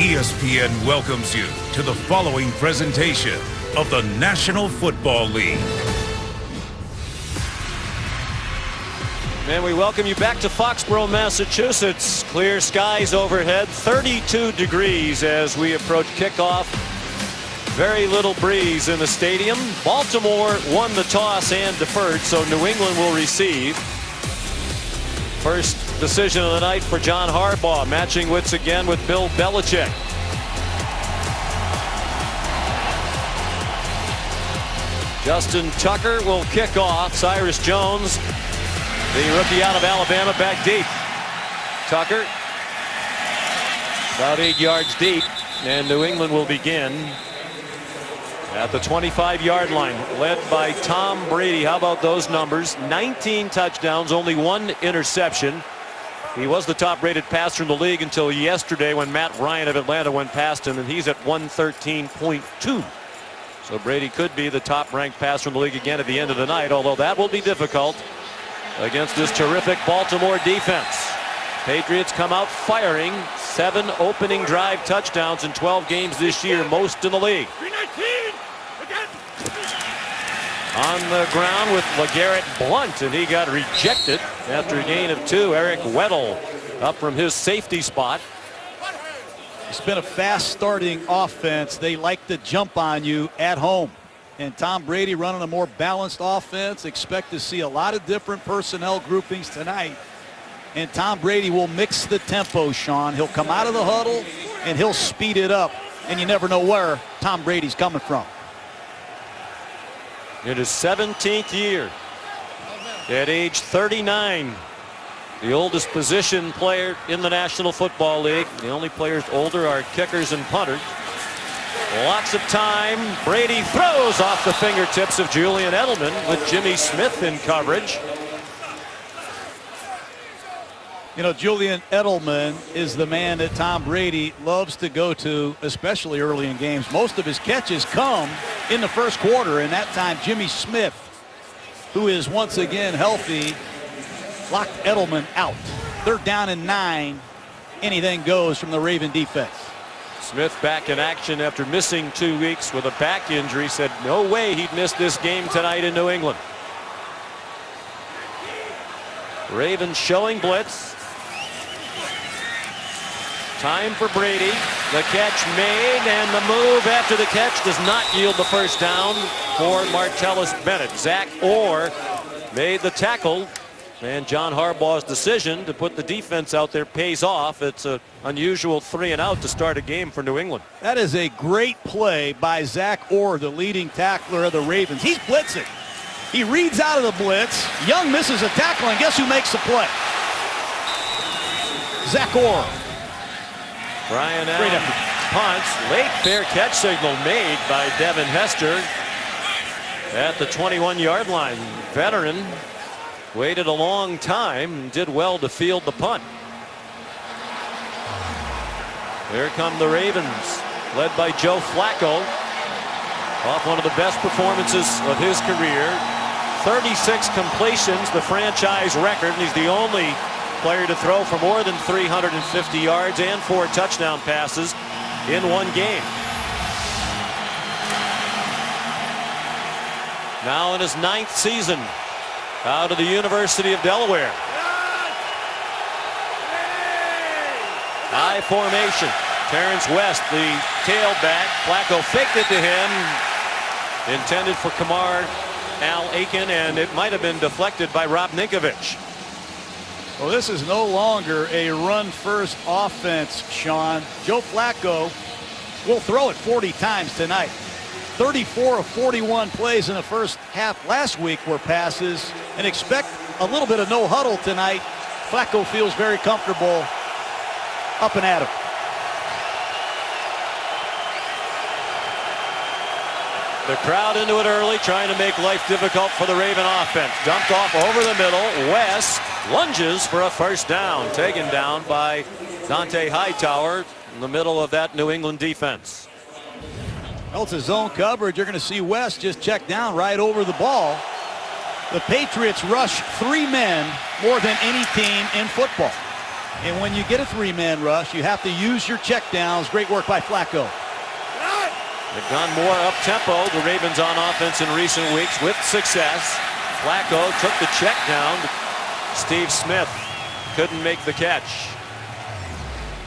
ESPN welcomes you to the following presentation of the National Football League. And we welcome you back to Foxborough, Massachusetts. Clear skies overhead, 32 degrees as we approach kickoff. Very little breeze in the stadium. Baltimore won the toss and deferred, so New England will receive. First decision of the night for John Harbaugh, matching wits again with Bill Belichick. Justin Tucker will kick off. Cyrus Jones, the rookie out of Alabama, back deep. Tucker about 8 yards deep, and New England will begin at the 25-yard line, led by Tom Brady. How about those numbers? 19 touchdowns, only 1 interception. He was the top-rated passer in the league until yesterday when Matt Ryan of Atlanta went past him, and he's at 113.2. So Brady could be the top-ranked passer in the league again at the end of the night, although that will be difficult against this terrific Baltimore defense. Patriots come out firing. 7 opening drive touchdowns in 12 games this year, most in the league. On the ground with LeGarrette Blount, and he got rejected after a gain of 2. Eric Weddle up from his safety spot. It's been a fast-starting offense. They like to jump on you at home. And Tom Brady running a more balanced offense. Expect to see a lot of different personnel groupings tonight. And Tom Brady will mix the tempo, Sean. He'll come out of the huddle, and he'll speed it up. And you never know where Tom Brady's coming from. In his 17th year, at age 39, the oldest position player in the National Football League. The only players older are kickers and punters. Lots of time. Brady throws off the fingertips of Julian Edelman with Jimmy Smith in coverage. You know, Julian Edelman is the man that Tom Brady loves to go to, especially early in games. Most of his catches come in the first quarter, and that time Jimmy Smith, who is once again healthy, locked Edelman out. They're down in 9. Anything goes from the Raven defense. Smith back in action after missing 2 weeks with a back injury. Said no way he'd miss this game tonight in New England. Ravens showing blitz. Time for Brady. The catch made, and the move after the catch does not yield the first down for Martellus Bennett. Zach Orr made the tackle, and John Harbaugh's decision to put the defense out there pays off. It's an unusual 3-and-out to start a game for New England. That is a great play by Zach Orr, the leading tackler of the Ravens. He's blitzing. He reads out of the blitz. Young misses a tackle, and guess who makes the play? Zach Orr. Brian Allen punts. Late fair catch signal made by Devin Hester at the 21-yard line. Veteran waited a long time and did well to field the punt. Here come the Ravens, led by Joe Flacco, off one of the best performances of his career. 36 completions, the franchise record, and he's the only player to throw for more than 350 yards and 4 touchdown passes in one game. Now in his 9th season out of the University of Delaware. High formation. Terrence West, the tailback. Flacco faked it to him. Intended for Kamar Al-Aiken, and it might have been deflected by Rob Ninkovich. Well, this is no longer a run-first offense, Sean. Joe Flacco will throw it 40 times tonight. 34 of 41 plays in the first half last week were passes, and expect a little bit of no huddle tonight. Flacco feels very comfortable up and at him. The crowd into it early, trying to make life difficult for the Raven offense. Dumped off over the middle. West lunges for a first down. Taken down by Dante Hightower in the middle of that New England defense. Well, it's a zone coverage. You're going to see West just check down right over the ball. The Patriots rush 3 men more than any team in football. And when you get a three-man rush, you have to use your checkdowns. Great work by Flacco. They've gone more up-tempo, the Ravens on offense in recent weeks with success. Flacco took the check down. Steve Smith couldn't make the catch.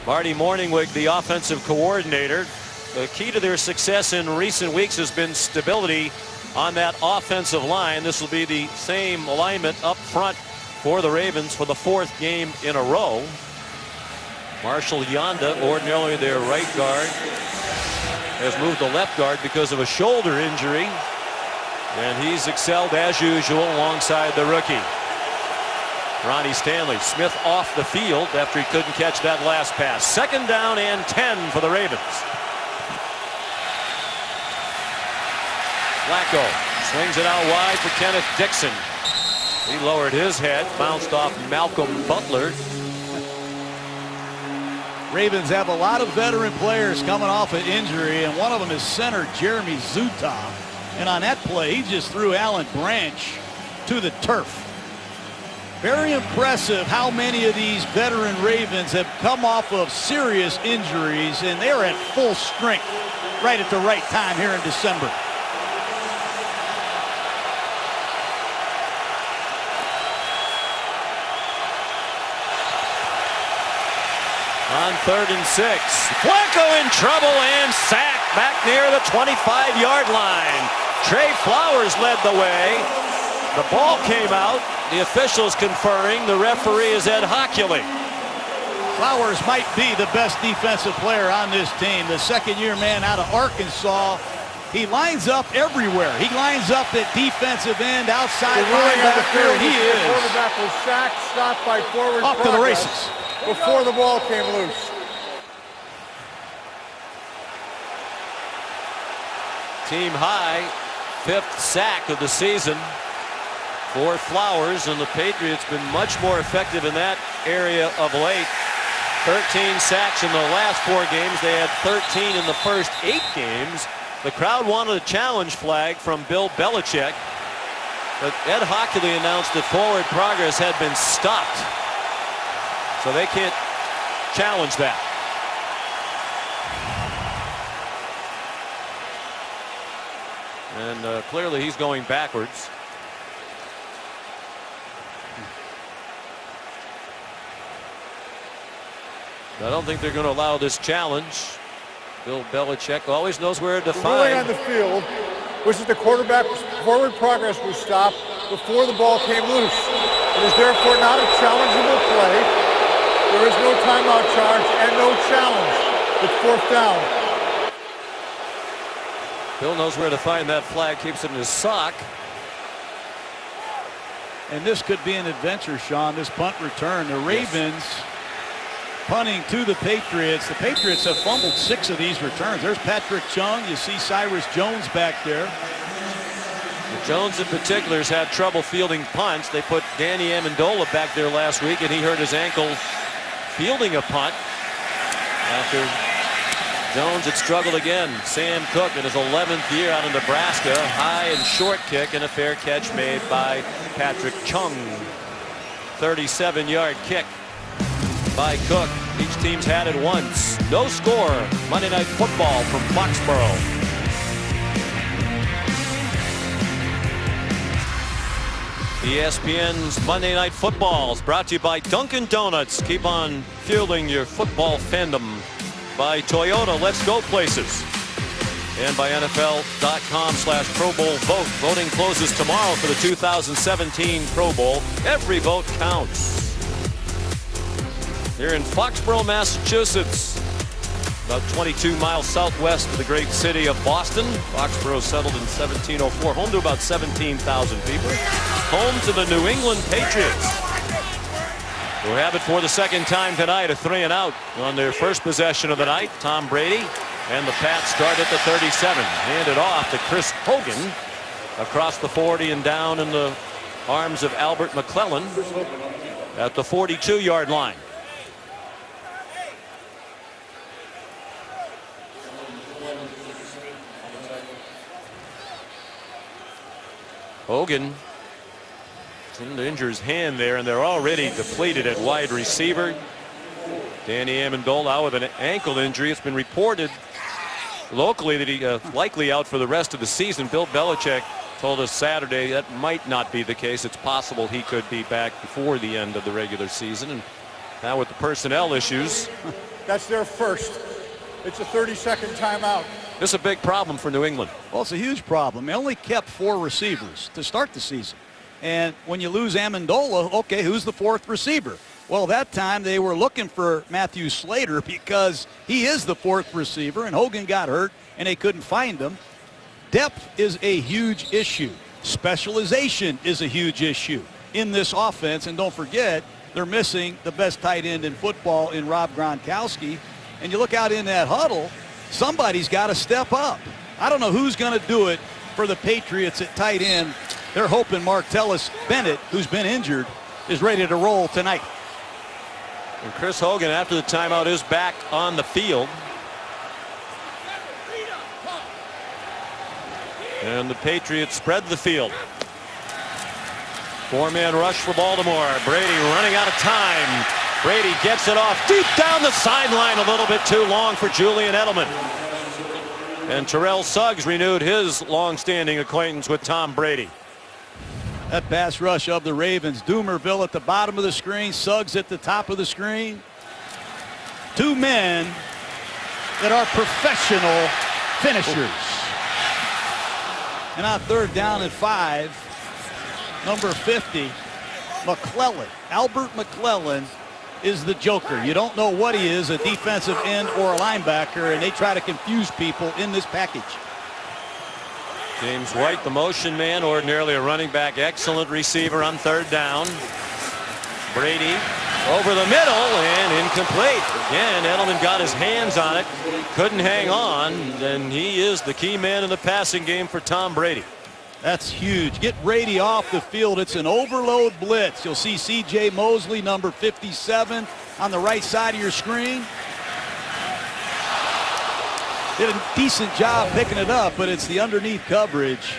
Marty Morningwig, the offensive coordinator. The key to their success in recent weeks has been stability on that offensive line. This will be the same alignment up front for the Ravens for the 4th game in a row. Marshall Yanda, ordinarily their right guard, has moved to left guard because of a shoulder injury. And he's excelled as usual alongside the rookie. Ronnie Stanley. Smith off the field after he couldn't catch that last pass. 2nd down and 10 for the Ravens. Flacco swings it out wide for Kenneth Dixon. He lowered his head, bounced off Malcolm Butler. Ravens have a lot of veteran players coming off an injury, and one of them is center Jeremy Zuta. And on that play, he just threw Alan Branch to the turf. Very impressive how many of these veteran Ravens have come off of serious injuries, and they're at full strength right at the right time here in December. On 3rd and 6. Flacco in trouble and sacked back near the 25-yard line. Trey Flowers led the way. The ball came out. The officials conferring. The referee is Ed Hockley. Flowers might be the best defensive player on this team. The 2nd-year man out of Arkansas. He lines up everywhere. He lines up at defensive end, outside linebacker. He is. The quarterback was sacked, stopped by forward off to the races before the ball came loose. Team high, 5th sack of the season for Flowers, and the Patriots been much more effective in that area of late. 13 sacks in the last 4 games. They had 13 in the first 8 games. The crowd wanted a challenge flag from Bill Belichick, but Ed Hockley announced that forward progress had been stopped, so they can't challenge that. And clearly he's going backwards. I don't think they're going to allow this challenge. Bill Belichick always knows where to find. On the field, which is the quarterback's forward progress was stopped before the ball came loose. It is therefore not a challengeable play. There is no timeout charge and no challenge. It's 4th down. Bill knows where to find that flag, keeps it in his sock. And this could be an adventure, Sean, this punt return. The Ravens punting to the Patriots. The Patriots have fumbled 6 of these returns. There's Patrick Chung. You see Cyrus Jones back there. Jones in particular has had trouble fielding punts. They put Danny Amendola back there last week, and he hurt his ankle fielding a punt. After Jones had struggled again. Sam Cook in his 11th year out in Nebraska. High and short kick and a fair catch made by Patrick Chung. 37-yard kick by Cook. Each team's had it once. No score. Monday Night Football from Foxborough. ESPN's Monday Night Football is brought to you by Dunkin' Donuts. Keep on fueling your football fandom. By Toyota, let's go places. And by NFL.com/Pro Bowl vote. Voting closes tomorrow for the 2017 Pro Bowl. Every vote counts. Here in Foxborough, Massachusetts, about 22 miles southwest of the great city of Boston. Foxborough settled in 1704, home to about 17,000 people. Home to the New England Patriots, who have it for the 2nd time tonight, a 3-and-out on their first possession of the night. Tom Brady and the Pats start at the 37. Handed off to Chris Hogan across the 40 and down in the arms of Albert McClellan at the 42-yard line. Hogan didn't injure his hand there, and they're already depleted at wide receiver. Danny Amendola with an ankle injury. It's been reported locally that he likely out for the rest of the season. Bill Belichick told us Saturday that might not be the case. It's possible he could be back before the end of the regular season. And now with the personnel issues. That's their first. It's a 30-second timeout. This is a big problem for New England. Well, it's a huge problem. They only kept 4 receivers to start the season. And when you lose Amendola, okay, who's the 4th receiver? Well, that time they were looking for Matthew Slater because he is the 4th receiver, and Hogan got hurt, and they couldn't find him. Depth is a huge issue. Specialization is a huge issue in this offense. And don't forget, they're missing the best tight end in football in Rob Gronkowski. And you look out in that huddle, somebody's got to step up. I don't know who's going to do it for the Patriots at tight end. They're hoping Martellus Bennett, who's been injured, is ready to roll tonight. And Chris Hogan, after the timeout, is back on the field. And the Patriots spread the field. 4-man rush for Baltimore. Brady running out of time. Brady gets it off deep down the sideline, a little bit too long for Julian Edelman. And Terrell Suggs renewed his long-standing acquaintance with Tom Brady. That pass rush of the Ravens. Dumerville at the bottom of the screen. Suggs at the top of the screen. 2 men that are professional finishers. And on 3rd down and 5, number 50, McClellan. Albert McClellan is the joker. You don't know what he is, a defensive end or a linebacker, and they try to confuse people in this package. James White, the motion man, ordinarily a running back, excellent receiver on 3rd down. Brady over the middle and incomplete. Again, Edelman got his hands on it, couldn't hang on, and he is the key man in the passing game for Tom Brady. That's huge. Get Brady off the field. It's an overload blitz. You'll see C.J. Mosley, number 57, on the right side of your screen. Did a decent job picking it up, but it's the underneath coverage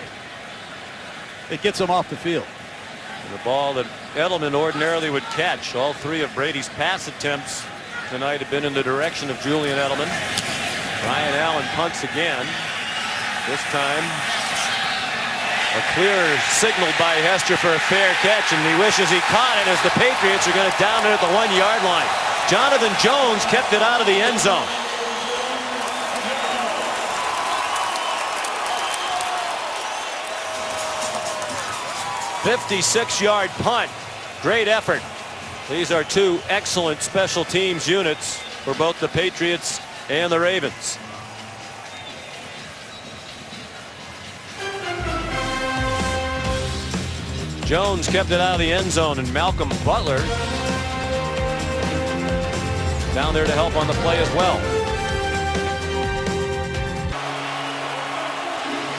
that gets him off the field. And the ball that Edelman ordinarily would catch. All 3 of Brady's pass attempts tonight have been in the direction of Julian Edelman. Ryan Allen punts again. This time a clear signal by Hester for a fair catch, and he wishes he caught it as the Patriots are going to down it at the 1-yard line. Jonathan Jones kept it out of the end zone. "56-yard punt." Great effort. These are 2 excellent special teams units for both the Patriots and the Ravens. Jones kept it out of the end zone, and Malcolm Butler down there to help on the play as well.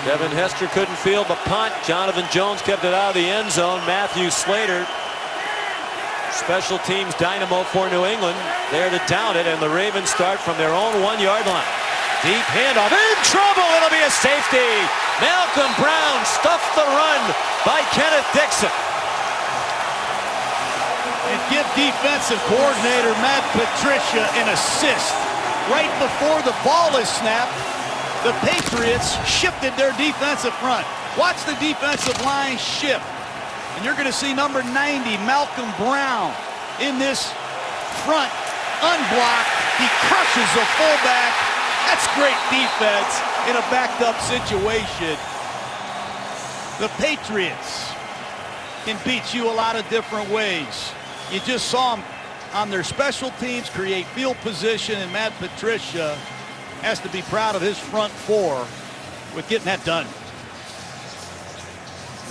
Devin Hester couldn't field the punt. Jonathan Jones kept it out of the end zone. Matthew Slater, special teams dynamo for New England, there to down it, and the Ravens start from their own 1-yard line. Deep handoff, in trouble, it'll be a safety. Malcolm Brown stuffed the run by Kenneth Dixon. And give defensive coordinator Matt Patricia an assist. Right before the ball is snapped, the Patriots shifted their defensive front. Watch the defensive line shift. And you're going to see number 90, Malcolm Brown, in this front, unblocked. He crushes the fullback. That's great defense in a backed up situation. The Patriots can beat you a lot of different ways. You just saw them on their special teams create field position, and Matt Patricia has to be proud of his front 4 with getting that done.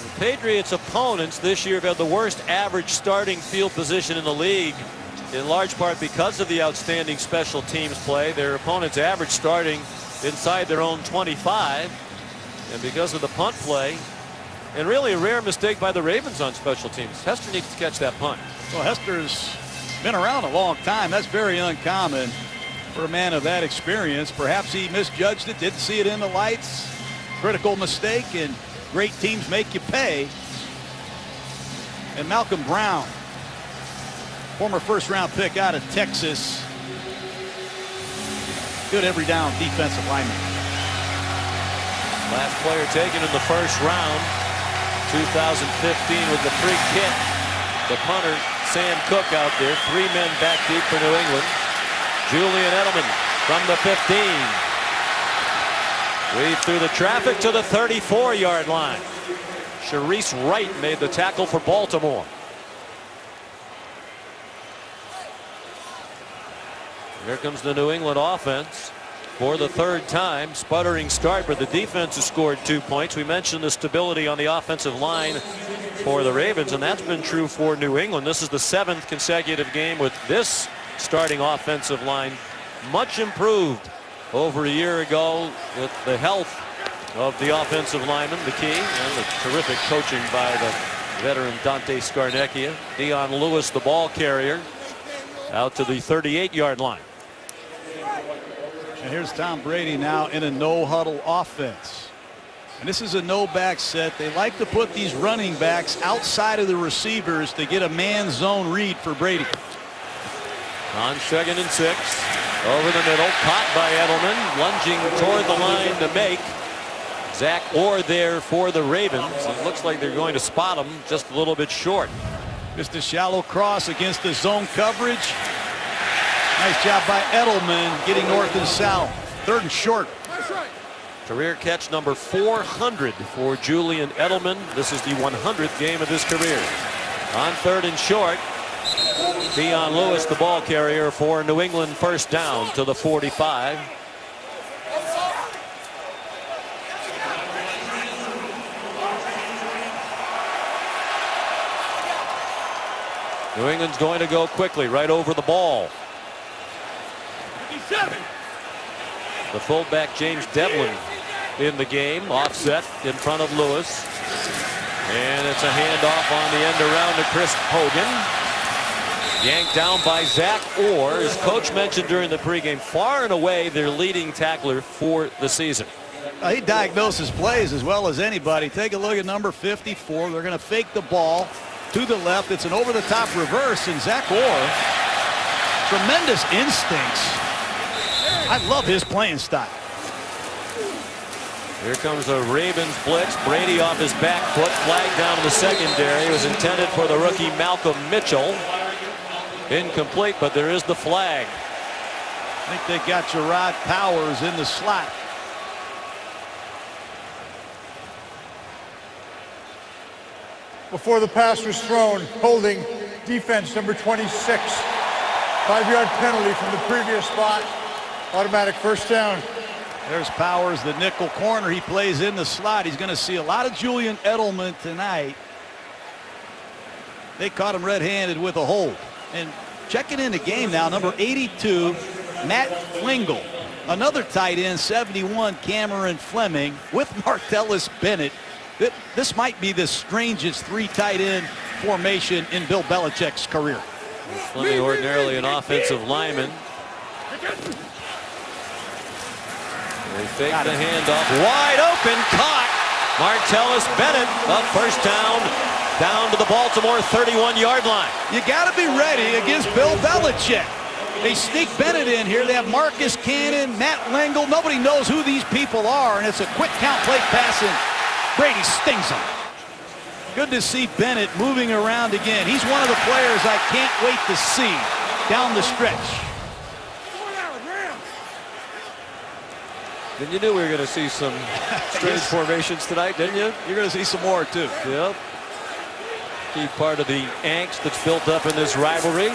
The Patriots' opponents this year have had the worst average starting field position in the league, in large part because of the outstanding special teams play. Their opponents average starting inside their own 25, and because of the punt play, and really a rare mistake by the Ravens on special teams. Hester needs to catch that punt. Well, Hester's been around a long time. That's very uncommon for a man of that experience. Perhaps he misjudged it, didn't see it in the lights. Critical mistake, and great teams make you pay. And Malcolm Brown, former first-round pick out of Texas, Good every down defensive lineman. Last player taken in the first round, 2015 with the free kick. The punter, Sam Cook, out there. 3 men back deep for New England. Julian Edelman from the 15. Weave through the traffic to the 34-yard line. Sharice Wright made the tackle for Baltimore. Here comes the New England offense for the 3rd time. Sputtering start, but the defense has scored 2 points. We mentioned the stability on the offensive line for the Ravens, and that's been true for New England. This is the 7th consecutive game with this starting offensive line much improved over a year ago with the health of the offensive lineman, the key, and the terrific coaching by the veteran Dante Scarnecchia. Dion Lewis, the ball carrier, out to the 38-yard line. And here's Tom Brady now in a no-huddle offense. And this is a no-back set. They like to put these running backs outside of the receivers to get a man zone read for Brady. On 2nd and 6. Over the middle. Caught by Edelman. Lunging toward the line to make. Zach Orr there for the Ravens. It looks like they're going to spot him just a little bit short. Just a shallow cross against the zone coverage. Nice job by Edelman getting north and south. 3rd and short. Career catch number 400 for Julian Edelman. This is the 100th game of his career. On 3rd and short, Dion Lewis, the ball carrier for New England, 1st down to the 45. New England's going to go quickly right over the ball. The fullback James Devlin in the game, offset in front of Lewis, and it's a handoff on the end around to Chris Hogan. Yanked down by Zach Orr. As coach mentioned during the pregame, far and away their leading tackler for the season. He diagnoses plays as well as anybody. Take a look at number 54. They're going to fake the ball to the left. It's an over-the-top reverse, and Zach Orr, tremendous instincts. I love his playing style. Here comes a Ravens blitz. Brady off his back foot. Flag down to the secondary. It was intended for the rookie Malcolm Mitchell. Incomplete, but there is the flag. I think they got Gerard Powers in the slot. Before the pass was thrown, holding defense number 26. 5-yard penalty from the previous spot. Automatic 1st down. There's Powers, the nickel corner. He plays in the slot. He's going to see a lot of Julian Edelman tonight. They caught him red-handed with a hold. And checking in the game now, number 82, Matt Lingle. Another tight end, 71, Cameron Fleming, with Martellus Bennett. This might be the strangest 3 tight end formation in Bill Belichick's career. Fleming ordinarily an offensive lineman. They fake the handoff. Wide open, caught. Martellus Bennett, up 1st down to the Baltimore 31-yard line. You got to be ready against Bill Belichick. They sneak Bennett in here. They have Marcus Cannon, Matt Lingle. Nobody knows who these people are, and it's a quick count play pass, and Brady stings him. Good to see Bennett moving around again. He's one of the players I can't wait to see down the stretch. Then you knew we were going to see some strange formations tonight, didn't you? You're going to see some more, too. Yep. Key part of the angst that's built up in this rivalry.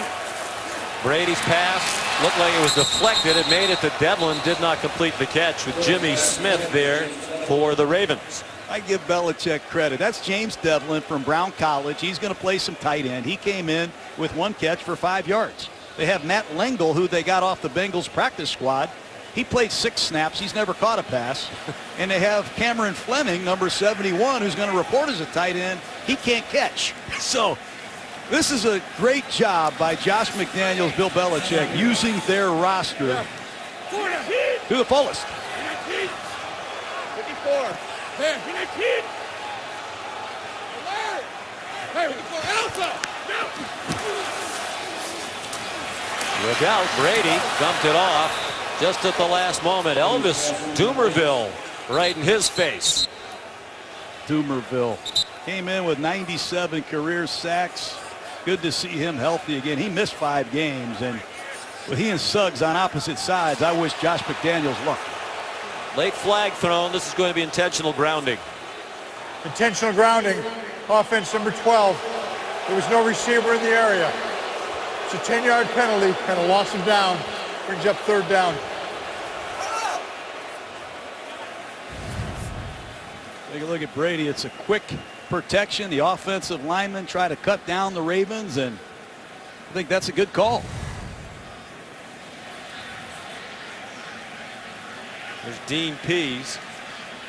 Brady's pass looked like it was deflected. It made it to Devlin. Did not complete the catch with Jimmy Smith there for the Ravens. I give Belichick credit. That's James Devlin from Brown College. He's going to play some tight end. He came in with 1 catch for 5 yards. They have Matt Lingle, who they got off the Bengals practice squad. He played 6 snaps. He's never caught a pass. And they have Cameron Fleming, number 71, who's going to report as a tight end. He can't catch. So this is a great job by Josh McDaniels, Bill Belichick, using their roster to the fullest. 54. There. Look out, Brady dumped it off just at the last moment. Elvis Dumerville right in his face. Dumerville came in with 97 career sacks. Good to see him healthy again. He missed 5 games, and with he and Suggs on opposite sides, I wish Josh McDaniels luck. Late flag thrown. This is going to be intentional grounding. Intentional grounding. Offense number 12. There was no receiver in the area. It's a 10-yard penalty. Kind of loss of down. Brings up 3rd down. Take a look at Brady. It's a quick protection. The offensive linemen try to cut down the Ravens, and I think that's a good call. There's Dean Pease.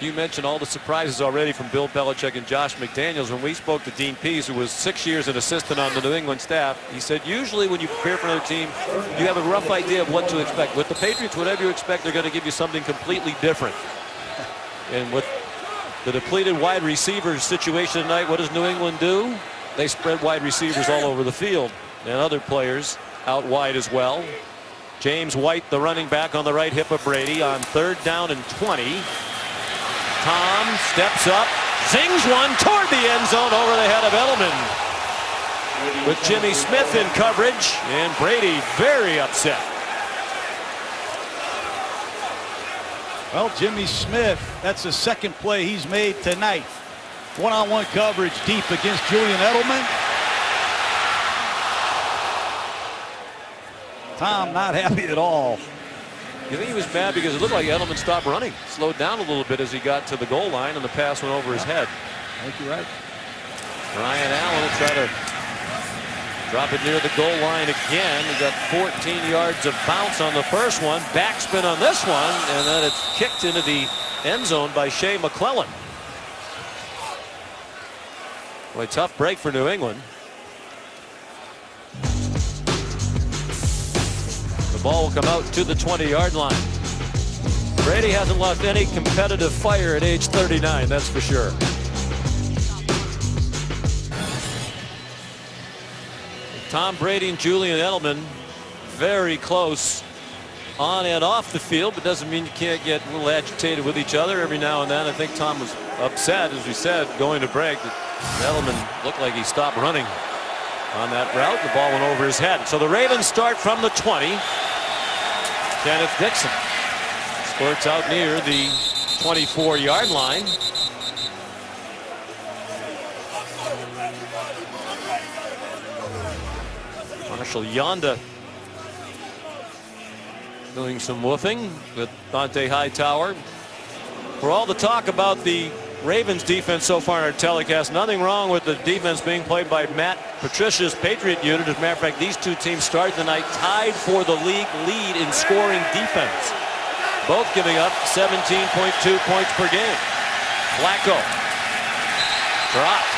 You mentioned all the surprises already from Bill Belichick and Josh McDaniels. When we spoke to Dean Pease, who was 6 years an assistant on the New England staff, he said usually when you prepare for another team, you have a rough idea of what to expect. With the Patriots, whatever you expect, they're going to give you something completely different. And with the depleted wide receiver situation tonight, what does New England do? They spread wide receivers all over the field, and other players out wide as well. James White, the running back, on the right hip of Brady on 3rd down and 20. Tom steps up, zings one toward the end zone over the head of Edelman. With Jimmy Smith in coverage, and Brady very upset. Well, Jimmy Smith, that's the second play he's made tonight. One-on-one coverage deep against Julian Edelman. Tom not happy at all. You think he was mad because it looked like Edelman stopped running, slowed down a little bit as he got to the goal line, and the pass went over his head. I think you're right. Ryan Allen will try to drop it near the goal line again. He got 14 yards of bounce on the first one. Backspin on this one, and then it's kicked into the end zone by Shea McClellan. Boy, tough break for New England. The ball will come out to the 20-yard line. Brady hasn't lost any competitive fire at age 39, that's for sure. Tom Brady and Julian Edelman very close on and off the field, but doesn't mean you can't get a little agitated with each other every now and then. I think Tom was upset, as we said, going to break, that Edelman looked like he stopped running on that route. The ball went over his head. So the Ravens start from the 20. Kenneth Dixon squirts out near the 24-yard line. Marshall Yonda doing some woofing with Dante Hightower. For all the talk about the Ravens defense so far in our telecast, nothing wrong with the defense being played by Matt Patricia's Patriot unit. As a matter of fact, these two teams started the night tied for the league lead in scoring defense, both giving up 17.2 points per game. Flacco dropped.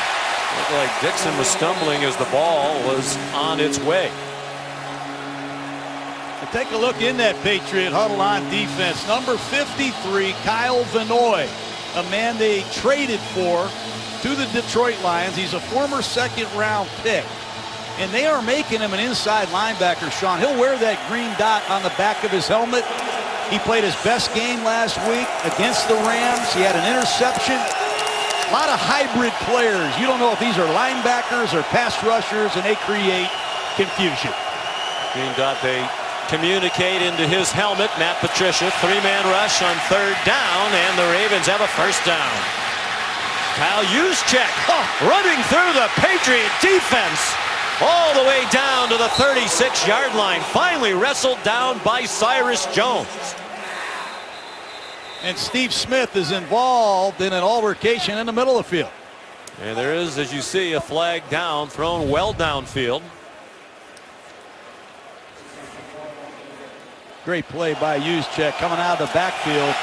Looked like Dixon was stumbling as the ball was on its way. And take a look in that Patriot huddle on defense. Number 53, Kyle Vanoy, a man they traded for to the Detroit Lions. He's a former 2nd-round pick, and they are making him an inside linebacker, Sean. He'll wear that green dot on the back of his helmet. He played his best game last week against the Rams. He had an interception. A lot of hybrid players. You don't know if these are linebackers or pass rushers, and they create confusion. Green dot they communicate into his helmet. Matt Patricia, 3-man rush on 3rd down, and the Ravens have a 1st down. Kyle Juszczyk running through the Patriot defense all the way down to the 36-yard line. Finally wrestled down by Cyrus Jones. And Steve Smith is involved in an altercation in the middle of the field. And there is, as you see, a flag down, thrown well downfield. Great play by Juszczyk coming out of the backfield.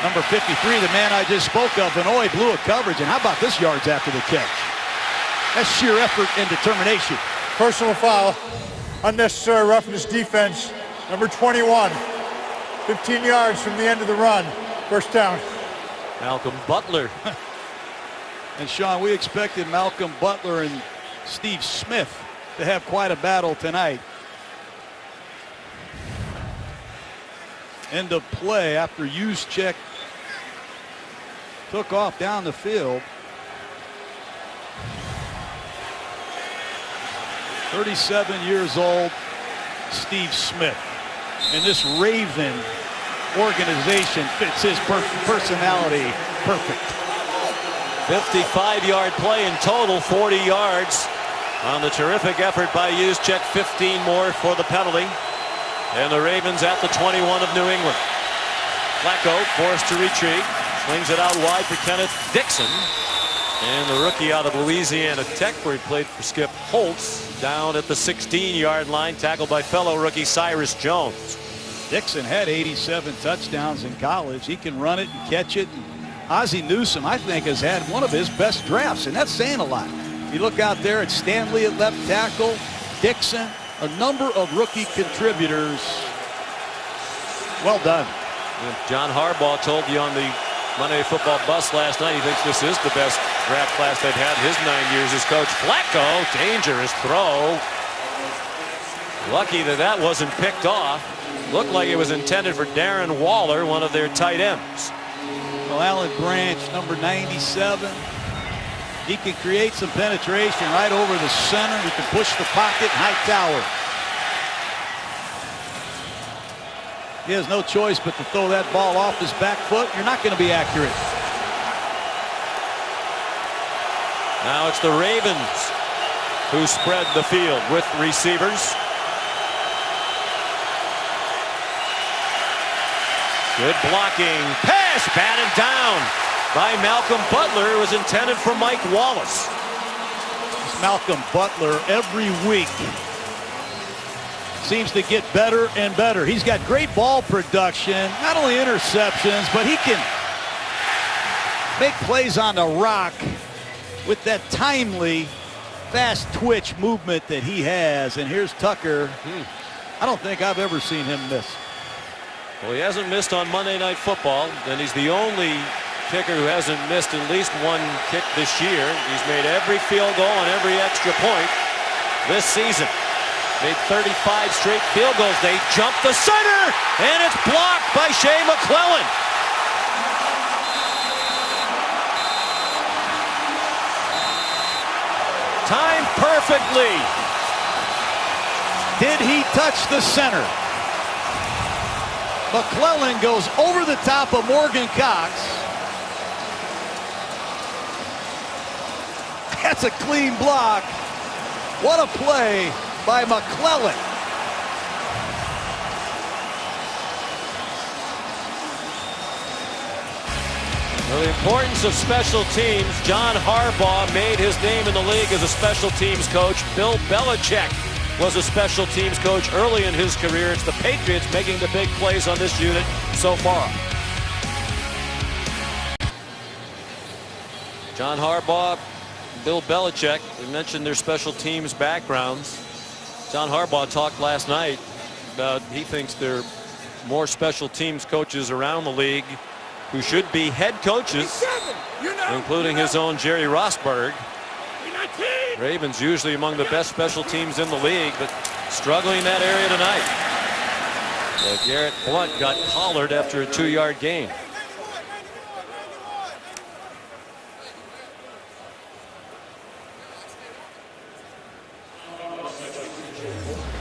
Number 53, the man I just spoke of, Vanoy, blew a coverage. And how about this yards after the catch? That's sheer effort and determination. Personal foul. Unnecessary roughness defense. Number 21. 15 yards from the end of the run. 1st down. Malcolm Butler. And Sean, we expected Malcolm Butler and Steve Smith to have quite a battle tonight. End of play after Juszczyk took off down the field. 37 years old, Steve Smith. And this Raven organization fits his personality perfect. 55-yard play in total, 40 yards on the terrific effort by Juszczyk, 15 more for the penalty. And the Ravens at the 21 of New England. Flacco forced to retreat, swings it out wide for Kenneth Dixon. And the rookie out of Louisiana Tech, where he played for Skip Holtz, down at the 16-yard line, tackled by fellow rookie Cyrus Jones. Dixon had 87 touchdowns in college. He can run it and catch it. Ozzie Newsome, I think, has had one of his best drafts, and that's saying a lot. You look out there at Stanley at left tackle, Dixon, a number of rookie contributors. Well done. John Harbaugh told you on the Monday Night Football bus last night he thinks this is the best draft class they've had in his 9 years as coach. Flacco, dangerous throw. Lucky that wasn't picked off. Looked like it was intended for Darren Waller, one of their tight ends. Well, Alan Branch, number 97. He can create some penetration right over the center. He can push the pocket, high tower. He has no choice but to throw that ball off his back foot. You're not going to be accurate. Now it's the Ravens who spread the field with receivers. Good blocking. Pass batted down by Malcolm Butler. It was intended for Mike Wallace. Malcolm Butler every week seems to get better and better. He's got great ball production, not only interceptions, but he can make plays on the rock with that timely, fast twitch movement that he has. And here's Tucker. I don't think I've ever seen him miss. Well, he hasn't missed on Monday Night Football, and he's the only kicker who hasn't missed at least one kick this year. He's made every field goal and every extra point this season. Made 35 straight field goals. They jump the center, and it's blocked by Shea McClellan. Timed perfectly. Did he touch the center? McClellan goes over the top of Morgan Cox. That's a clean block. What a play by McClellan. Well, the importance of special teams. John Harbaugh made his name in the league as a special teams coach. Bill Belichick was a special teams coach early in his career. It's the Patriots making the big plays on this unit so far. John Harbaugh, Bill Belichick, we mentioned their special teams backgrounds. John Harbaugh talked last night about he thinks there are more special teams coaches around the league who should be head coaches, including his own Jerry Rosburg. Ravens usually among the best special teams in the league, but struggling in that area tonight. So Garrett Blunt got collared after a 2-yard gain.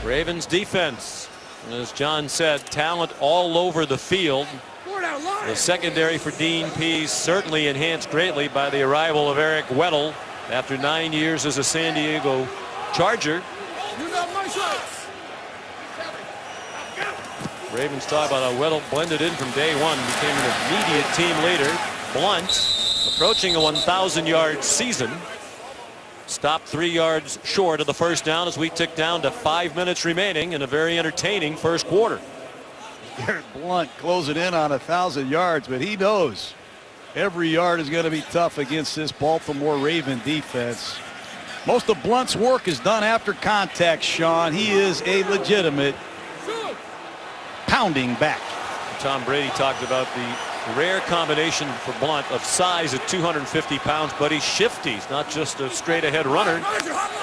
Ravens defense, as John said, talent all over the field. The secondary for Dean Pease certainly enhanced greatly by the arrival of Eric Weddle after 9 years as a San Diego Charger. Ravens talk about how Weddle blended in from day one, became an immediate team leader. Blunt approaching a 1,000-yard season. Stopped 3 yards short of the first down as we tick down to 5 minutes remaining in a very entertaining first quarter. Garrett Blunt closing in on 1,000 yards, but he knows every yard is going to be tough against this Baltimore Raven defense. Most of Blunt's work is done after contact, Sean. He is a legitimate pounding back. Tom Brady talked about the rare combination for Blunt of size at 250 pounds, but he's shifty. He's not just a straight ahead runner.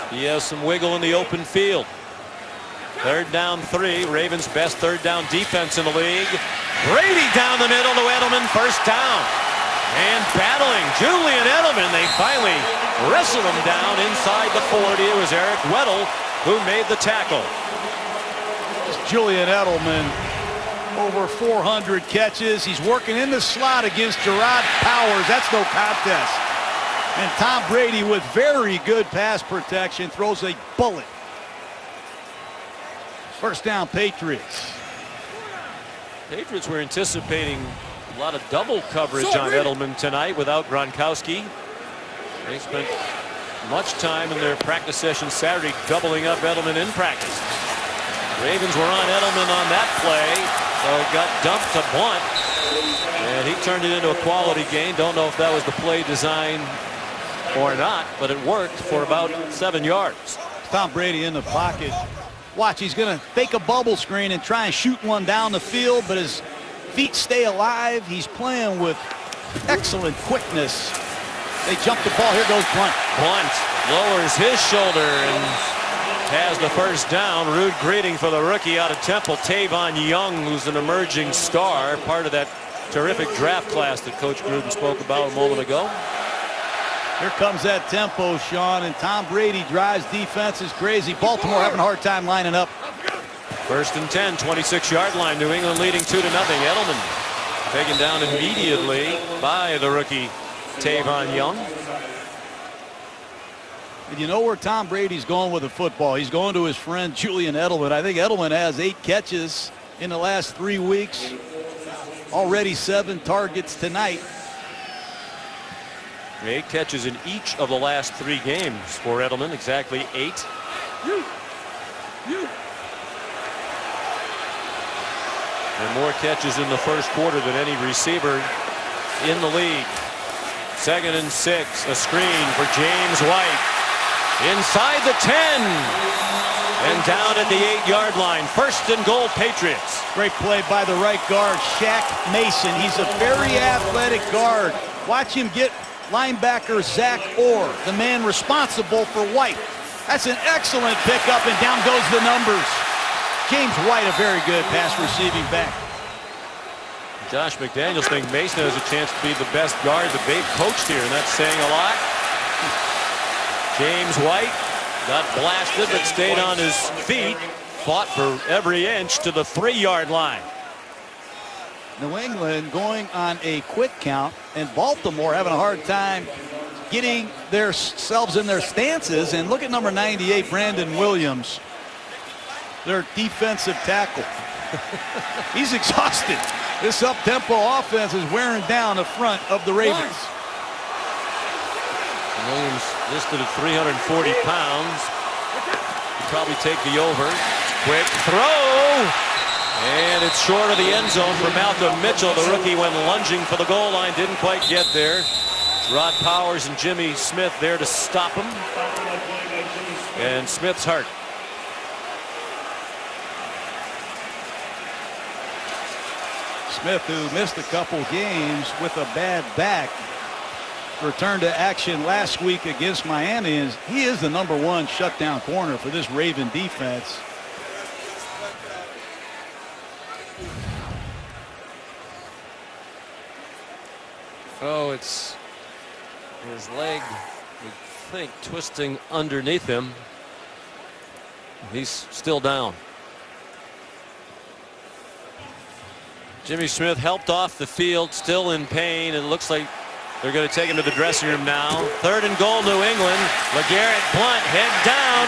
He has some wiggle in the open field. 3rd down 3. Ravens best 3rd down defense in the league. Brady down the middle to Edelman, first down. And battling Julian Edelman, they finally wrestled him down inside the 40. It was Eric Weddle who made the tackle. Julian Edelman, over 400 catches. He's working in the slot against Gerard Powers. That's no contest. And Tom Brady, with very good pass protection, throws a bullet. First down, Patriots. Patriots were anticipating a lot of double coverage on Edelman tonight without Gronkowski. They spent much time in their practice session Saturday doubling up Edelman in practice. Ravens were on Edelman on that play, so it got dumped to Blunt, and he turned it into a quality gain. Don't know if that was the play design or not, but it worked for about 7 yards. Tom Brady in the pocket. Watch, he's going to fake a bubble screen and try and shoot one down the field, but his feet stay alive. He's playing with excellent quickness. They jump the ball. Here goes Blunt. Blunt lowers his shoulder and has the first down. Rude greeting for the rookie out of Temple, Tavon Young, who's an emerging star, part of that terrific draft class that Coach Gruden spoke about a moment ago. Here comes that tempo, Sean, and Tom Brady drives defenses crazy. Baltimore having a hard time lining up. First and 10, 26-yard line. New England leading 2-0. Edelman taken down immediately by the rookie Tavon Young. And you know where Tom Brady's going with the football. He's going to his friend Julian Edelman. I think Edelman has 8 catches in the last 3 weeks. Already 7 targets tonight. 8 catches in each of the last 3 games for Edelman, exactly 8. And more catches in the first quarter than any receiver in the league. 2nd and 6, a screen for James White. Inside the 10 and down at the 8-yard line. First and goal, Patriots. Great play by the right guard, Shaq Mason. He's a very athletic guard. Watch him get linebacker Zach Orr, the man responsible for White. That's an excellent pickup, and down goes the numbers. James White, a very good pass receiving back. Josh McDaniels thinks Mason has a chance to be the best guard that they've coached here, and that's saying a lot. James White got blasted but stayed on his feet, fought for every inch to the 3-yard line. New England going on a quick count, and Baltimore having a hard time getting themselves in their stances. And look at number 98, Brandon Williams, their defensive tackle. He's exhausted. This up-tempo offense is wearing down the front of the Ravens. Williams listed at 340 pounds. He'd probably take the over. Quick throw. And it's short of the end zone for Malcolm Mitchell. The rookie went lunging for the goal line. Didn't quite get there. Rod Powers and Jimmy Smith there to stop him. And Smith's hurt. Smith, who missed a couple games with a bad back, returned to action last week against Miami. And he is the #1 shutdown corner for this Raven defense. Oh, it's his leg, I think, twisting underneath him. He's still down. Jimmy Smith helped off the field, still in pain, and it looks like they're going to take him to the dressing room now. 3rd and goal, New England. LeGarrette Blunt, head down,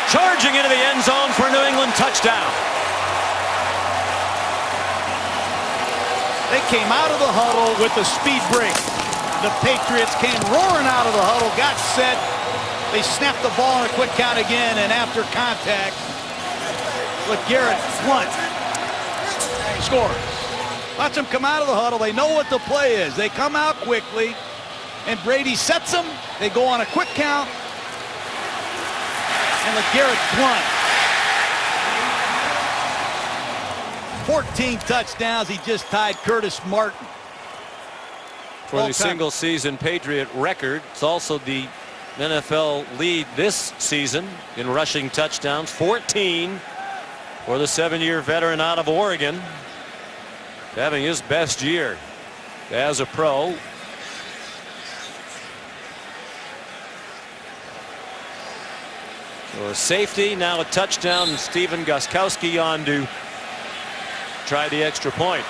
charging into the end zone for New England, touchdown. They came out of the huddle with the speed break. The Patriots came roaring out of the huddle, got set. They snapped the ball in a quick count again, and after contact, LeGarrette Blunt scores. Watch them come out of the huddle. They know what the play is. They come out quickly, and Brady sets them. They go on a quick count, and LeGarrette Blunt, 14 touchdowns. He just tied Curtis Martin for the single season Patriot record. It's also the NFL lead this season in rushing touchdowns, 14 for the 7-year veteran out of Oregon. having his best year as a pro. So a safety, now a touchdown, and Stephen Gostkowski on to try the extra point.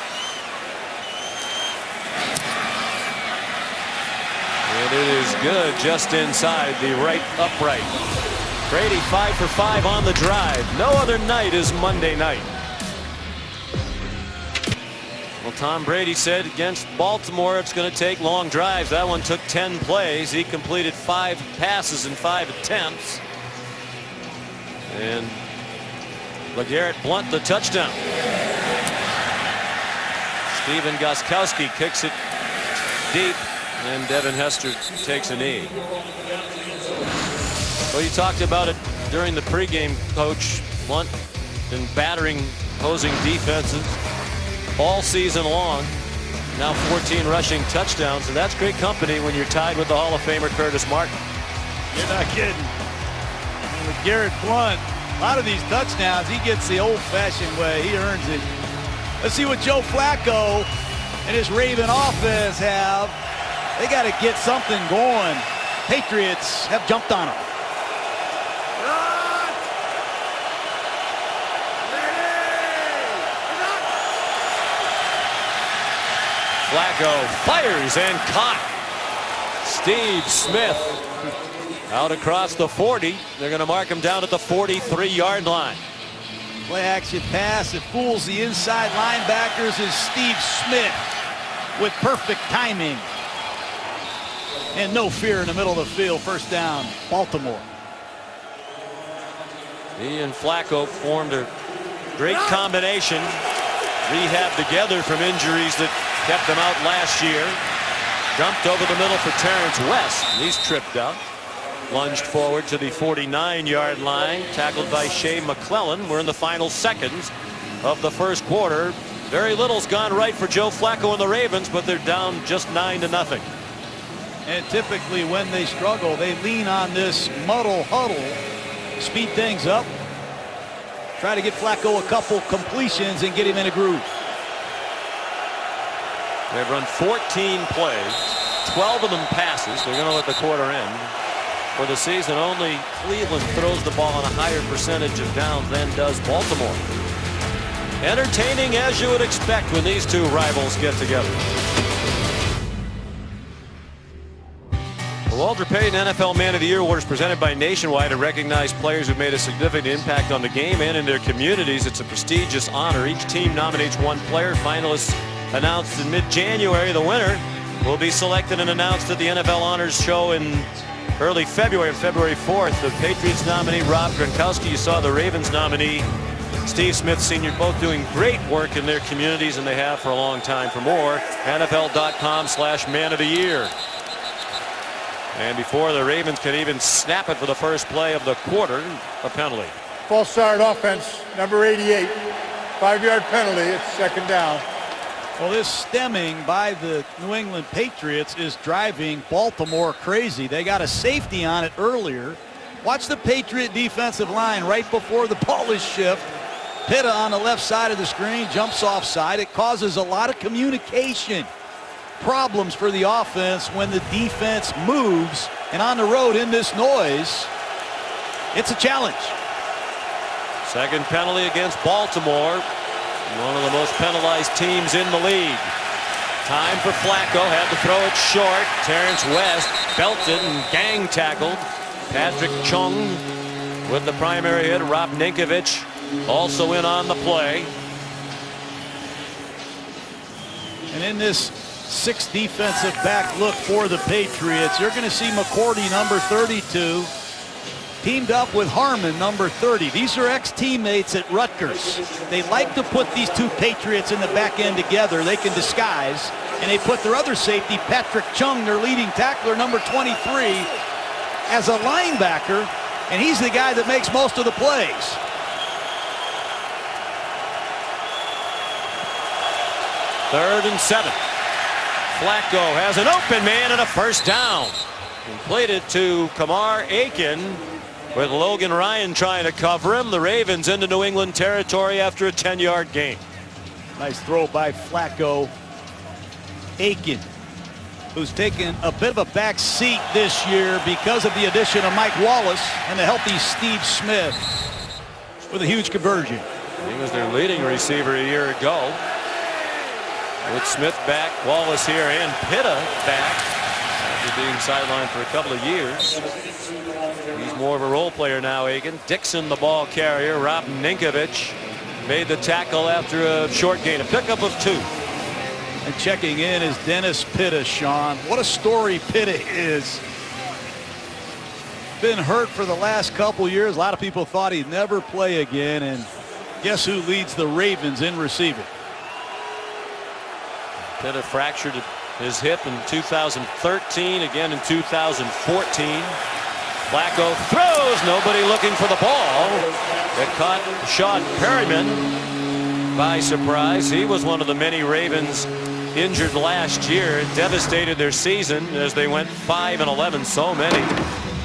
And it is good just inside the right upright. Brady 5 for 5 on the drive. No other night is Monday night. Well, Tom Brady said against Baltimore it's going to take long drives. That one took 10 plays. He completed 5 passes in 5 attempts. And LeGarrette Blount the touchdown. Stephen Gostkowski kicks it deep, and Devin Hester takes a knee. Well, you talked about it during the pregame, Coach. Blount been battering opposing defenses all season long. Now 14 rushing touchdowns, and that's great company when you're tied with the Hall of Famer Curtis Martin. You're not kidding. With Garrett Blount, a lot of these touchdowns, he gets the old-fashioned way. He earns it. Let's see what Joe Flacco and his Raven offense have. They got to get something going. Patriots have jumped on him. Flacco fires and caught. Steve Smith out across the 40. They're going to mark him down at the 43-yard line. Play action pass. It fools the inside linebackers as Steve Smith with perfect timing. And no fear in the middle of the field. First down, Baltimore. He and Flacco formed a great combination. Rehab together from injuries that kept them out last year. Dumped over the middle for Terrence West. He's tripped up. Lunged forward to the 49-yard line. Tackled by Shea McClellan. We're in the final seconds of the first quarter. Very little's gone right for Joe Flacco and the Ravens, but they're down just 9-0. And typically when they struggle, they lean on this muddle huddle. Speed things up. Try to get Flacco a couple completions and get him in a groove. They've run 14 plays, 12 of them passes. They're going to let the quarter end. For the season, only Cleveland throws the ball on a higher percentage of downs than does Baltimore. Entertaining as you would expect when these two rivals get together. The Walter Payton NFL Man of the Year Award is presented by Nationwide to recognize players who've made a significant impact on the game and in their communities. It's a prestigious honor. Each team nominates one player. Finalists announced in mid-January. The winner will be selected and announced at the NFL Honors Show in early February, February 4th. The Patriots nominee Rob Gronkowski. You saw the Ravens nominee Steve Smith Sr. both doing great work in their communities, and they have for a long time. For more, NFL.com/Man of the Year. And before the Ravens can even snap it for the first play of the quarter, a penalty. False start offense, number 88. 5-yard penalty. It's second down. Well, this stemming by the New England Patriots is driving Baltimore crazy. They got a safety on it earlier. Watch the Patriot defensive line right before the ball is shipped. Pitta on the left side of the screen jumps offside. It causes a lot of communication problems for the offense when the defense moves, and on the road in this noise, it's a challenge. Second penalty against Baltimore. One of the most penalized teams in the league. Time for Flacco. Had to throw it short. Terrence West belted and gang tackled. Patrick Chung with the primary hit. Rob Ninkovich also in on the play. And in this 6 defensive back look for the Patriots, you're going to see McCourty, number 32, teamed up with Harmon, number 30. These are ex-teammates at Rutgers. They like to put these two Patriots in the back end together. They can disguise, and they put their other safety, Patrick Chung, their leading tackler, number 23, as a linebacker, and he's the guy that makes most of the plays. Third and 7. Flacco has an open man and a first down. Completed to Kamar Aiken with Logan Ryan trying to cover him. The Ravens into New England territory after a 10-yard gain. Nice throw by Flacco. Aiken, who's taken a bit of a back seat this year because of the addition of Mike Wallace and the healthy Steve Smith with a huge conversion. He was their leading receiver a year ago. With Smith back, Wallace here, and Pitta back after being sidelined for a couple of years. He's more of a role player now, Aiken. Dixon, the ball carrier. Rob Ninkovich made the tackle after a short gain, a pickup of 2. And checking in is Dennis Pitta, Sean. What a story Pitta is. Been hurt for the last couple years. A lot of people thought he'd never play again, and guess who leads the Ravens in receiving? Pitta fractured his hip in 2013, again in 2014. Flacco throws, nobody looking for the ball. It caught Sean Perryman by surprise. He was one of the many Ravens injured last year. It devastated their season as they went 5-11. So many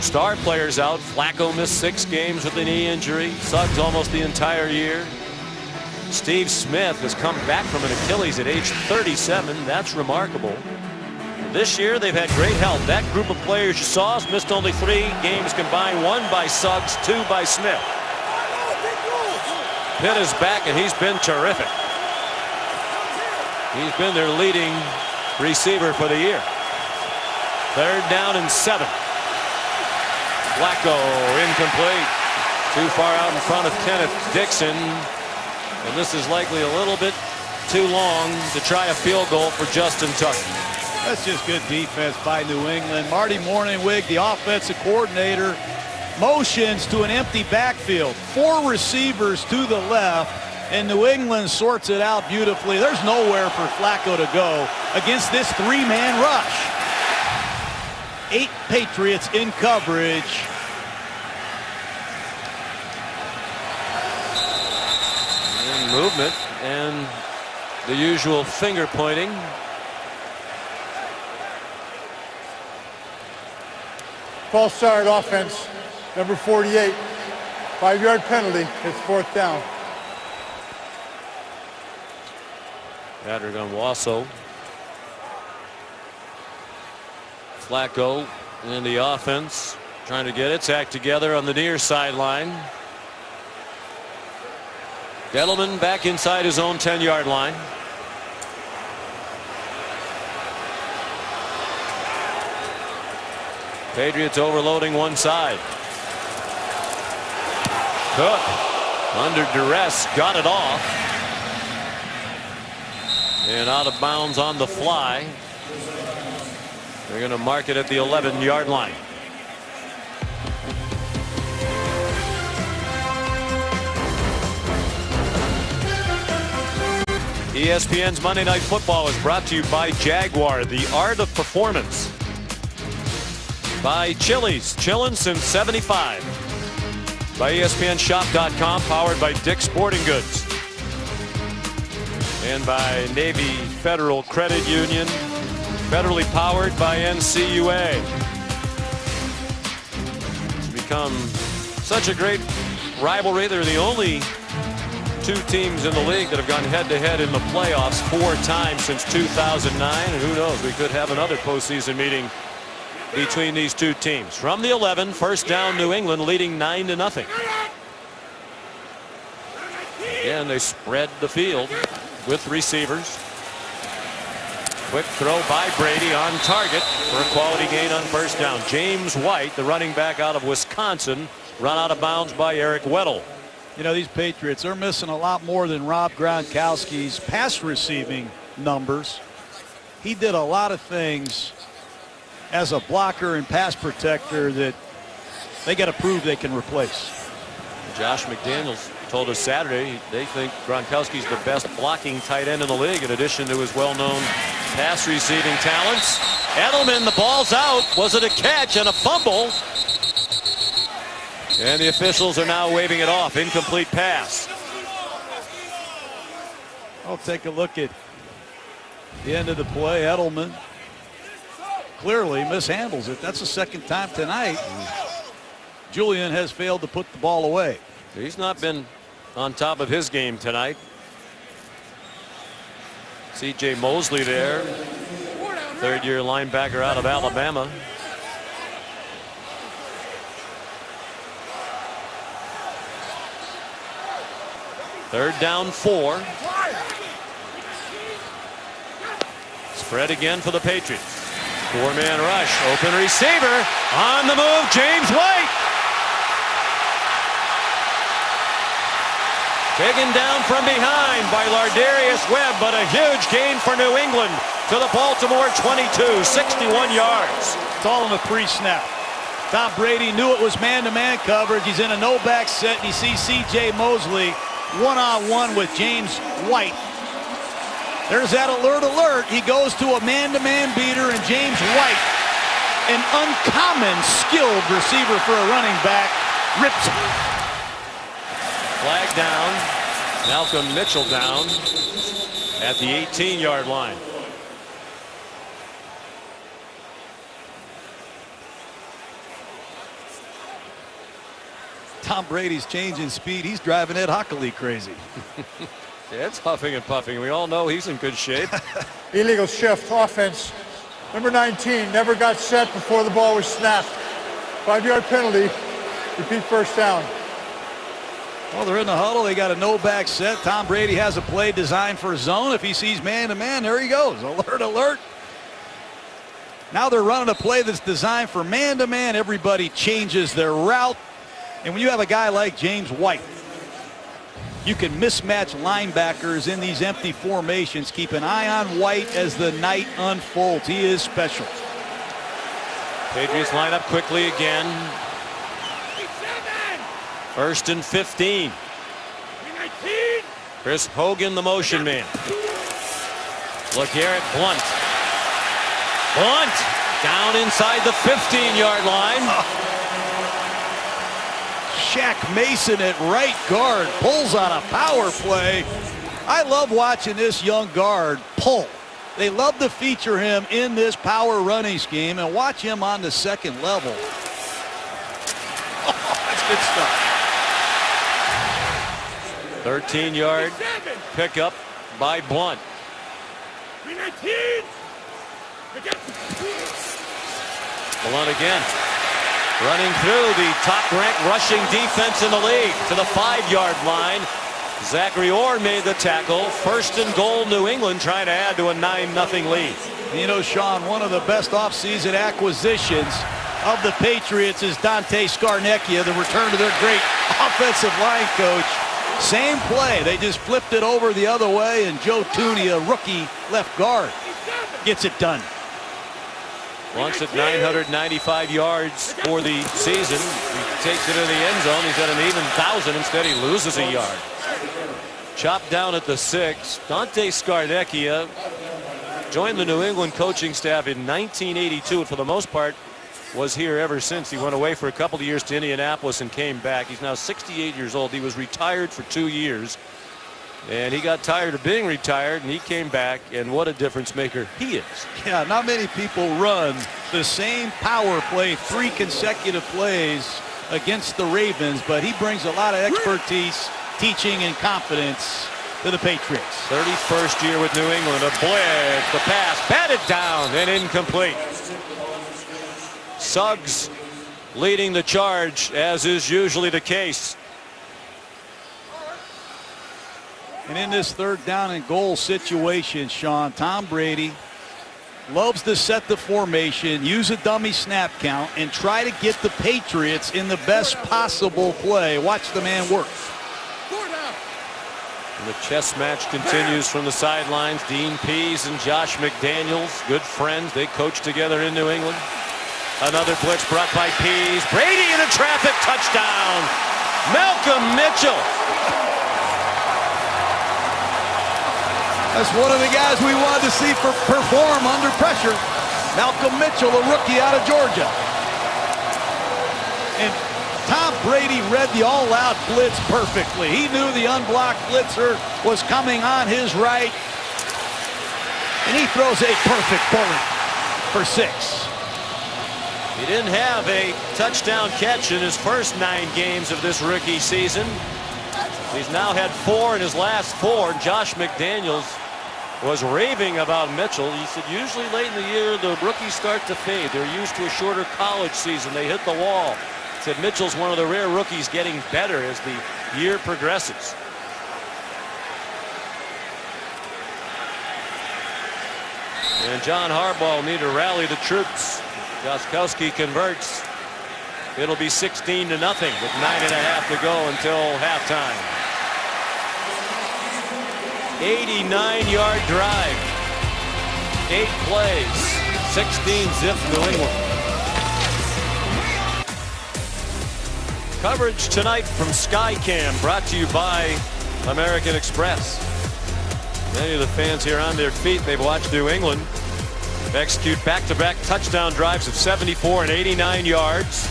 star players out. Flacco missed 6 games with a knee injury. Suggs almost the entire year. Steve Smith has come back from an Achilles at age 37. That's remarkable. This year they've had great help. That group of players you saw has missed only 3 games combined. 1 by Suggs, 2 by Smith. Pitt is back and he's been terrific. He's been their leading receiver for the year. 3rd down and 7. Flacco incomplete. Too far out in front of Kenneth Dixon. And this is likely a little bit too long to try a field goal for Justin Tucker. That's just good defense by New England. Marty Mornhinweg, the offensive coordinator, motions to an empty backfield. 4 receivers to the left, and New England sorts it out beautifully. There's nowhere for Flacco to go against this 3-man rush. 8 Patriots in coverage. And movement and the usual finger pointing. False start offense, number 48. 5-yard penalty. It's 4th down. Patrick Onwuasor. Flacco in the offense, trying to get its act together on the near sideline. Gettleman back inside his own 10-yard line. Patriots overloading one side. Cook under duress got it off. And out of bounds on the fly. They're going to mark it at the 11-yard line. ESPN's Monday Night Football is brought to you by Jaguar, the art of performance. By Chili's, chillin' since '75. By ESPNShop.com, powered by Dick's Sporting Goods. And by Navy Federal Credit Union, federally powered by NCUA. It's become such a great rivalry. They're the only 2 teams in the league that have gone head-to-head in the playoffs 4 times since 2009. And who knows, we could have another postseason meeting between these 2 teams. From the 11, 1st down, New England leading 9-0. Again, they spread the field with receivers. Quick throw by Brady on target for a quality gain on 1st down. James White, the running back out of Wisconsin, run out of bounds by Eric Weddle. You know, these Patriots, they're missing a lot more than Rob Gronkowski's pass receiving numbers. He did a lot of things as a blocker and pass protector that they got to prove they can replace. Josh McDaniels told us Saturday they think Gronkowski's the best blocking tight end in the league, in addition to his well-known pass receiving talents. Edelman, the ball's out. Was it a catch and a fumble? And the officials are now waving it off. Incomplete pass. I'll take a look at the end of the play. Edelman clearly mishandles it. That's the 2nd time tonight Julian has failed to put the ball away. He's not been on top of his game tonight. C.J. Mosley there, third-year linebacker out of Alabama. Third down 4. Spread again for the Patriots. 4-man rush. Open receiver. On the move, James White. Taken down from behind by Lardarius Webb, but a huge gain for New England to the Baltimore 22, 61 yards. It's all in the pre-snap. Tom Brady knew it was man-to-man coverage. He's in a no-back set, and he sees C.J. Mosley one-on-one with James White. There's that alert. He goes to a man-to-man beater, and James White, an uncommon skilled receiver for a running back, rips him. Flag down. Malcolm Mitchell down at the 18-yard line. Tom Brady's changing speed. He's driving Ed Hockley crazy. It's huffing and puffing. We all know he's in good shape. Illegal shift offense. Number 19 never got set before the ball was snapped. 5-yard penalty. Repeat first down. Well, they're in the huddle. They got a no-back set. Tom Brady has a play designed for a zone. If he sees man-to-man, there he goes. Alert. Now they're running a play that's designed for man-to-man. Everybody changes their route. And when you have a guy like James White, you can mismatch linebackers in these empty formations. Keep an eye on White as the night unfolds. He is special. Patriots line up quickly again. 1st and 15. Chris Hogan, the motion man. Look here at Blunt. Blunt down inside the 15-yard line. Shaq Mason at right guard pulls on a power play. I love watching this young guard pull. They love to feature him in this power running scheme, and watch him on the second level. Oh, that's good stuff. 13-yard pickup by Blunt. Blunt again. Running through the top-ranked rushing defense in the league to the 5-yard line. Zachary Orr made the tackle. 1st and goal, New England trying to add to a 9-0 lead. You know, Sean, one of the best offseason acquisitions of the Patriots is Dante Scarnecchia, the return to their great offensive line coach. Same play. They just flipped it over the other way, and Joe Thuney, a rookie left guard, gets it done. Once at 995 yards for the season. He takes it in the end zone. He's at an even 1,000. Instead, he loses a yard. Chopped down at the 6. Dante Scarnecchia joined the New England coaching staff in 1982, and for the most part was here ever since. He went away for a couple of years to Indianapolis and came back. He's now 68 years old. He was retired for 2 years. And he got tired of being retired, and he came back, and what a difference maker he is. Yeah, not many people run the same power play 3 consecutive plays against the Ravens, but he brings a lot of expertise, teaching, and confidence to the Patriots. 31st year with New England. A blitz, the pass, batted down and incomplete. Suggs leading the charge, as is usually the case. And in this 3rd down and goal situation, Sean, Tom Brady loves to set the formation, use a dummy snap count, and try to get the Patriots in the best possible play. Watch the man work. And the chess match continues from the sidelines. Dean Pease and Josh McDaniels, good friends. They coached together in New England. Another blitz brought by Pease. Brady in the traffic, touchdown. Malcolm Mitchell. That's one of the guys we wanted to see perform under pressure. Malcolm Mitchell, a rookie out of Georgia. And Tom Brady read the all-out blitz perfectly. He knew the unblocked blitzer was coming on his right. And he throws a perfect bullet for 6. He didn't have a touchdown catch in his first 9 games of this rookie season. He's now had 4 in his last 4. Josh McDaniels was raving about Mitchell. He said usually late in the year the rookies start to fade. They're used to a shorter college season. They hit the wall. He said Mitchell's one of the rare rookies getting better as the year progresses. And John Harbaugh will need to rally the troops. Gostkowski converts. It'll be 16-0 with 9.5 to go until halftime. 89-yard drive. 8 plays. 16 zip New England. Coverage tonight from Skycam, brought to you by American Express. Many of the fans here on their feet. They've watched New England execute back-to-back touchdown drives of 74 and 89 yards.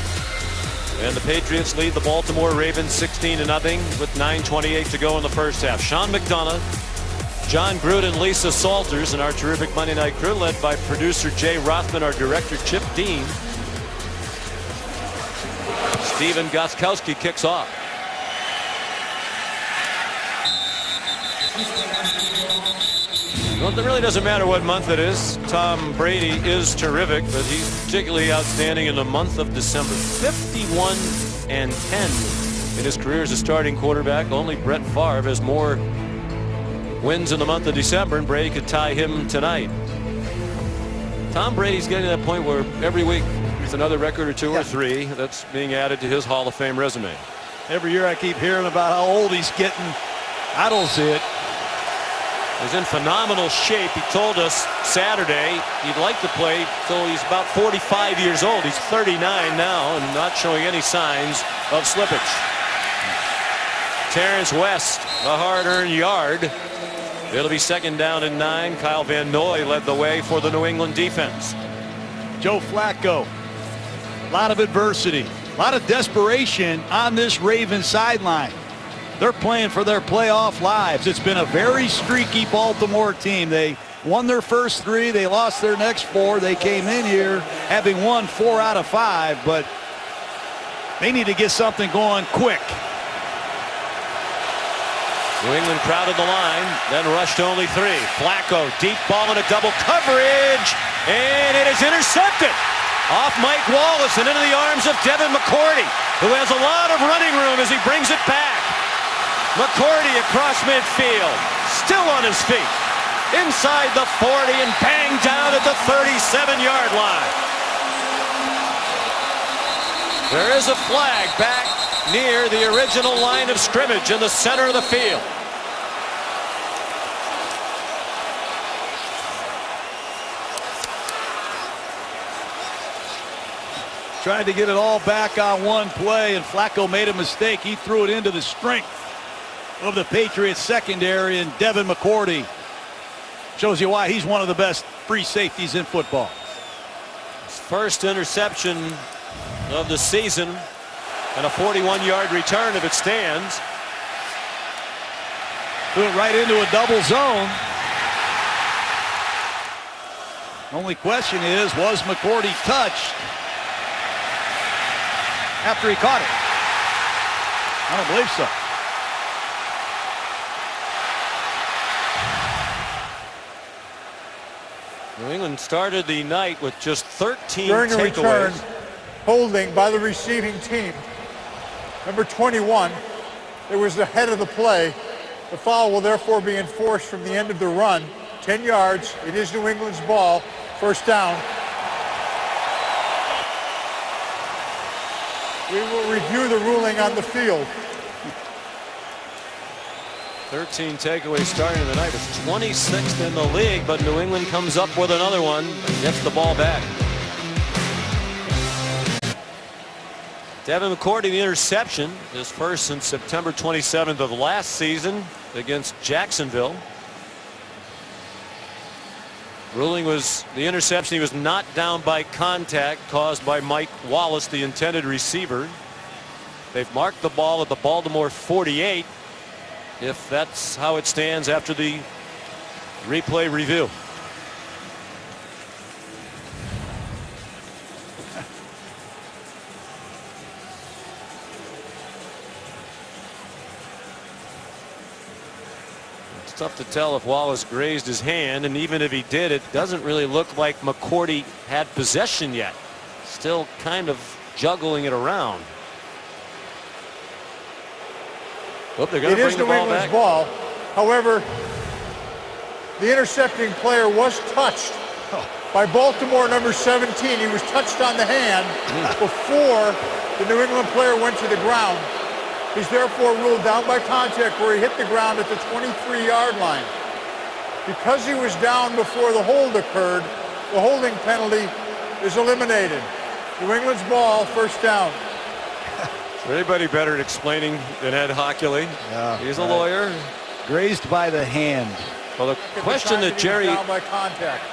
And the Patriots lead the Baltimore Ravens 16-0 with 9:28 to go in the first half. Sean McDonough, John Gruden, Lisa Salters, and our terrific Monday Night crew led by producer Jay Rothman, our director Chip Dean. Stephen Gostkowski kicks off. Well, it really doesn't matter what month it is. Tom Brady is terrific, but he's particularly outstanding in the month of December. 51-10 in his career as a starting quarterback. Only Brett Favre has more wins in the month of December, and Brady could tie him tonight. Tom Brady's getting to that point where every week there's another record or two or three that's being added to his Hall of Fame resume. Every year I keep hearing about how old he's getting. I don't see it. He's in phenomenal shape. He told us Saturday he'd like to play till he's about 45 years old. He's 39 now and not showing any signs of slippage. Terrence West, a hard-earned yard. It'll be 2nd down and 9. Kyle Van Noy led the way for the New England defense. Joe Flacco, a lot of adversity, a lot of desperation on this Ravens sideline. They're playing for their playoff lives. It's been a very streaky Baltimore team. They won their first 3. They lost their next 4. They came in here having won 4 out of 5, but they need to get something going quick. New England crowded the line, then rushed only 3. Flacco, deep ball in a double coverage, and it is intercepted. Off Mike Wallace and into the arms of Devin McCourty, who has a lot of running room as he brings it back. McCourty across midfield, still on his feet, inside the 40 and banged down at the 37-yard line. There is a flag back near the original line of scrimmage in the center of the field. Tried to get it all back on one play, and Flacco made a mistake. He threw it into the strength of the Patriots secondary, and Devin McCourty shows you why he's one of the best free safeties in football. His first interception of the season and a 41-yard return if it stands. Threw it right into a double zone. Only question is, was McCourty touched after he caught it? I don't believe so. New England started the night with just 13 During a return, takeaways. holding by the receiving team. Number 21, it was the head of the play. The foul will therefore be enforced from the end of the run. 10 yards. It is New England's ball. 1st down. We will review the ruling on the field. 13 takeaways starting the night. It's 26th in the league, but New England comes up with another one and gets the ball back. Devin McCourty, the interception, his first since September 27th of last season against Jacksonville. Ruling was the interception. He was not down by contact caused by Mike Wallace, the intended receiver. They've marked the ball at the Baltimore 48. If that's how it stands after the replay review. It's tough to tell if Wallace grazed his hand, and even if he did, it doesn't really look like McCourty had possession yet. Still kind of juggling it around. Oh, they're going to bring the ball back. It is New England's ball. However, the intercepting player was touched by Baltimore number 17. He was touched on the hand before the New England player went to the ground. He's therefore ruled down by contact where he hit the ground at the 23-yard line. Because he was down before the hold occurred, the holding penalty is eliminated. New England's ball, first down. Is there anybody better at explaining than Ed Hockley? Yeah, he's a lawyer. Grazed by the hand. Well, the question that Jerry down by contact.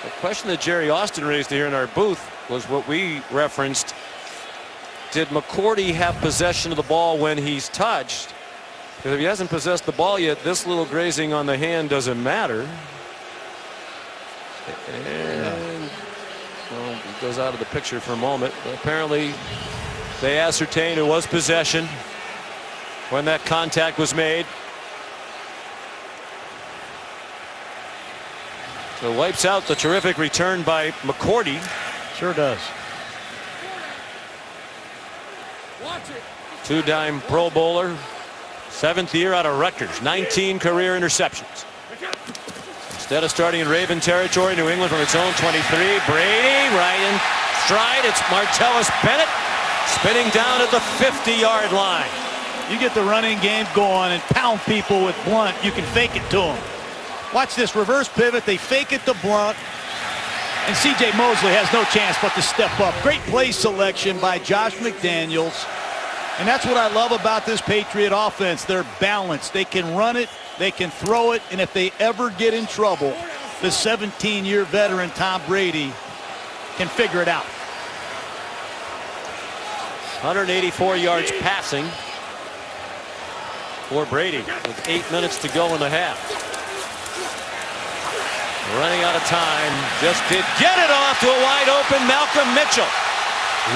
The question that Jerry Austin raised here in our booth was what we referenced. Did McCourty have possession of the ball when he's touched? Because if he hasn't possessed the ball yet, this little grazing on the hand doesn't matter. And well, he goes out of the picture for a moment. But apparently, they ascertained it was possession when that contact was made. So wipes out the terrific return by McCourty. Sure does. Two-time Pro Bowler, 7th year out of Rutgers, 19 career interceptions. Instead of starting in Raven territory, New England from its own 23. Brady right in stride. It's Martellus Bennett spinning down at the 50-yard line. You get the running game going and pound people with Blunt, you can fake it to them. Watch this reverse pivot. They fake it to Blunt. And C.J. Mosley has no chance but to step up. Great play selection by Josh McDaniels. And that's what I love about this Patriot offense. They're balanced. They can run it. They can throw it. And if they ever get in trouble, the 17-year veteran Tom Brady can figure it out. 184 yards passing for Brady with 8 minutes to go in the half. Running out of time, just did get it off to a wide open Malcolm Mitchell.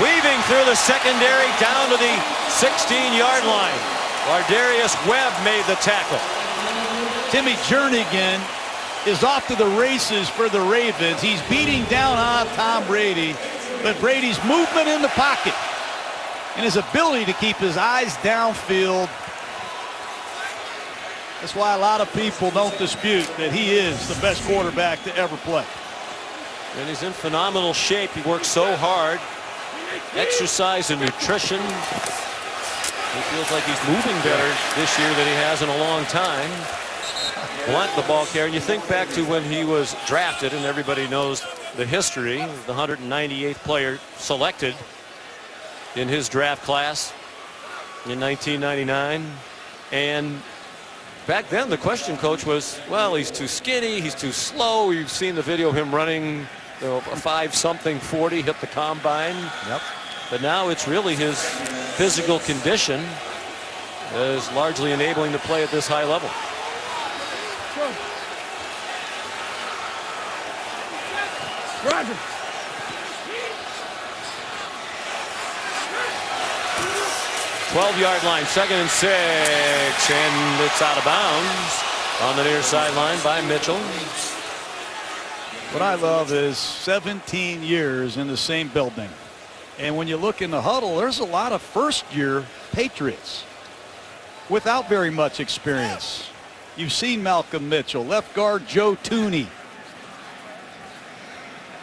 Weaving through the secondary down to the 16-yard line. Lardarius Webb made the tackle. Timmy Jernigan is off to the races for the Ravens. He's beating down on Tom Brady, but Brady's movement in the pocket and his ability to keep his eyes downfield. That's why a lot of people don't dispute that he is the best quarterback to ever play. And he's in phenomenal shape. He works so hard. Exercise and nutrition. He feels like he's moving better this year than he has in a long time. Blunt, the ball carrier. And you think back to when he was drafted, and everybody knows the history, the 198th player selected in his draft class in 1999. And back then, the question, Coach, was, well, he's too skinny, he's too slow. You've seen the video of him running a 5-something 40, hit the combine. Yep. But now it's really his physical condition that is largely enabling to play at this high level. Roger. 12-yard line, 2nd and 6, and it's out of bounds on the near sideline by Mitchell. What I love is 17 years in the same building. And when you look in the huddle, there's a lot of first-year Patriots without very much experience. You've seen Malcolm Mitchell, left guard Joe Tooney.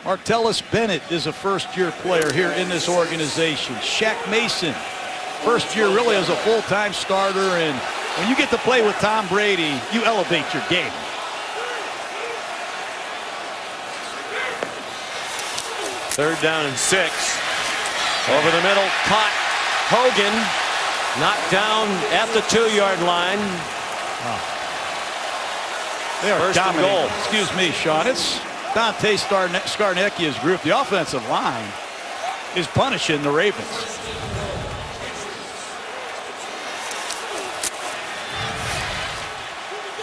Martellus Bennett is a first-year player here in this organization. Shaq Mason, first year really as a full-time starter. And when you get to play with Tom Brady, you elevate your game. Third down and 6. Over the middle, caught. Hogan knocked down at the 2-yard line. They are First and dominating. goal. Excuse me, Sean. It's Dante Scarnecchia's group. The offensive line is punishing the Ravens.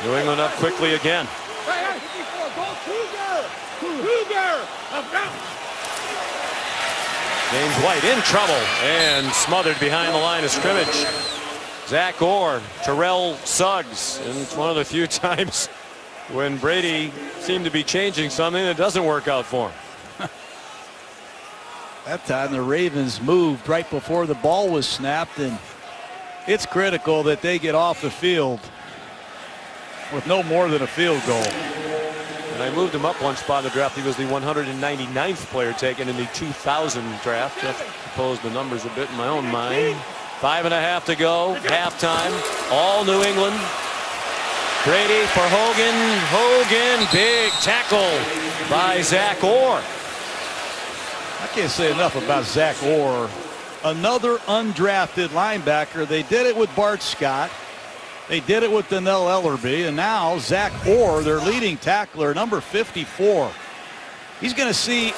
New England up quickly again. James White in trouble and smothered behind the line of scrimmage. Zach Orr, Terrell Suggs, and it's one of the few times when Brady seemed to be changing something that doesn't work out for him. That time the Ravens moved right before the ball was snapped, and it's critical that they get off the field with no more than a field goal. And I moved him up one spot in the draft. He was the 199th player taken in the 2000 draft. Just proposed the numbers a bit in my own mind. 5.5 to go. Halftime. All New England. Brady for Hogan. Hogan. Big tackle by Zach Orr. I can't say enough about Zach Orr. Another undrafted linebacker. They did it with Bart Scott. They did it with Donnell Ellerby, and now Zach Orr, their leading tackler, number 54. He's going to see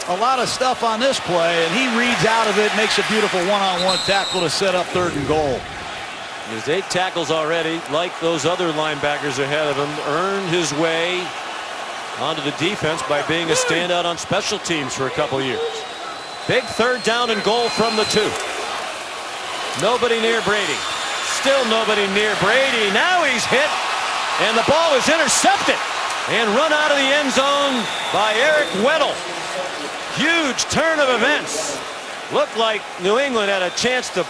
a lot of stuff on this play, and he reads out of it, makes a beautiful one-on-one tackle to set up 3rd and goal. His 8 tackles already, like those other linebackers ahead of him, earned his way onto the defense by being a standout on special teams for a couple years. Big 3rd down and goal from the 2. Nobody near Brady. Still nobody near Brady. Now he's hit, and the ball is intercepted and run out of the end zone by Eric Weddle. Huge turn of events. Looked like New England had a chance to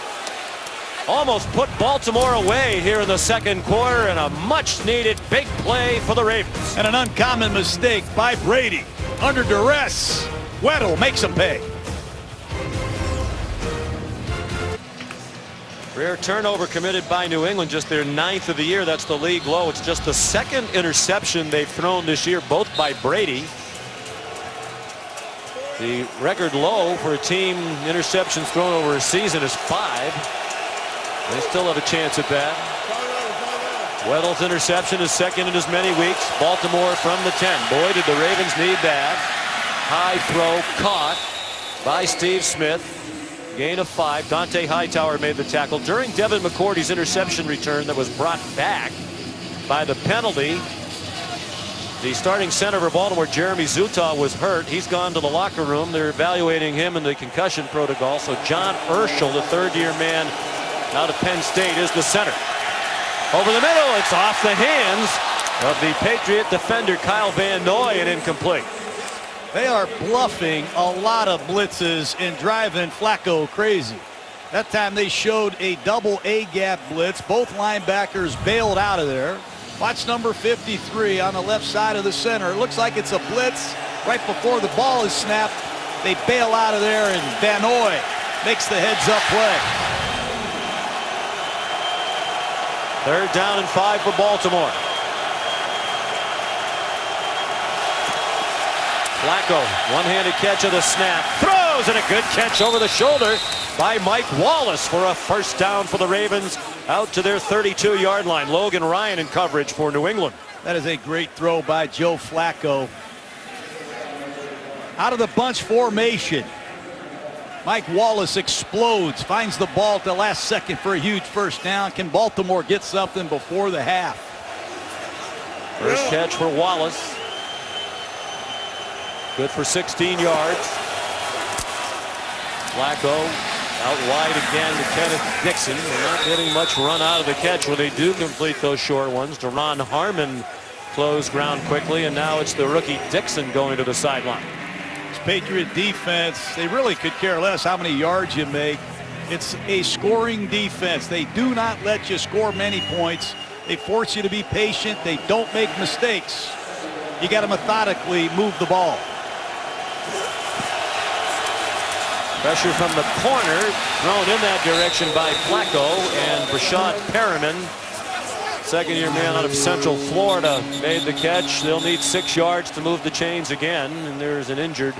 almost put Baltimore away here in the 2nd quarter, and a much-needed big play for the Ravens. And an uncommon mistake by Brady. Under duress, Weddle makes him pay. Rare turnover committed by New England, just their 9th of the year. That's the league low. It's just the 2nd interception they've thrown this year, both by Brady. The record low for a team interceptions thrown over a season is 5. They still have a chance at that. Weddle's interception is 2nd in as many weeks. Baltimore from the 10. Boy, did the Ravens need that. High throw caught by Steve Smith. Gain of 5. Dante Hightower made the tackle during Devin McCourty's interception return that was brought back by the penalty. The starting center for Baltimore, Jeremy Zutaw, was hurt. He's gone to the locker room. They're evaluating him in the concussion protocol. So John Urschel, the 3rd-year man out of Penn State, is the center. Over the middle, it's off the hands of the Patriot defender Kyle Van Noy, and incomplete. They are bluffing a lot of blitzes and driving Flacco crazy. That time they showed a double A-gap blitz. Both linebackers bailed out of there. Watch number 53 on the left side of the center. It looks like it's a blitz right before the ball is snapped. They bail out of there, and Van Noy makes the heads-up play. 3rd down and 5 for Baltimore. Flacco, one-handed catch of the snap, throws, and a good catch over the shoulder by Mike Wallace for a 1st down for the Ravens out to their 32-yard line. Logan Ryan in coverage for New England. That is a great throw by Joe Flacco. Out of the bunch formation, Mike Wallace explodes, finds the ball at the last second for a huge 1st down. Can Baltimore get something before the half? First catch for Wallace. Good for 16 yards. Flacco out wide again to Kenneth Dixon. They're not getting much run out of the catch when they do complete those short ones. Duron Harmon closed ground quickly, and now it's the rookie Dixon going to the sideline. This Patriot defense, they really could care less how many yards you make. It's a scoring defense. They do not let you score many points. They force you to be patient. They don't make mistakes. You got to methodically move the ball. Pressure from the corner, thrown in that direction by Flacco, and Brashad Perriman, 2nd-year man out of Central Florida, made the catch. They'll need 6 yards to move the chains again, and there's an injured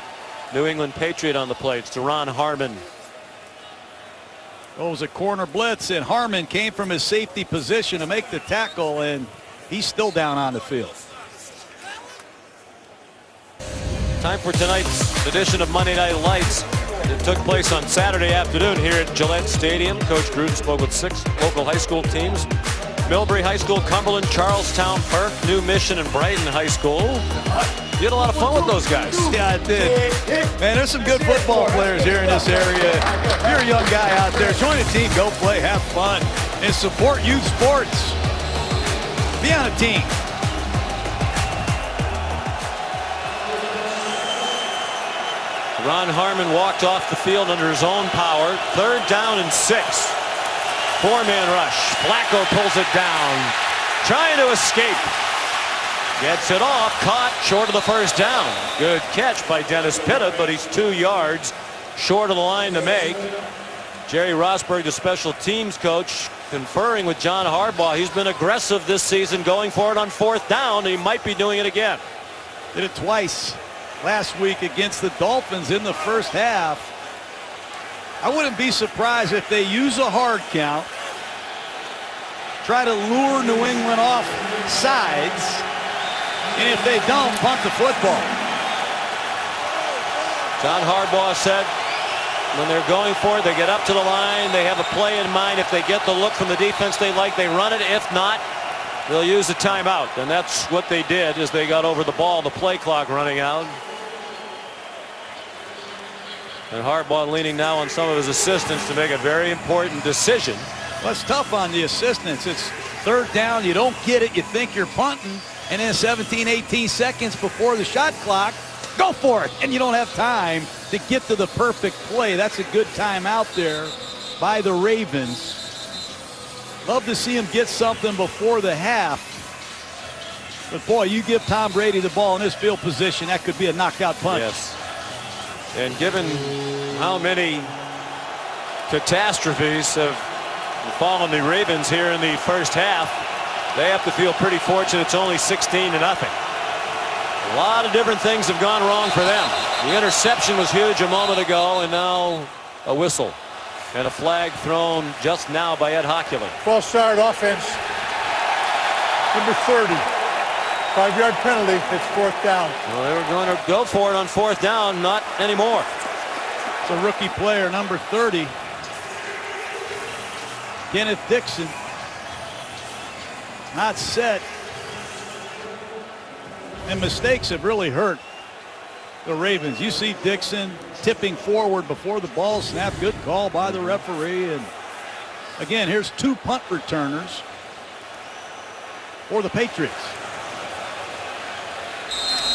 New England Patriot on the plate. It's Duron Harmon. It was a corner blitz, and Harmon came from his safety position to make the tackle, and he's still down on the field. Time for tonight's edition of Monday Night Lights. It took place on Saturday afternoon here at Gillette Stadium. Coach Gruden spoke with 6 local high school teams. Millbury High School, Cumberland, Charlestown, Perk, New Mission, and Brighton High School. You had a lot of fun with those guys. Yeah, I did. Man, there's some good football players here in this area. If you're a young guy out there, join a team, go play, have fun. and support youth sports. Be on a team. Ron Harmon walked off the field under his own power. 3rd down and 6. 4-man rush. Flacco pulls it down. Trying to escape. Gets it off. Caught short of the 1st down. Good catch by Dennis Pitta, but he's 2 yards short of the line to make. Jerry Rosburg, the special teams coach, conferring with John Harbaugh. He's been aggressive this season, going for it on 4th down. He might be doing it again. Did it twice last week against the Dolphins in the first half. I wouldn't be surprised if they use a hard count, try to lure New England off sides, and if they don't, punt the football. John Harbaugh said when they're going for it, they get up to the line, they have a play in mind. If they get the look from the defense they like, they run it. If not, they'll use a timeout. And that's what they did as they got over the ball, the play clock running out. And Harbaugh leaning now on some of his assistants to make a very important decision. Well, it's tough on the assistants. It's 3rd down. You don't get it. You think you're punting. And then 17, 18 seconds before the shot clock, go for it. And you don't have time to get to the perfect play. That's a good time out there by the Ravens. Love to see him get something before the half. But, boy, you give Tom Brady the ball in this field position, that could be a knockout punch. Yes. And given how many catastrophes have befallen the Ravens here in the first half, they have to feel pretty fortunate it's only 16-0. A lot of different things have gone wrong for them. The interception was huge a moment ago, and now a whistle and a flag thrown just now by Ed Hockeley. False start offense. Number 30. 5-yard penalty. It's 4th down. Well, they were going to go for it on 4th down. Not anymore. It's a rookie player, number 30. Kenneth Dixon. Not set. And mistakes have really hurt the Ravens. You see Dixon tipping forward before the ball snapped. Good call by the referee. And again, here's 2 punt returners for the Patriots.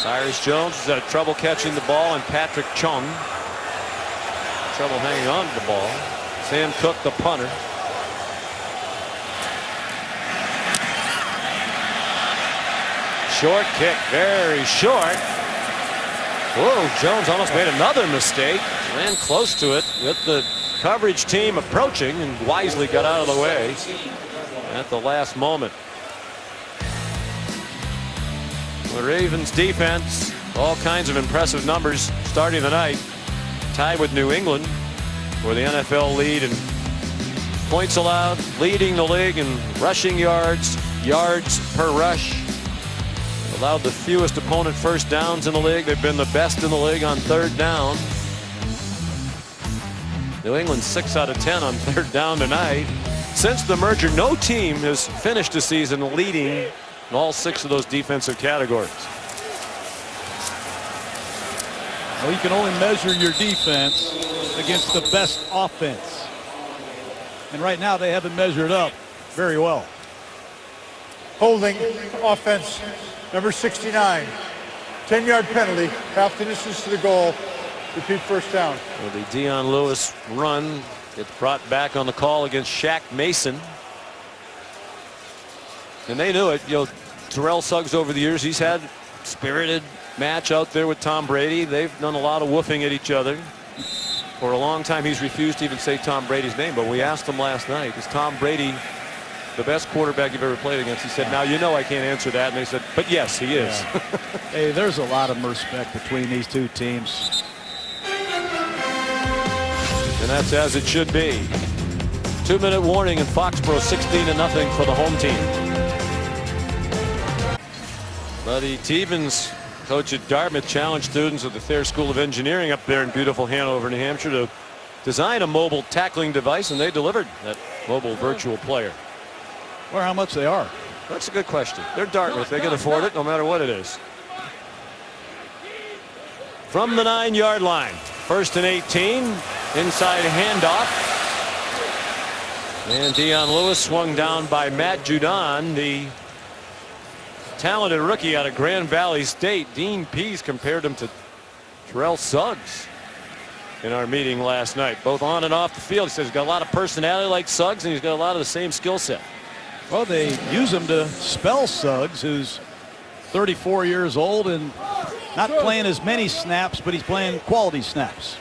Cyrus Jones has had trouble catching the ball, and Patrick Chung trouble hanging on to the ball. Sam Cook, the punter. Short kick, very short. Whoa, Jones almost made another mistake. Ran close to it with the coverage team approaching and wisely got out of the way at the last moment. The Ravens defense, all kinds of impressive numbers starting the night. Tied with New England for the NFL lead in points allowed, leading the league in rushing yards, yards per rush. Allowed the fewest opponent 1st downs in the league. They've been the best in the league on 3rd down. New England 6 out of 10 on 3rd down tonight. Since the merger, no team has finished the season leading in all 6 of those defensive categories. Well, you can only measure your defense against the best offense. And right now they haven't measured up very well. Holding offense. Number 69. 10-yard penalty. Half the distance to the goal. Repeat 1st down. Well, the Dion Lewis run gets brought back on the call against Shaq Mason. And they knew it. You know, Terrell Suggs over the years, he's had spirited match out there with Tom Brady. They've done a lot of woofing at each other. For a long time, he's refused to even say Tom Brady's name. But we asked him last night, is Tom Brady the best quarterback you've ever played against? He said, now you know I can't answer that. And they said, but yes, he is. Yeah. Hey, there's a lot of respect between these 2 teams. And that's as it should be. 2-minute warning in Foxborough, 16-0 for the home team. Buddy Tevens, coach at Dartmouth, challenged students at the Thayer School of Engineering up there in beautiful Hanover, New Hampshire, to design a mobile tackling device, and they delivered that mobile virtual player. Or how much they are. That's a good question. They're Dartmouth. They can afford it no matter what it is. From the 9-yard line, 1st and 18. Inside handoff. And Dion Lewis swung down by Matt Judon, the talented rookie out of Grand Valley State. Dean Pease compared him to Terrell Suggs in our meeting last night, both on and off the field. He says he's got a lot of personality like Suggs, and he's got a lot of the same skill set. Well, they use him to spell Suggs, who's 34 years old and not playing as many snaps, but he's playing quality snaps.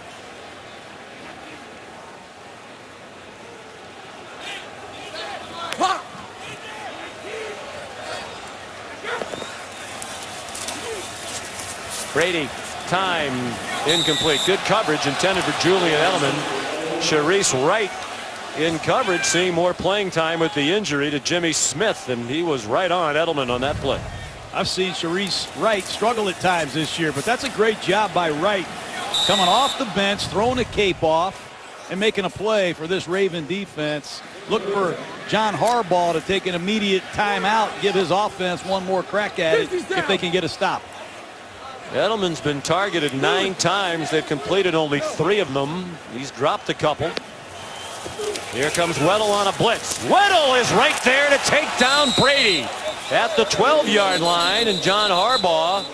Brady, time incomplete. Good coverage intended for Julian Edelman. Sharice Wright in coverage, seeing more playing time with the injury to Jimmy Smith, and he was right on Edelman on that play. I've seen Sharice Wright struggle at times this year, but that's a great job by Wright, coming off the bench, throwing a cape off, and making a play for this Raven defense. Look for John Harbaugh to take an immediate timeout, give his offense one more crack at it if they can get a stop. Edelman's been targeted 9 times. They've completed only 3 of them. He's dropped a couple. Here comes Weddle on a blitz. Weddle is right there to take down Brady at the 12-yard line, and John Harbaugh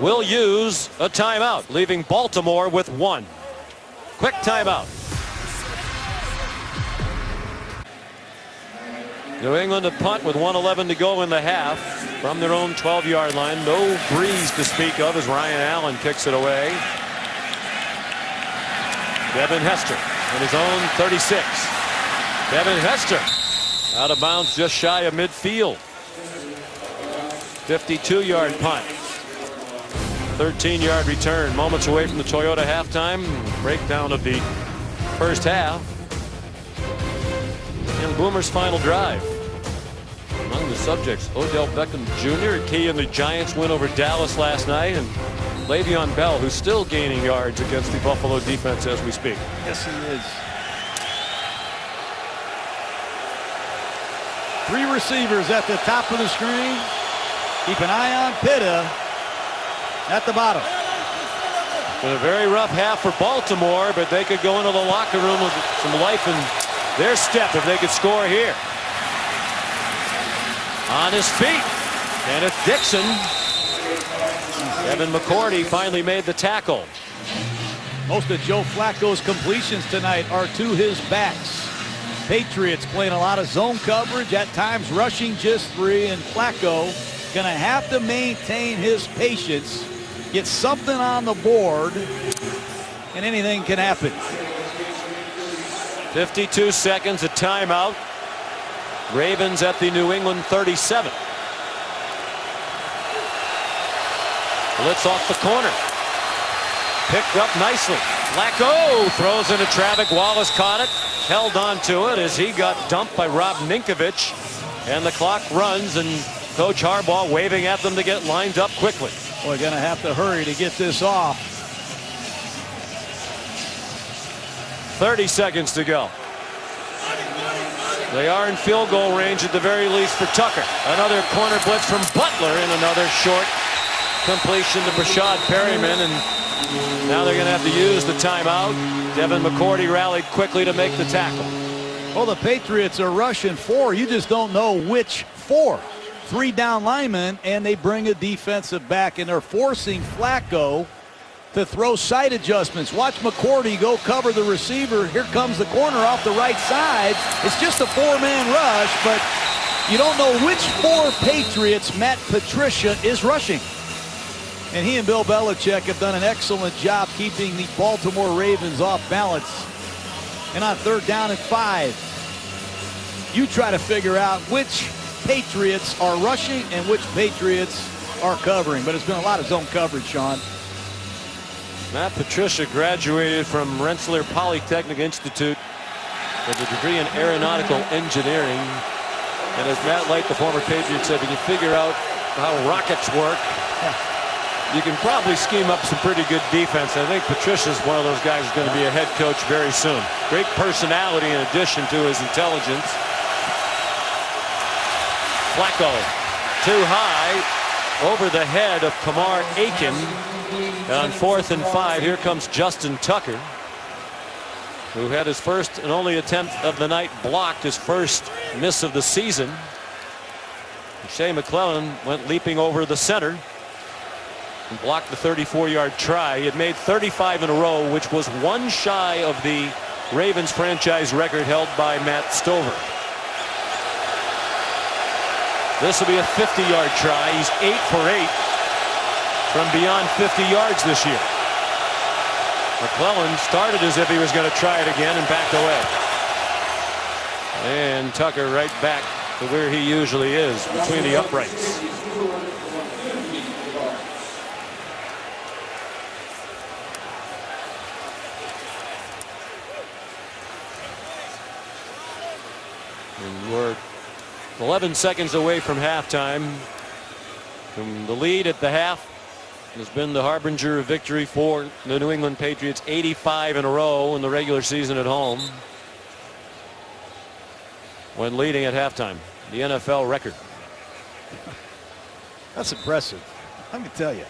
will use a timeout, leaving Baltimore with 1. Quick timeout. New England a punt with 1:11 to go in the half from their own 12-yard line. No breeze to speak of as Ryan Allen kicks it away. Devin Hester at his own 36. Devin Hester out of bounds just shy of midfield. 52-yard punt. 13-yard return. Moments away from the Toyota halftime. Breakdown of the first half. And Boomer's final drive. Among the subjects, Odell Beckham Jr., key in the Giants win over Dallas last night, and Le'Veon Bell, who's still gaining yards against the Buffalo defense as we speak. Yes, he is. 3 receivers at the top of the screen. Keep an eye on Pitta at the bottom. Been a very rough half for Baltimore, but they could go into the locker room with some life in their step if they could score here. On his feet, Kenneth Dixon. Evan McCourty finally made the tackle. Most of Joe Flacco's completions tonight are to his backs. Patriots playing a lot of zone coverage, at times rushing just 3, and Flacco gonna have to maintain his patience, get something on the board, and anything can happen. 52 seconds, a timeout. Ravens at the New England 37. Blitz off the corner. Picked up nicely. Flacco throws into traffic. Wallace caught it. Held on to it as he got dumped by Rob Ninkovich. And the clock runs, and Coach Harbaugh waving at them to get lined up quickly. We're going to have to hurry to get this off. 30 seconds to go. They are in field goal range at the very least for Tucker. Another corner blitz from Butler, and another short completion to Brashad Perryman, and now they're going to have to use the timeout. Devin McCourty rallied quickly to make the tackle. Well, the Patriots are rushing 4. You just don't know which 4. 3 down linemen, and they bring a defensive back, and they're forcing Flacco to throw side adjustments. Watch McCourty go cover the receiver. Here comes the corner off the right side. It's just a 4-man rush, but you don't know which 4 Patriots Matt Patricia is rushing. And he and Bill Belichick have done an excellent job keeping the Baltimore Ravens off balance. And on 3rd down and 5, you try to figure out which Patriots are rushing and which Patriots are covering. But it's been a lot of zone coverage, Sean. Matt Patricia graduated from Rensselaer Polytechnic Institute with a degree in aeronautical engineering. And as Matt Light, the former Patriot, said, when you figure out how rockets work, you can probably scheme up some pretty good defense. I think Patricia's one of those guys who's going to be a head coach very soon. Great personality in addition to his intelligence. Flacco too high over the head of Kamar Aiken. On 4th and 5, here comes Justin Tucker. who had his first and only attempt of the night blocked, his first miss of the season. Shea McClellan went leaping over the center and blocked the 34-yard try. He had made 35 in a row, which was one shy of the Ravens franchise record held by Matt Stover. This will be a 50-yard try. He's 8 for 8 from beyond 50 yards this year. McClellan started as if he was going to try it again and backed away. And Tucker right back to where he usually is, between the uprights. And we're 11 seconds away from halftime. From the lead at the half has been the harbinger of victory for the New England Patriots, 85 in a row in the regular season at home, when leading at halftime. The NFL record. That's impressive. Let me tell you.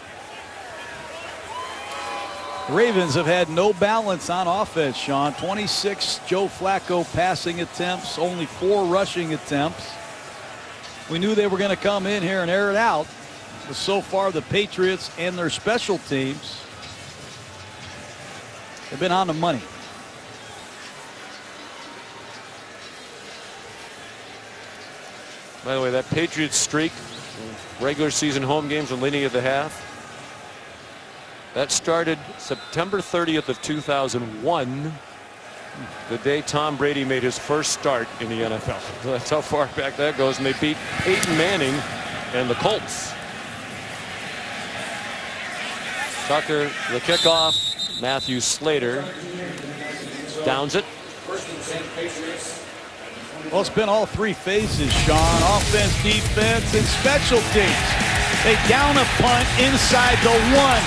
The Ravens have had no balance on offense, Sean. 26 Joe Flacco passing attempts, only 4 rushing attempts. We knew they were going to come in here and air it out. But so far, the Patriots and their special teams have been on the money. By the way, that Patriots streak, regular season home games and leading at the half, that started September 30th of 2001, the day Tom Brady made his first start in the NFL. So that's how far back that goes. And they beat Peyton Manning and the Colts. Tucker, the kickoff. Matthew Slater downs it. Well, it's been all 3 phases, Sean. Offense, defense, and special teams. They down a punt inside the 1.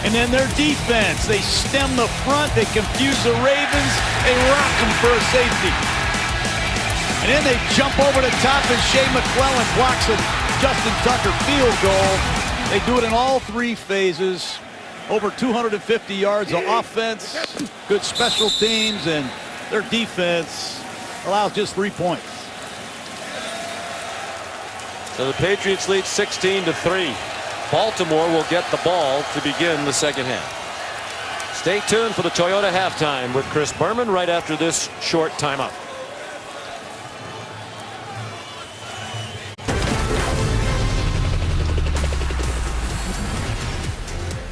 And then their defense, they stem the front, they confuse the Ravens, they rock them for a safety. And then they jump over the top and Shea McClellan blocks a Justin Tucker field goal. They do it in all 3 phases. Over 250 yards of offense, good special teams, and their defense allows just 3 points. So the Patriots lead 16-3. Baltimore will get the ball to begin the second half. Stay tuned for the Toyota halftime with Chris Berman right after this short timeout.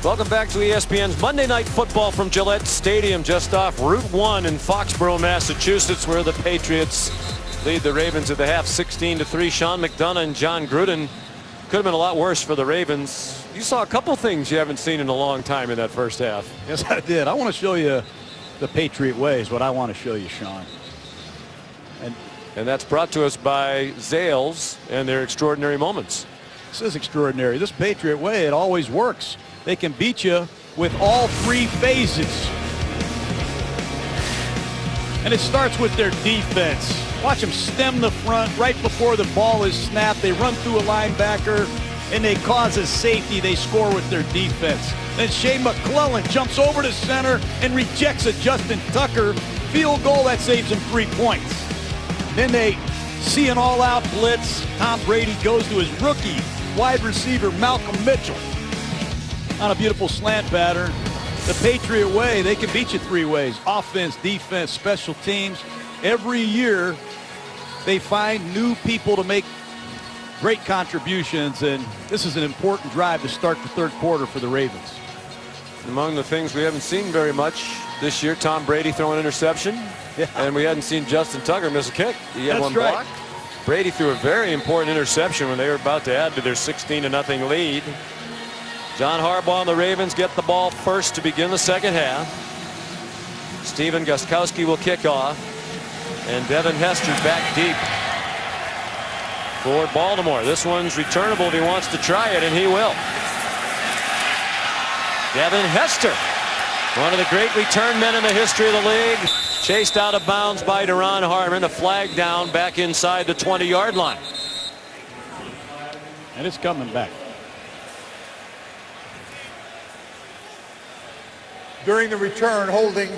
Welcome back to ESPN's Monday Night Football from Gillette Stadium, just off Route 1 in Foxborough, Massachusetts, where the Patriots lead the Ravens at the half 16-3. Sean McDonough and John Gruden. Could have been a lot worse for the Ravens. You saw a couple things you haven't seen in a long time in that first half. Yes, I did. I want to show you the Patriot way is what I want to show you, Sean. And that's brought to us by Zales and their extraordinary moments. This is extraordinary. This Patriot way, it always works. They can beat you with all 3 phases. And it starts with their defense. Watch them stem the front right before the ball is snapped. They run through a linebacker, and they cause a safety. They score with their defense. Then Shea McClellan jumps over to center and rejects a Justin Tucker field goal. That saves them 3 points. Then they see an all-out blitz. Tom Brady goes to his rookie wide receiver, Malcolm Mitchell, on a beautiful slant pattern. The Patriot way, they can beat you 3 ways. Offense, defense, special teams. Every year, they find new people to make great contributions, and this is an important drive to start the 3rd quarter for the Ravens. Among the things we haven't seen very much this year, Tom Brady throwing an interception, and we hadn't seen Justin Tucker miss a kick. He had one block. Brady threw a very important interception when they were about to add to their 16-0 lead. John Harbaugh and the Ravens get the ball first to begin the second half. Steven Gostkowski will kick off, and Devin Hester back deep for Baltimore. This one's returnable if he wants to try it, and he will. Devin Hester, one of the great return men in the history of the league, chased out of bounds by Duron Harmon. A flag down back inside the 20-yard line. And it's coming back. During the return, holding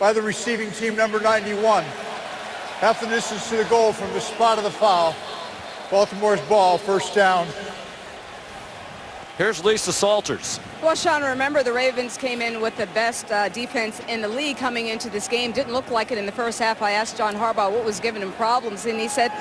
by the receiving team, number 91. Half the distance to the goal from the spot of the foul. Baltimore's ball, first down. Here's Lisa Salters. Well, Sean, remember the Ravens came in with the best defense in the league coming into this game. Didn't look like it in the first half. I asked John Harbaugh what was giving him problems, and he said,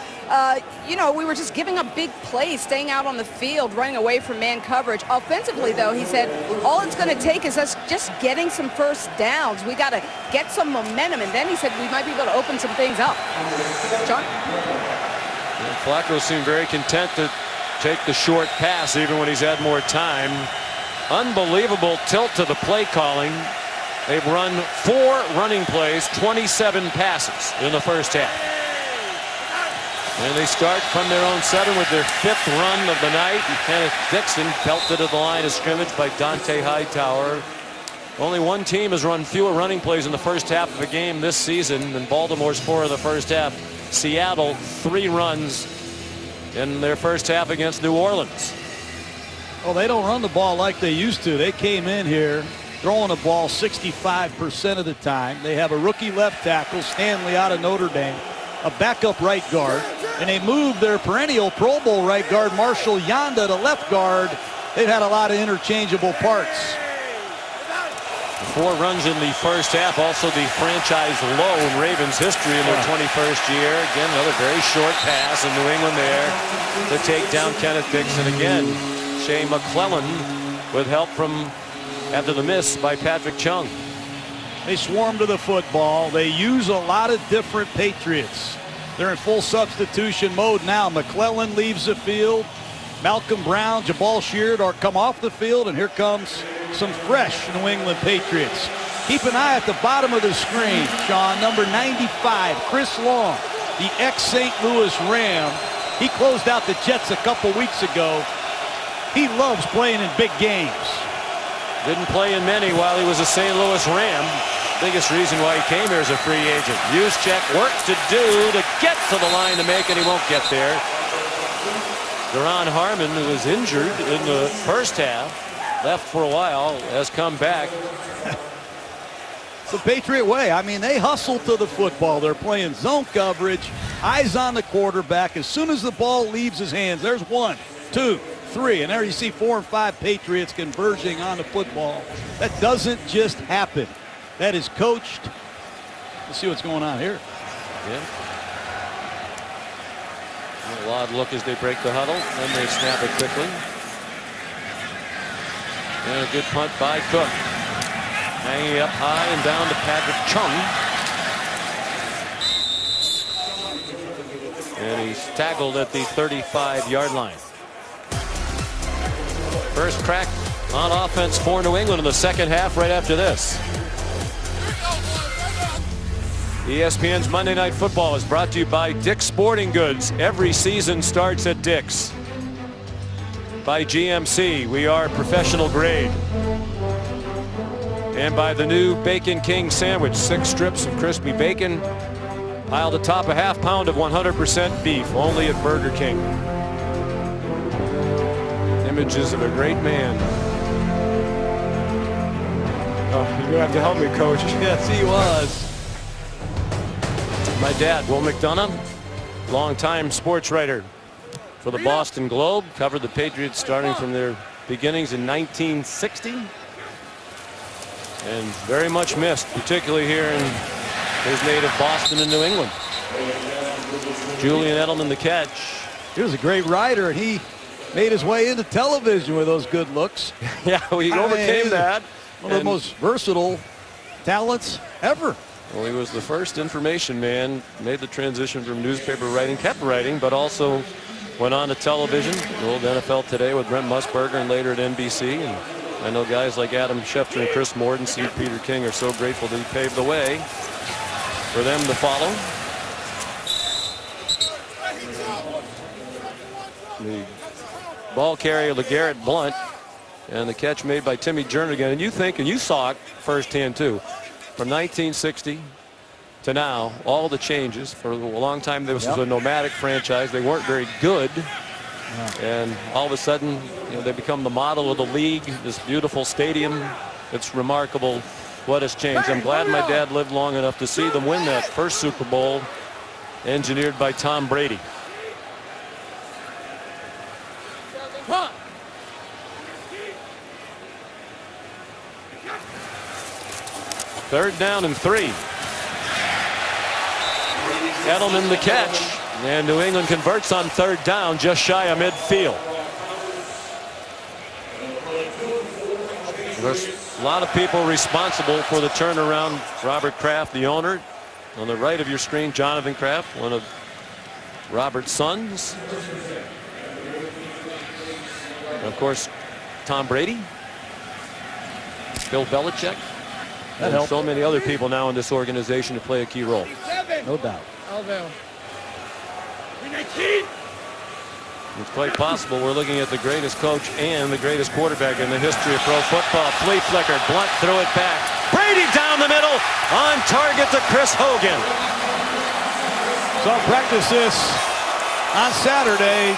you know, we were just giving up big plays, staying out on the field, running away from man coverage. Offensively, though, he said, all it's going to take is us just getting some first downs. We got to get some momentum, and then he said we might be able to open some things up. John? And Flacco seemed very content to take the short pass even when he's had more time. Unbelievable tilt to the play calling. They've run 4 running plays, 27 passes in the first half. And they start from their own 7 with their 5th run of the night. And Kenneth Dixon pelted to the line of scrimmage by Dante Hightower. Only one team has run fewer running plays in the first half of a game this season than Baltimore's 4 in the first half. Seattle 3 runs in their first half against New Orleans. Well, they don't run the ball like they used to. They came in here throwing the ball 65% of the time. They have a rookie left tackle, Stanley, out of Notre Dame, a backup right guard, and they moved their perennial Pro Bowl right guard, Marshall Yanda, to left guard. They've had a lot of interchangeable parts. 4 runs in the first half, also the franchise low in Ravens history in their 21st year. Again, another very short pass in New England there to take down Kenneth Dixon again. Shea McClellan with help from after the miss by Patrick Chung. They swarm to the football. They use a lot of different Patriots. They're in full substitution mode now. McClellan leaves the field. Malcolm Brown, Jabal Sheard are come off the field, and here comes some fresh New England Patriots. Keep an eye at the bottom of the screen, Sean. Number 95, Chris Long, the ex-St. Louis Ram. He closed out the Jets a couple weeks ago. He loves playing in big games. Didn't play in many while he was a St. Louis Ram. Biggest reason why he came here as a free agent. Juszczyk work to do to get to the line to make, and he won't get there. Duron Harmon, who was injured in the first half, left for a while, has come back. It's the Patriot way. I mean, they hustle to the football. They're playing zone coverage, eyes on the quarterback. As soon as the ball leaves his hands, there's 1, 2, 3, and there you see 4 and 5 Patriots converging on the football. That doesn't just happen. That is coached. Let's see what's going on here. Yeah. A odd look as they break the huddle, then they snap it quickly. And a good punt by Cook. Hanging up high and down to Patrick Chung. And he's tackled at the 35-yard line. First crack on offense for New England in the second half right after this. ESPN's Monday Night Football is brought to you by Dick's Sporting Goods. Every season starts at Dick's. By GMC, we are professional grade. And by the new Bacon King sandwich, 6 strips of crispy bacon piled atop a half pound of 100% beef, only at Burger King. Images of a great man. Oh, you're gonna have to help me, Coach. Yes, he was. My dad, Will McDonough, longtime sports writer for the Boston Globe, covered the Patriots starting from their beginnings in 1960. And very much missed, particularly here in his native Boston and New England. Julian Edelman, the catch. He was a great rider, and he made his way into television with those good looks. Yeah, he overcame that. One of the most versatile talents ever. Well, he was the first information man, made the transition from newspaper writing, kept writing, but also went on to television. The old NFL Today with Brent Musburger and later at NBC. And I know guys like Adam Schefter and Chris Mortensen, Peter King are so grateful that he paved the way for them to follow. The ball carrier, LeGarrette Blount, and the catch made by Timmy Jernigan. And you think, and you saw it firsthand too, from 1960 to now, all the changes. For a long time, this was a nomadic franchise. They weren't very good. And all of a sudden, you know, they become the model of the league, this beautiful stadium. It's remarkable what has changed. I'm glad my dad lived long enough to see them win that first Super Bowl, engineered by Tom Brady. Third down and 3. Edelman the catch, and New England converts on third down, just shy of midfield. There's a lot of people responsible for the turnaround. Robert Kraft, the owner. On the right of your screen, Jonathan Kraft, one of Robert's sons. And of course, Tom Brady, Bill Belichick, and so many other people now in this organization to play a key role. No doubt. It's quite possible we're looking at the greatest coach and the greatest quarterback in the history of pro football. Flea flicker, Blunt threw it back. Brady down the middle, on target to Chris Hogan. So I'll practice this on Saturday,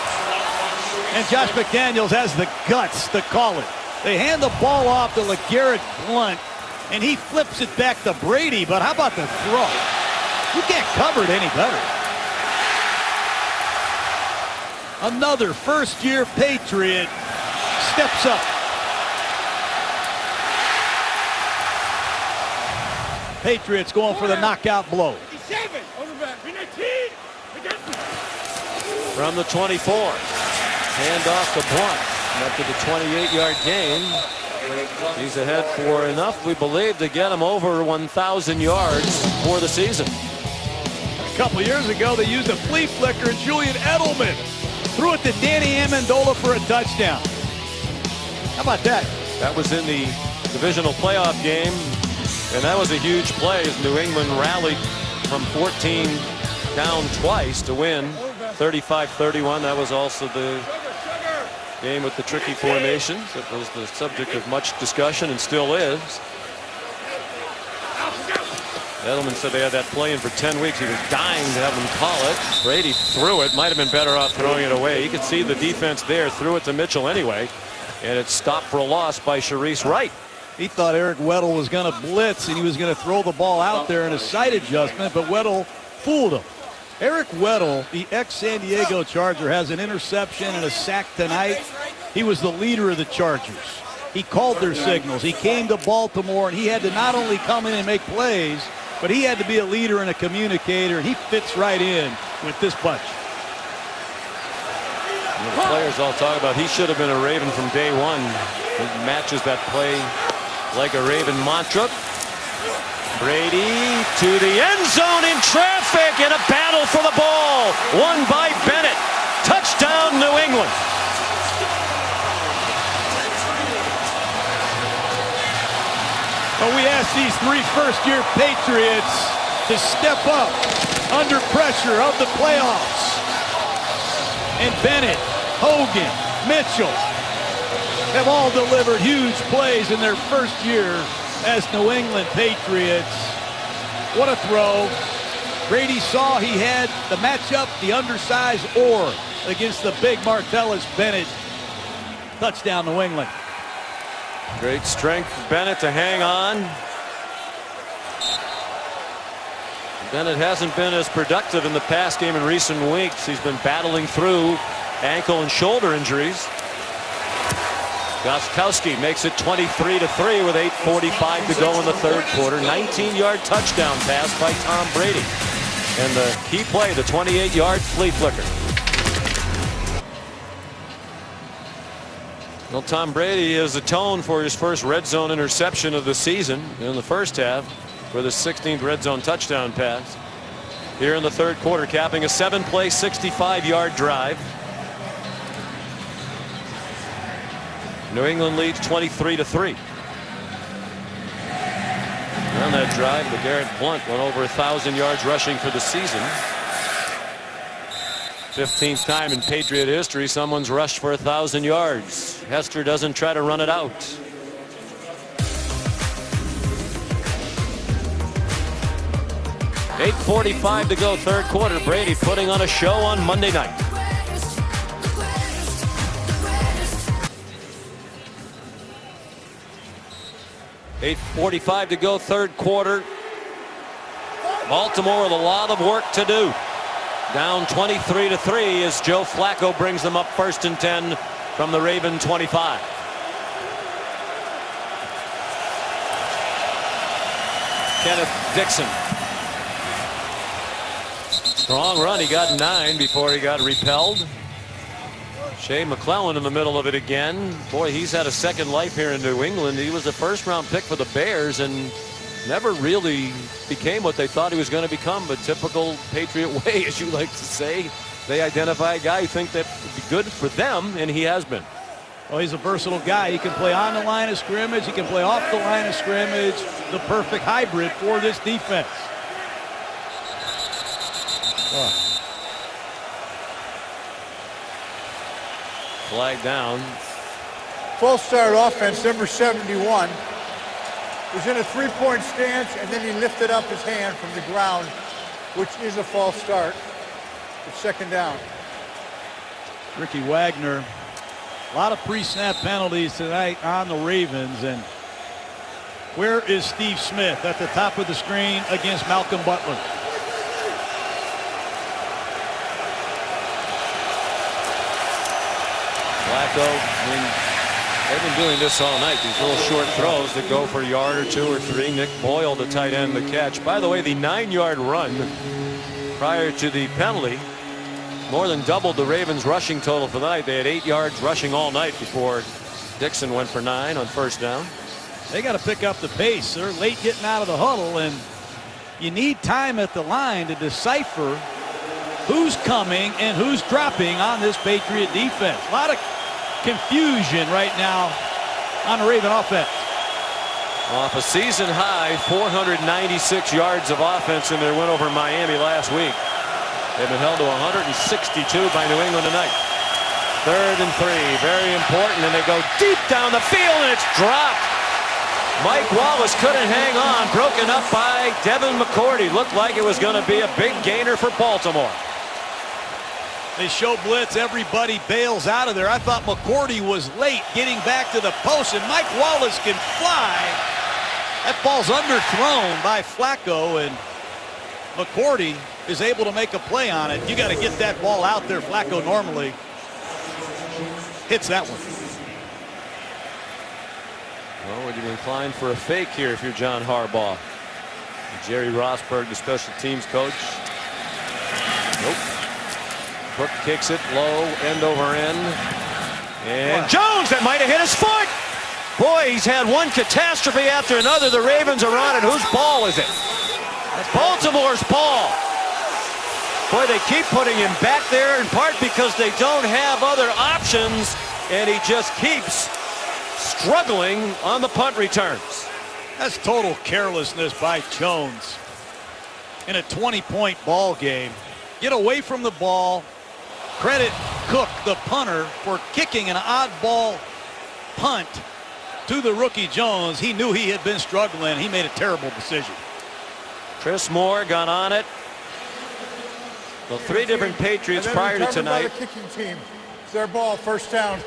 and Josh McDaniels has the guts to call it. They hand the ball off to LeGarrette Blunt, and he flips it back to Brady, but how about the throw? You can't cover it any better. Another first-year Patriot steps up. Patriots going for the knockout blow. From the 24, hand off to Blunt. Up to the 28-yard gain. He's ahead for enough, we believe, to get him over 1,000 yards for the season. A couple years ago, they used a flea flicker, and Julian Edelman threw it to Danny Amendola for a touchdown. How about that? That was in the divisional playoff game, and that was a huge play as New England rallied from 14 down twice to win 35-31. That was also the game with the tricky formations. It was the subject of much discussion and still is. Edelman said they had that play in for 10 weeks. He was dying to have them call it. Brady threw it. Might have been better off throwing it away. You could see the defense there. Threw it to Mitchell anyway. And it's stopped for a loss by Sharice Wright. He thought Eric Weddle was going to blitz, and he was going to throw the ball out there in a sight adjustment, but Weddle fooled him. Eric Weddle, the ex-San Diego Charger, has an interception and a sack tonight. He was the leader of the Chargers. He called their signals. He came to Baltimore, and he had to not only come in and make plays, but he had to be a leader and a communicator, and he fits right in with this bunch. And the players all talk about he should have been a Raven from day one. It matches that play like a Raven mantra. Brady to the end zone in traffic, and a battle for the ball. Won by Bennett. Touchdown, New England. But we asked these 3 first-year Patriots to step up under pressure of the playoffs. And Bennett, Hogan, Mitchell have all delivered huge plays in their first year as New England Patriots. What a throw. Brady saw he had the matchup, the undersized Orr against the big Martellus Bennett. Touchdown, New England. Great strength, Bennett, to hang on. Bennett hasn't been as productive in the pass game in recent weeks. He's been battling through ankle and shoulder injuries. Gostkowski makes it 23-3 with 8:45 to go in the third quarter. 19-yard touchdown pass by Tom Brady. And the key play, the 28-yard flea flicker. Well, Tom Brady has atoned for his first red zone interception of the season in the first half with his 16th red zone touchdown pass. Here in the third quarter, capping a 7-play, 65-yard drive. New England leads 23-3. On that drive, LeGarrette Blunt went over 1,000 yards rushing for the season. 15th time in Patriot history someone's rushed for 1,000 yards. Hester doesn't try to run it out. .845 to go, third quarter. Brady putting on a show on Monday night. 8:45 to go, third quarter. Baltimore with a lot of work to do. Down 23-3 as Joe Flacco brings them up 1st and 10 from the Raven 25. Kenneth Dixon. Strong run. He got 9 before he got repelled. Shea McClellan in the middle of it again. Boy, he's had a second life here in New England. He was a first-round pick for the Bears and never really became what they thought he was going to become. But typical Patriot way, as you like to say, they identify a guy who think that would be good for them, and he has been. Well, he's a versatile guy. He can play on the line of scrimmage. He can play off the line of scrimmage. The perfect hybrid for this defense. Flag down. False start offense, number 71. Was in a three-point stance, and then he lifted up his hand from the ground, which is a false start. It's second down. Ricky Wagner. A lot of pre-snap penalties tonight on the Ravens. And where is Steve Smith? At the top of the screen against Malcolm Butler. Flacco, I mean, they've been doing this all night. These little short throws that go for a yard or 2 or 3. Nick Boyle, the tight end, the catch. By the way, the 9-yard run prior to the penalty more than doubled the Ravens rushing total for the night. They had 8 yards rushing all night before Dixon went for 9 on first down. They got to pick up the pace. They're late getting out of the huddle, and you need time at the line to decipher who's coming and who's dropping on this Patriot defense. A lot of confusion right now on the Raven offense. Off a season high 496 yards of offense in their win over Miami last week. They've been held to 162 by New England tonight. 3rd and 3, very important, and they go deep down the field, and it's dropped. Mike Wallace couldn't hang on, broken up by Devin McCourty. Looked like it was going to be a big gainer for Baltimore. They show blitz, everybody bails out of there. I thought McCourty was late getting back to the post, and Mike Wallace can fly. That ball's underthrown by Flacco, and McCourty is able to make a play on it. You got to get that ball out there. Flacco normally hits that one. Well, would you be inclined for a fake here if you're John Harbaugh? Jerry Rosberg, the special teams coach. Nope. Cook kicks it low, end over end. And Jones, that might have hit his foot. Boy, he's had one catastrophe after another. The Ravens are on it. Whose ball is it? That's Baltimore's ball. Boy, they keep putting him back there in part because they don't have other options, and he just keeps struggling on the punt returns. That's total carelessness by Jones in a 20-point ball game. Get away from the ball. Credit Cook, the punter, for kicking an oddball punt to the rookie Jones. He knew he had been struggling. He made a terrible decision. Chris Moore got on it. Well, 3 different Patriots prior to tonight. By the kicking team. It's their ball, first down.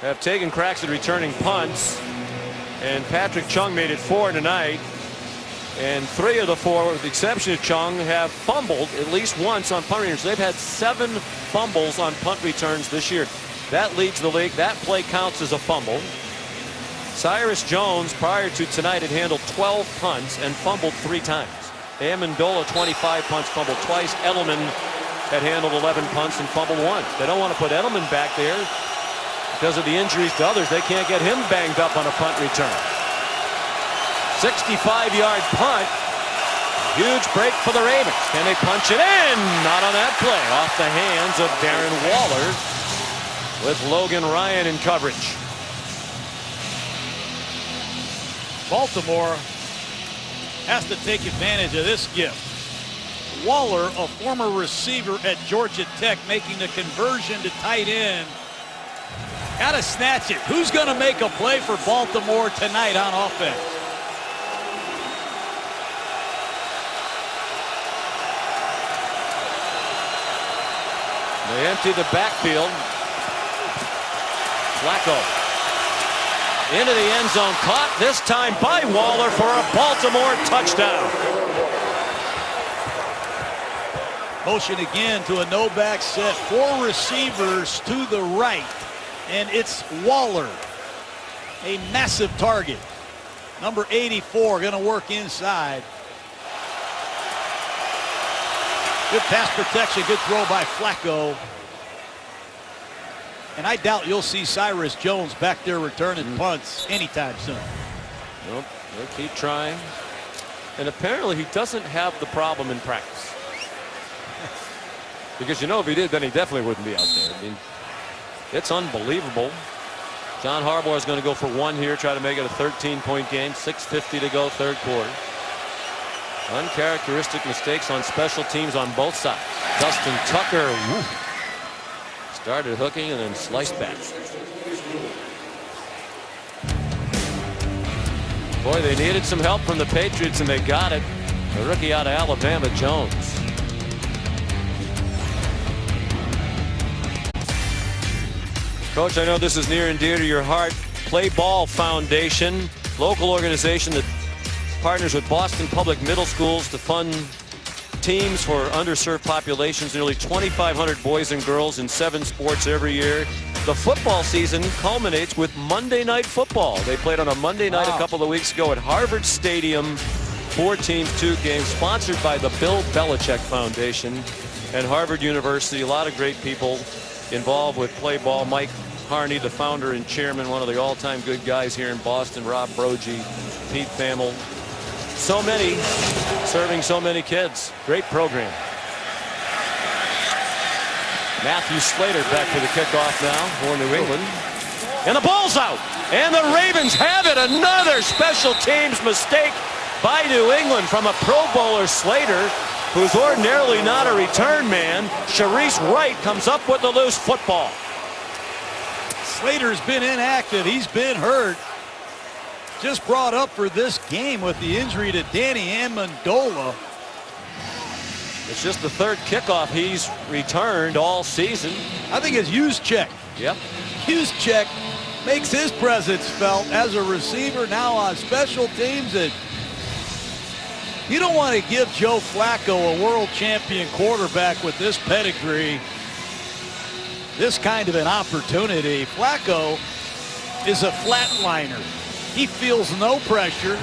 Have taken cracks at returning punts, and Patrick Chung made it 4 tonight, and 3 of the 4, with the exception of Chung, have fumbled at least once on punt returns. They've had 7 fumbles on punt returns this year. That leads the league. That play counts as a fumble. Cyrus Jones prior to tonight had handled 12 punts and fumbled 3 times. Amendola 25 punts, fumbled twice. Edelman had handled 11 punts and fumbled once. They don't want to put Edelman back there because of the injuries to others. They can't get him banged up on a punt return. 65-yard punt. Huge break for the Ravens. Can they punch it in? Not on that play. Off the hands of Darren Waller with Logan Ryan in coverage. Baltimore has to take advantage of this gift. Waller, a former receiver at Georgia Tech, making the conversion to tight end. Got to snatch it. Who's going to make a play for Baltimore tonight on offense? They empty the backfield. Flacco. Into the end zone, caught this time by Waller for a Baltimore touchdown. Motion again to a no-back set. 4 receivers to the right, and it's Waller, a massive target. Number 84 going to work inside. Good pass protection, good throw by Flacco. And I doubt you'll see Cyrus Jones back there returning punts anytime soon. Nope, they'll keep trying. And apparently he doesn't have the problem in practice. Because you know if he did, then he definitely wouldn't be out there. I mean, it's unbelievable. John Harbaugh is going to go for 1 here, try to make it a 13-point game. 6:50 to go, third quarter. Uncharacteristic mistakes on special teams on both sides. Dustin Tucker started hooking and then sliced back. Boy, they needed some help from the Patriots and they got it. The rookie out of Alabama, Jones. Coach, I know this is near and dear to your heart. Play Ball Foundation, local organization that partners with Boston Public Middle Schools to fund teams for underserved populations. Nearly 2,500 boys and girls in 7 sports every year. The football season culminates with Monday Night Football. They played on a Monday night a couple of weeks ago at Harvard Stadium. 4 teams, 2 games, sponsored by the Bill Belichick Foundation and Harvard University. A lot of great people involved with play ball. Mike Harney, the founder and chairman, one of the all-time good guys here in Boston. Rob Brogy, Pete Thamel. So many serving so many kids. Great program. Matthew Slater back for the kickoff now for New England. And the ball's out. And the Ravens have it. Another special teams mistake by New England from a Pro Bowler, Slater, who's ordinarily not a return man. Sharice Wright comes up with the loose football. Slater's been inactive. He's been hurt. Just brought up for this game with the injury to Danny Amendola. It's just the 3rd kickoff he's returned all season. I think it's Juszczyk. Yep. Juszczyk makes his presence felt as a receiver, now on special teams. And you don't want to give Joe Flacco, a world champion quarterback with this pedigree, this kind of an opportunity. Flacco is a flatliner. He feels no pressure,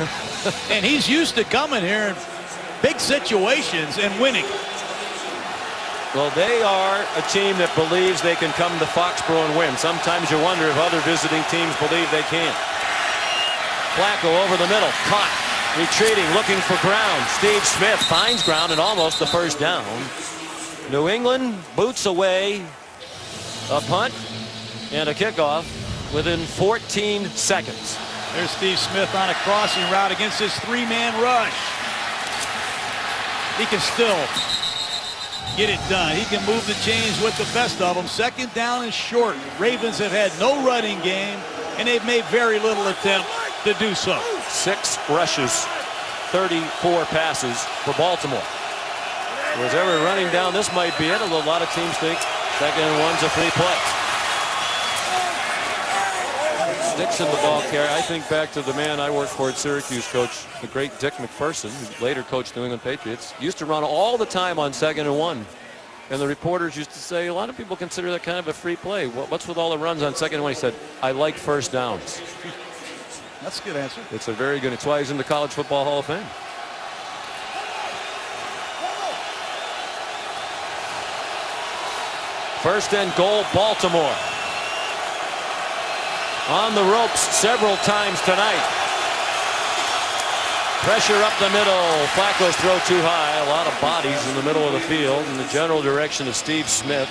and he's used to coming here in big situations and winning. Well, they are a team that believes they can come to Foxborough and win. Sometimes you wonder if other visiting teams believe they can. Flacco over the middle, caught, retreating, looking for ground. Steve Smith finds ground and almost the first down. New England boots away a punt and a kickoff within 14 seconds. There's Steve Smith on a crossing route against his 3-man rush. He can still get it done. He can move the chains with the best of them. 2nd down and short. Ravens have had no running game, and they've made very little attempt to do so. 6 rushes, 34 passes for Baltimore. Was ever running down, this might be it, although a lot of teams think 2nd and 1's a free play. Sticks in the ball carrier. I think back to the man I worked for at Syracuse, coach, the great Dick McPherson, who later coached New England Patriots, used to run all the time on 2nd and 1. And the reporters used to say, a lot of people consider that kind of a free play. What's with all the runs on 2nd and 1? He said, I like first downs. That's a good answer. It's a very good. It's why he's in the College Football Hall of Fame. First and goal, Baltimore. On the ropes several times tonight. Pressure up the middle. Flacco's throw too high. A lot of bodies in the middle of the field in the general direction of Steve Smith.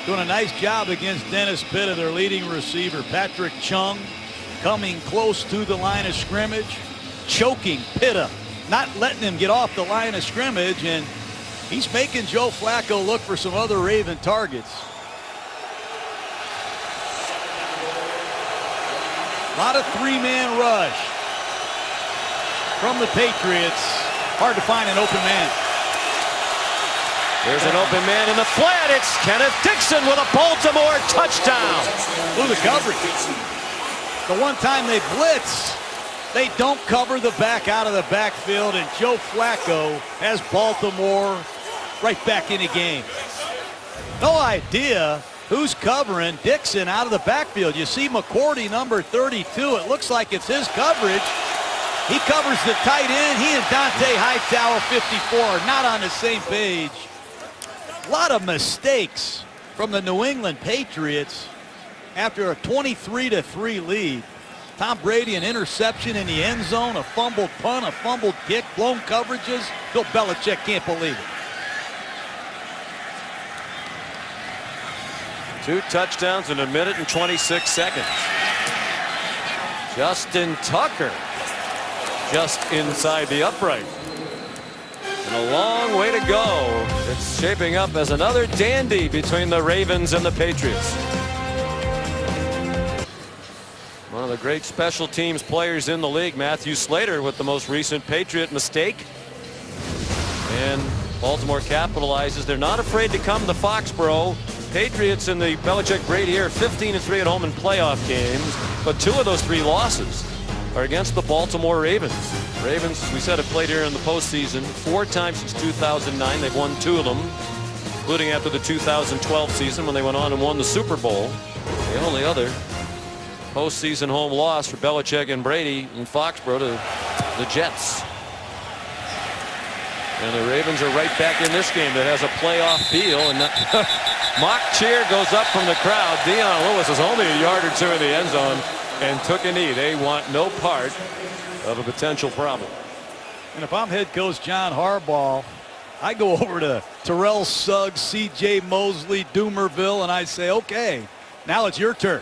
Doing a nice job against Dennis Pitta, their leading receiver. Patrick Chung coming close to the line of scrimmage, choking Pitta, not letting him get off the line of scrimmage, and he's making Joe Flacco look for some other Raven targets. A lot of 3-man rush from the Patriots. Hard to find an open man. There's an open man in the flat. It's Kenneth Dixon with a Baltimore touchdown. Ooh, the coverage. The one time they blitz, they don't cover the back out of the backfield, and Joe Flacco has Baltimore right back in the game. No idea who's covering Dixon out of the backfield. You see McCourty, number 32. It looks like it's his coverage. He covers the tight end. He and Dante Hightower, 54, are not on the same page. A lot of mistakes from the New England Patriots after a 23-3 lead. Tom Brady, an interception in the end zone, a fumbled punt, a fumbled kick, blown coverages. Bill Belichick can't believe it. 2 touchdowns in 1 minute and 26 seconds. Justin Tucker just inside the upright. And a long way to go. It's shaping up as another dandy between the Ravens and the Patriots. One of the great special teams players in the league, Matthew Slater, with the most recent Patriot mistake. And Baltimore capitalizes. They're not afraid to come to Foxborough. Patriots in the Belichick-Brady era, 15-3 at home in playoff games, but 2 of those 3 losses are against the Baltimore Ravens. Ravens, as we said, have played here in the postseason 4 times since 2009. They've won 2 of them, including after the 2012 season when they went on and won the Super Bowl. The only other postseason home loss for Belichick and Brady in Foxborough to the Jets. And the Ravens are right back in this game that has a playoff feel. And mock cheer goes up from the crowd. Dion Lewis is only a yard or 2 in the end zone and took a knee. They want no part of a potential problem. And if I'm head coach John Harbaugh, I go over to Terrell Suggs, C.J. Mosley, Doomerville, and I say, okay, now it's your turn.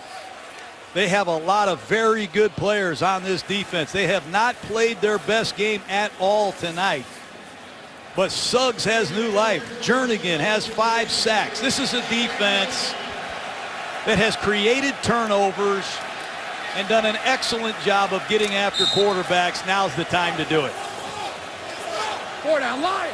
They have a lot of very good players on this defense. They have not played their best game at all tonight. But Suggs has new life. Jernigan has 5 sacks. This is a defense that has created turnovers and done an excellent job of getting after quarterbacks. Now's the time to do it. 4 down, Lion.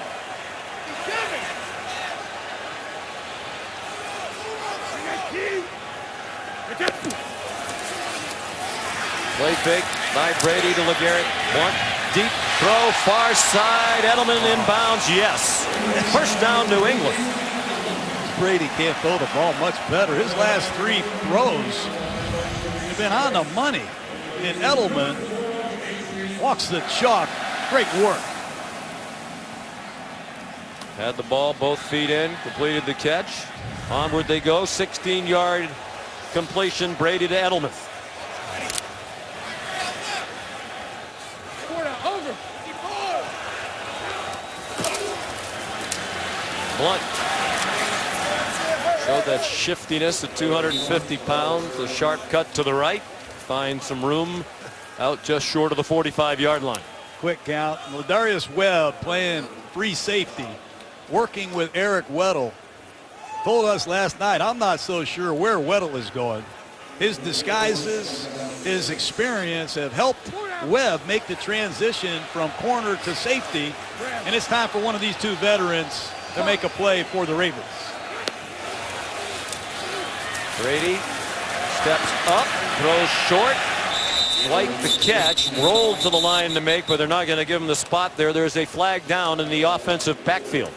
Play fake by Brady to LeGarrette. One deep throw, far side. Edelman inbounds. Yes. First down, New England. Brady can't throw the ball much better. His last 3 throws have been on the money. And Edelman walks the chalk. Great work. Had the ball, both feet in, completed the catch. Onward they go. 16-yard completion. Brady to Edelman. Blunt showed that shiftiness at 250 pounds. A sharp cut to the right. Finds some room out just short of the 45-yard line. Quick count. Ladarius Webb playing free safety, working with Eric Weddle. Told us last night, I'm not so sure where Weddle is going. His disguises, his experience have helped Webb make the transition from corner to safety. And it's time for one of these 2 veterans to make a play for the Ravens. Brady steps up, throws short, like the catch, rolled to the line to make, but they're not going to give him the spot there. There's a flag down in the offensive backfield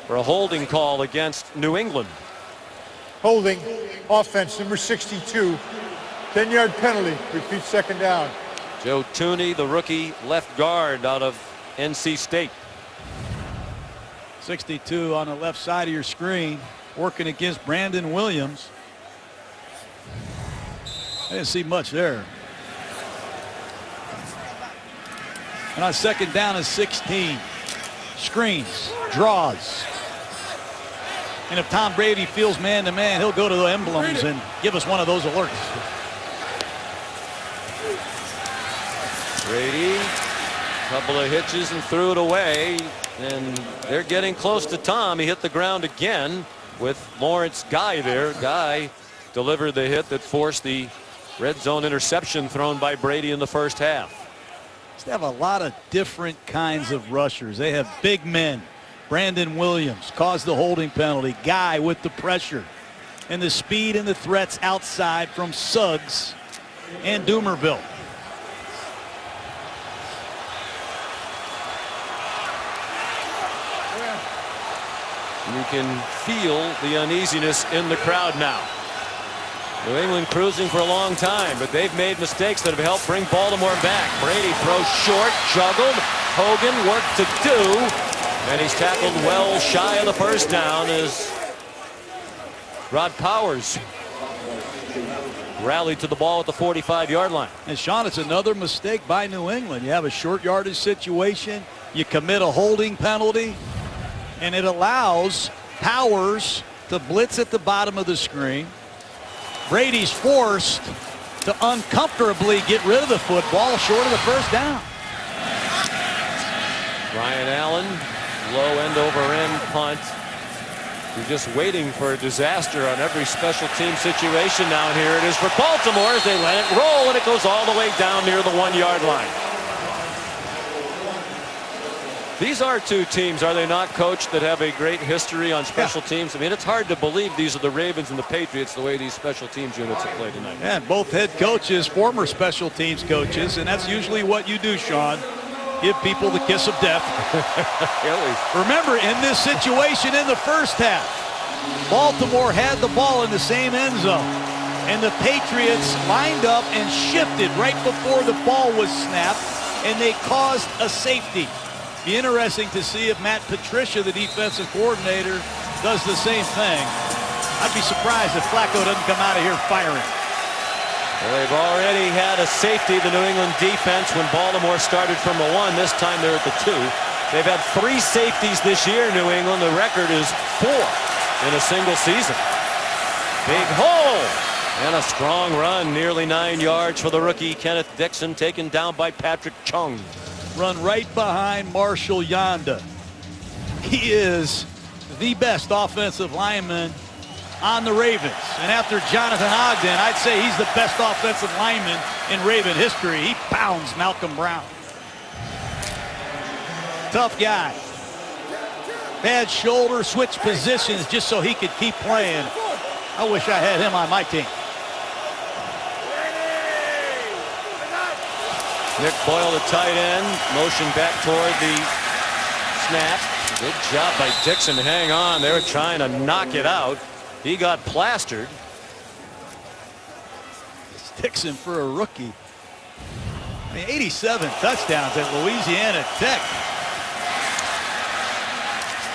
for a holding call against New England. Holding, offense, number 62. 10-yard penalty, repeat 2nd down. Joe Tooney, the rookie left guard out of NC State. 62 on the left side of your screen, working against Brandon Williams. I didn't see much there. And on 2nd down is 16. Screens, draws. And if Tom Brady feels man-to-man, he'll go to the emblems and give us one of those alerts. Brady, couple of hitches and threw it away. And they're getting close to Tom. He hit the ground again with Lawrence Guy there. Guy delivered the hit that forced the red zone interception thrown by Brady in the first half. They have a lot of different kinds of rushers. They have big men. Brandon Williams caused the holding penalty. Guy with the pressure. And the speed and the threats outside from Suggs and Doomerville. You can feel the uneasiness in the crowd now. New England cruising for a long time, but they've made mistakes that have helped bring Baltimore back. Brady throws short, juggled. Hogan work to do, and he's tackled well shy of the first down as Rod Powers rallied to the ball at the 45-yard line. And Sean, it's another mistake by New England. You have a short yardage situation, you commit a holding penalty, and it allows Powers to blitz at the bottom of the screen. Brady's forced to uncomfortably get rid of the football short of the first down. Ryan Allen, low end over end punt. You're just waiting for a disaster on every special team situation now, and here it is for Baltimore as they let it roll, and it goes all the way down near the 1-yard line. These are two teams, are they not, Coach, that have a great history on special teams? I mean, it's hard to believe these are the Ravens and the Patriots the way these special teams units have played tonight. And both head coaches, former special teams coaches, and that's usually what you do, Sean. Give people the kiss of death. Really? Remember, in this situation in the first half, Baltimore had the ball in the same end zone, and the Patriots lined up and shifted right before the ball was snapped, and they caused a safety. Be interesting to see if Matt Patricia, the defensive coordinator, does the same thing. I'd be surprised if Flacco doesn't come out of here firing. Well, they've already had a safety, the New England defense, when Baltimore started from the 1. This time they're at the 2. They've had 3 safeties this year, New England. The record is 4 in a single season. Big hole and a strong run, nearly 9 yards for the rookie Kenneth Dixon, taken down by Patrick Chung. Run right behind Marshall Yanda. He is the best offensive lineman on the Ravens. And after Jonathan Ogden, I'd say he's the best offensive lineman in Raven history. He pounds Malcolm Brown. Tough guy. Bad shoulder, switch positions just so he could keep playing. I wish I had him on my team. Nick Boyle, the tight end, motion back toward the snap. Good job by Dixon to hang on. They were trying to knock it out. He got plastered. It's Dixon for a rookie. I mean, 87 touchdowns at Louisiana Tech.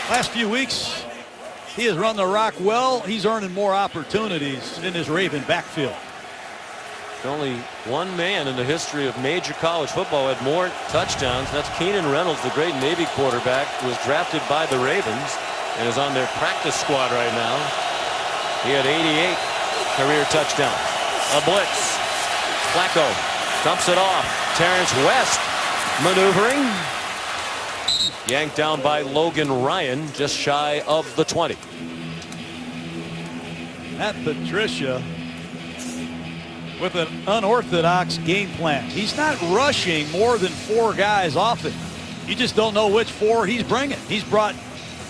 Last few weeks, he has run the rock well. He's earning more opportunities in his Raven backfield. Only one man in the history of major college football had more touchdowns. That's Keenan Reynolds, the great Navy quarterback, who was drafted by the Ravens and is on their practice squad right now. He had 88 career touchdowns. A blitz. Flacco dumps it off. Terrence West maneuvering. Yanked down by Logan Ryan, just shy of the 20. Matt Patricia with an unorthodox game plan. He's not rushing more than 4 guys often. You just don't know which 4 he's bringing. He's brought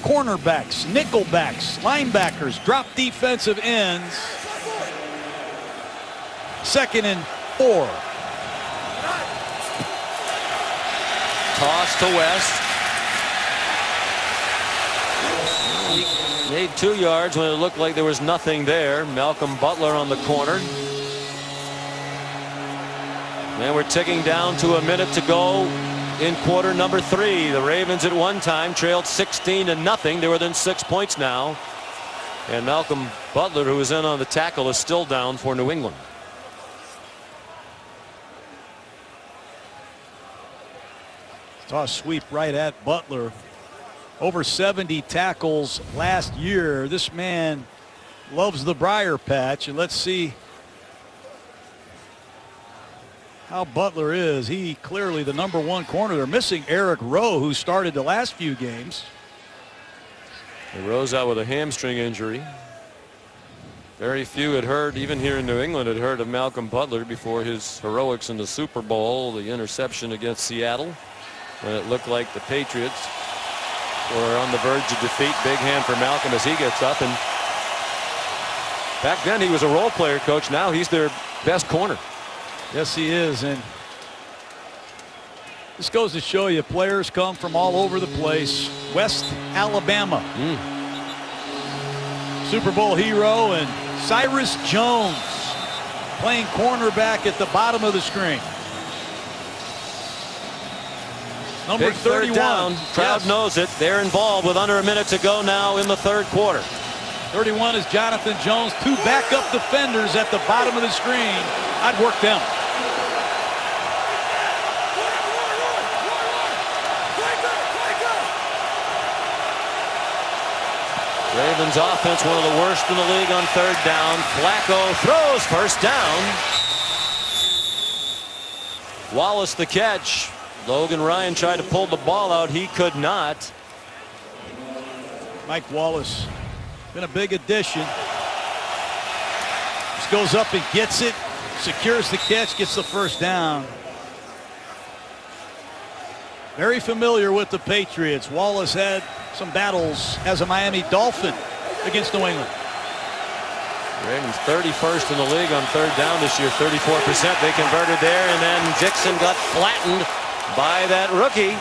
cornerbacks, nickelbacks, linebackers, drop defensive ends. 2nd and 4. Toss to West. He made 2 yards when it looked like there was nothing there. Malcolm Butler on the corner. And we're ticking down to a minute to go in quarter number 3. The Ravens at one time trailed 16-0. They're within 6 points now. And Malcolm Butler, who is in on the tackle, is still down for New England. Toss sweep right at Butler. Over 70 tackles last year. This man loves the briar patch, and let's see how Butler is. He clearly the number 1 corner. They're missing Eric Rowe, who started the last few games. Rowe's out with a hamstring injury. Very few had heard, even here in New England, had heard of Malcolm Butler before his heroics in the Super Bowl, the interception against Seattle, when it looked like the Patriots were on the verge of defeat. Big hand for Malcolm as he gets up. And back then he was a role player, Coach. Now he's their best corner. Yes, he is. And this goes to show you players come from all over the place. West Alabama. Super Bowl hero and Cyrus Jones playing cornerback at the bottom of the screen. Number Big 31. Third down. Crowd Yes. knows it. They're involved with under a minute to go now in the third quarter. 31 is Jonathan Jones. Two backup defenders at the bottom of the screen. I'd work them. Ravens offense, one of the worst in the league on third down. Flacco throws, first down. Wallace the catch. Logan Ryan tried to pull the ball out. He could not. Mike Wallace, been a big addition. Just goes up and gets it, secures the catch, gets the first down. Very familiar with the Patriots. Wallace had some battles as a Miami Dolphin against New England. Ravens 31st in the league on third down this year, 34%. They converted there, and then Dixon got flattened by that rookie.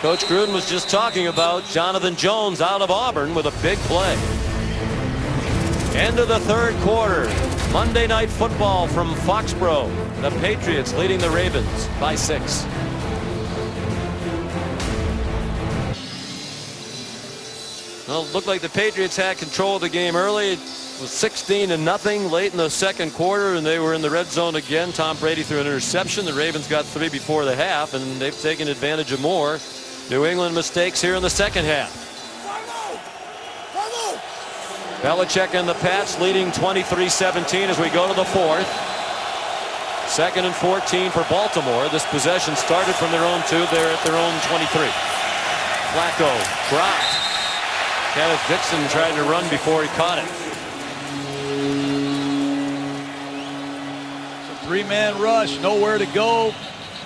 Coach Gruden was just talking about Jonathan Jones out of Auburn with a big play. End of the third quarter. Monday Night Football from Foxborough. The Patriots leading the Ravens by 6. Well, it looked like the Patriots had control of the game early. It was 16-0 late in the second quarter, and they were in the red zone again. Tom Brady threw an interception. The Ravens got 3 before the half, and they've taken advantage of more New England mistakes here in the second half. Belichick and the Pats leading 23-17 as we go to the fourth. 2nd and 14 for Baltimore. This possession started from their own 2. They're at their own 23. Flacco dropped. Kenneth Dixon tried to run before he caught it. Three-man rush, nowhere to go.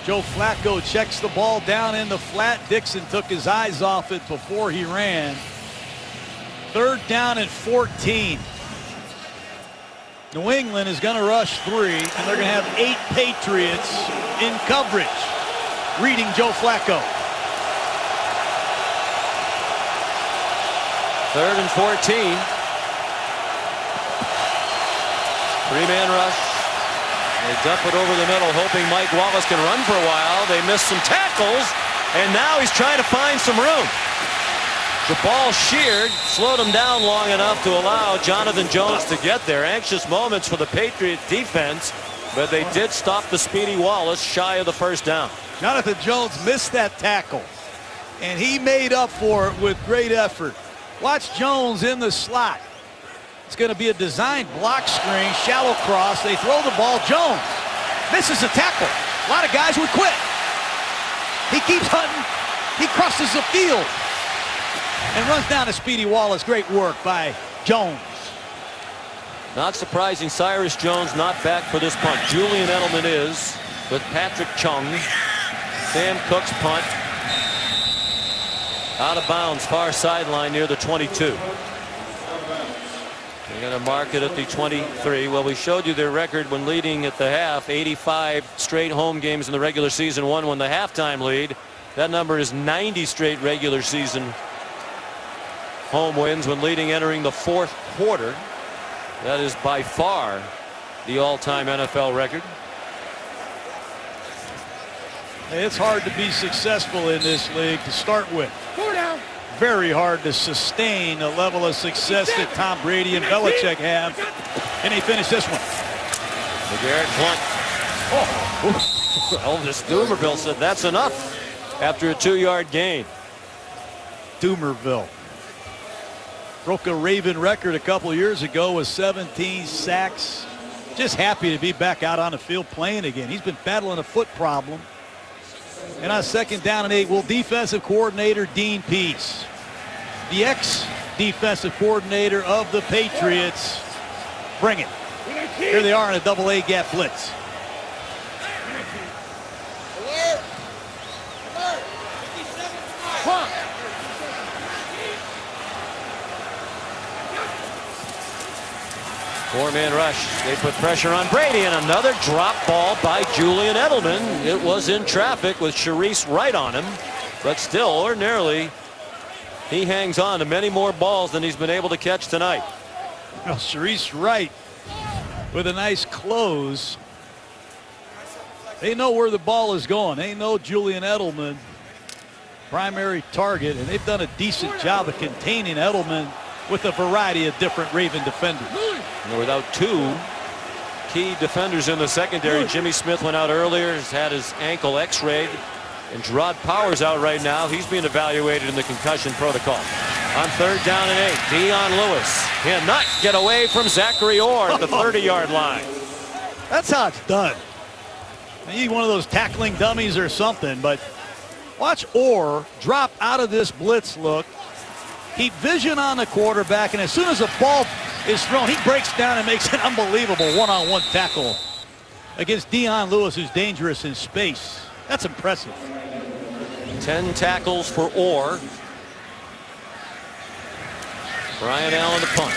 Joe Flacco checks the ball down in the flat. Dixon took his eyes off it before he ran. 3rd down and 14. New England is going to rush 3, and they're going to have 8 Patriots in coverage, reading Joe Flacco. 3rd and 14. 3-man rush. They dump it over the middle, hoping Mike Wallace can run for a while. They missed some tackles, and now he's trying to find some room. The ball sheared, slowed him down long enough to allow Jonathan Jones to get there. Anxious moments for the Patriot defense, but they did stop the speedy Wallace shy of the first down. Jonathan Jones missed that tackle, and he made up for it with great effort. Watch Jones in the slot. It's going to be a designed block screen, shallow cross. They throw the ball. Jones misses a tackle. A lot of guys would quit. He keeps hunting. He crosses the field and runs down to Speedy Wallace. Great work by Jones. Not surprising, Cyrus Jones not back for this punt. Julian Edelman is with Patrick Chung. Sam Cook's punt. Out of bounds, far sideline near the 22. They're going to mark it at the 23. Well, we showed you their record when leading at the half. 85 straight home games in the regular season, one won the halftime lead. That number is 90 straight regular season home wins when leading entering the fourth quarter. That is by far the all-time NFL record. It's hard to be successful in this league to start with. 4 down. Very hard to sustain the level of success that Tom Brady and Belichick have. And they finish this one. McGarrett punt. Elvis Dumerville said that's enough after a 2-yard gain. Dumerville broke a Raven record a couple years ago with 17 sacks. Just happy to be back out on the field playing again. He's been battling a foot problem. And on 2nd down and 8, will defensive coordinator Dean Pease, the ex-defensive coordinator of the Patriots, bring it. Here they are in a double-A gap blitz. Four-man rush. They put pressure on Brady, and another drop ball by Julian Edelman. It was in traffic with Charisse Wright on him, but still, ordinarily, he hangs on to many more balls than he's been able to catch tonight. Well, Charisse Wright with a nice close. They know where the ball is going. They know Julian Edelman, primary target, and they've done a decent job of containing Edelman with a variety of different Raven defenders. And without two key defenders in the secondary, Jimmy Smith went out earlier, has had his ankle x-rayed, and Gerard Powers out right now. He's being evaluated in the concussion protocol. On 3rd down and 8, Dion Lewis cannot get away from Zachary Orr at the 30-yard line. That's how it's done. You need one of those tackling dummies or something, but watch Orr drop out of this blitz look, keep vision on the quarterback, and as soon as the ball is thrown, he breaks down and makes an unbelievable one-on-one tackle against Dion Lewis, who's dangerous in space. That's impressive. 10 tackles for Orr. Brian Allen to punt.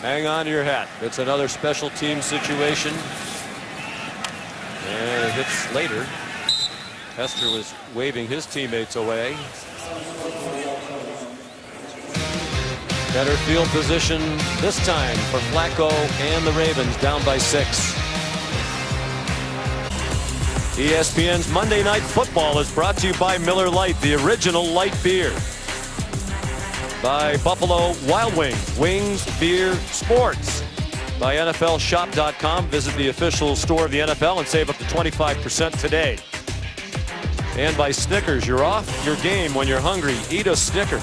Hang on to your hat. It's another special team situation. And it hits later. Hester was waving his teammates away. Better field position this time for Flacco and the Ravens, down by 6. ESPN's Monday Night Football is brought to you by Miller Lite, the original light beer. By Buffalo Wild Wings, wings, beer, sports. By NFLshop.com. Visit the official store of the NFL and save up to 25% today. And by Snickers. You're off your game when you're hungry. Eat a Snickers.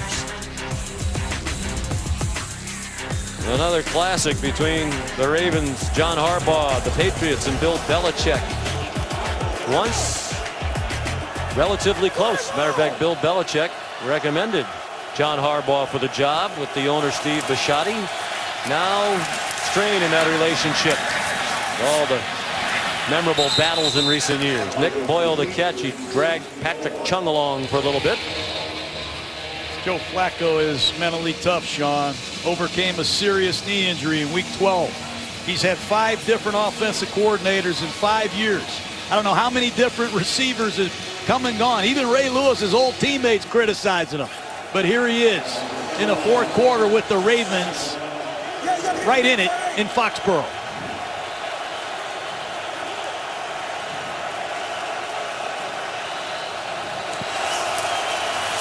Another classic between the Ravens, John Harbaugh, the Patriots, and Bill Belichick. Once relatively close. Matter of fact, Bill Belichick recommended John Harbaugh for the job with the owner Steve Bisciotti. Now strain in that relationship. All the memorable battles in recent years. Nick Boyle the catch. He dragged Patrick Chung along for a little bit. Joe Flacco is mentally tough, Sean. Overcame a serious knee injury in week 12. He's had 5 different offensive coordinators in 5 years. I don't know how many different receivers have come and gone. Even Ray Lewis's old teammates criticizing him. But here he is in the 4th quarter with the Ravens right in it in Foxborough.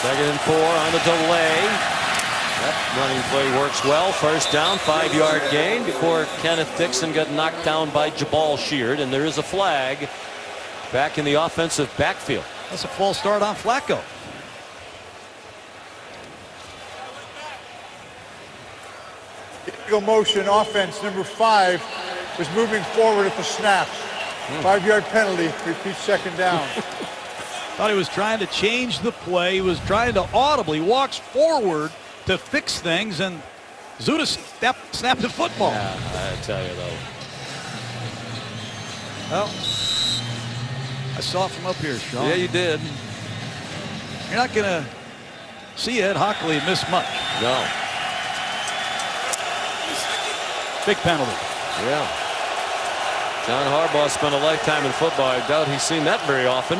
Second and 4 on the delay. That running play works well. First down, 5-yard gain before Kenneth Dixon got knocked down by Jabal Sheard, and there is a flag back in the offensive backfield. That's a false start on Flacco. Illegal motion offense number 5 was moving forward at the snap. 5-yard penalty. Repeat second down. Thought he was trying to change the play. He was trying to audibly walks forward to fix things, and Zuda snapped the football. Yeah, I tell you though. Well, I saw it from up here, Sean. Yeah, you did. You're not going to see Ed Hockley miss much. No. Big penalty. Yeah. John Harbaugh spent a lifetime in football. I doubt he's seen that very often.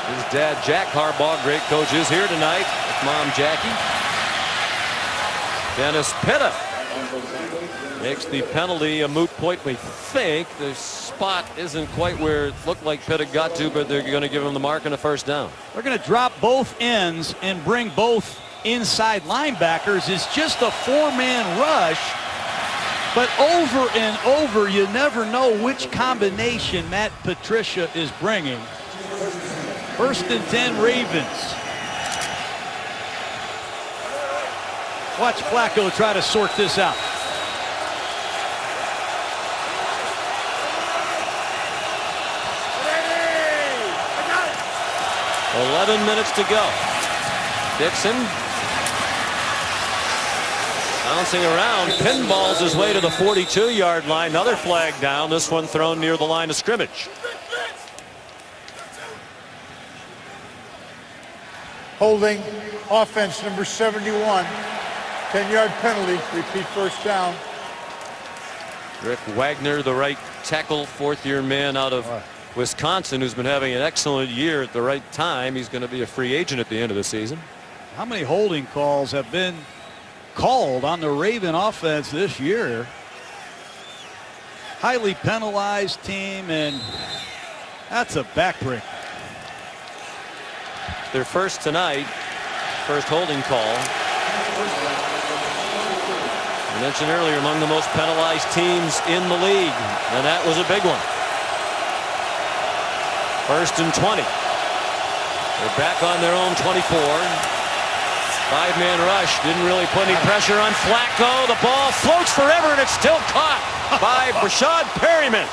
His dad, Jack Harbaugh, great coach, is here tonight with mom, Jackie. Dennis Pitta makes the penalty a moot point. We think the spot isn't quite where it looked like Pitta got to, but they're going to give him the mark and a first down. They're going to drop both ends and bring both inside linebackers. It's just a 4-man rush, but over and over, you never know which combination Matt Patricia is bringing. 1st and 10 Ravens. Watch Flacco try to sort this out. I got it. 11 minutes to go. Dixon bouncing around, pinballs his way to the 42-yard line. Another flag down. This one thrown near the line of scrimmage. Holding offense number 71. 10-yard penalty, repeat first down. Rick Wagner, the right tackle, fourth-year man out of Wisconsin, who's been having an excellent year at the right time. He's going to be a free agent at the end of the season. How many holding calls have been called on the Raven offense this year? Highly penalized team, and that's a backbreaker. Their first tonight, first holding call. I mentioned earlier, among the most penalized teams in the league, and that was a big one. First and 20. They're back on their own 24. Five-man rush, didn't really put any pressure on Flacco. The ball floats forever, and it's still caught by Brashad Perryman.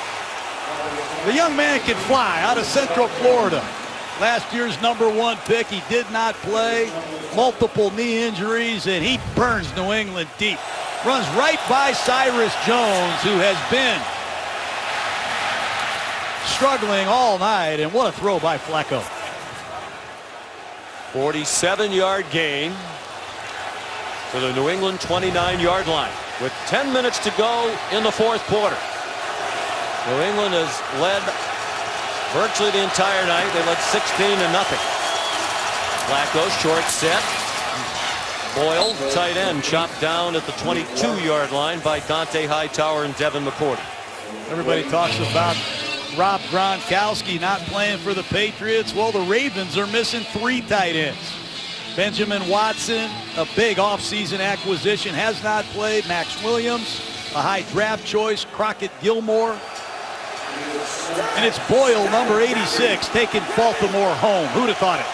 The young man can fly out of Central Florida. Last year's #1 pick. He did not play. Multiple knee injuries, and he burns New England deep. Runs right by Cyrus Jones, who has been struggling all night. And what a throw by Flacco. 47-yard gain to the New England 29-yard line with 10 minutes to go in the fourth quarter. New England has led virtually the entire night. They led 16-0. Flacco, short set. Boyle, tight end, chopped down at the 22-yard line by Dante Hightower and Devin McCourty. Everybody talks about Rob Gronkowski not playing for the Patriots. Well, the Ravens are missing 3 tight ends. Benjamin Watson, a big offseason acquisition, has not played. Max Williams, a high draft choice. Crockett Gilmore. And it's Boyle, number 86, taking Baltimore home. Who'd have thought it?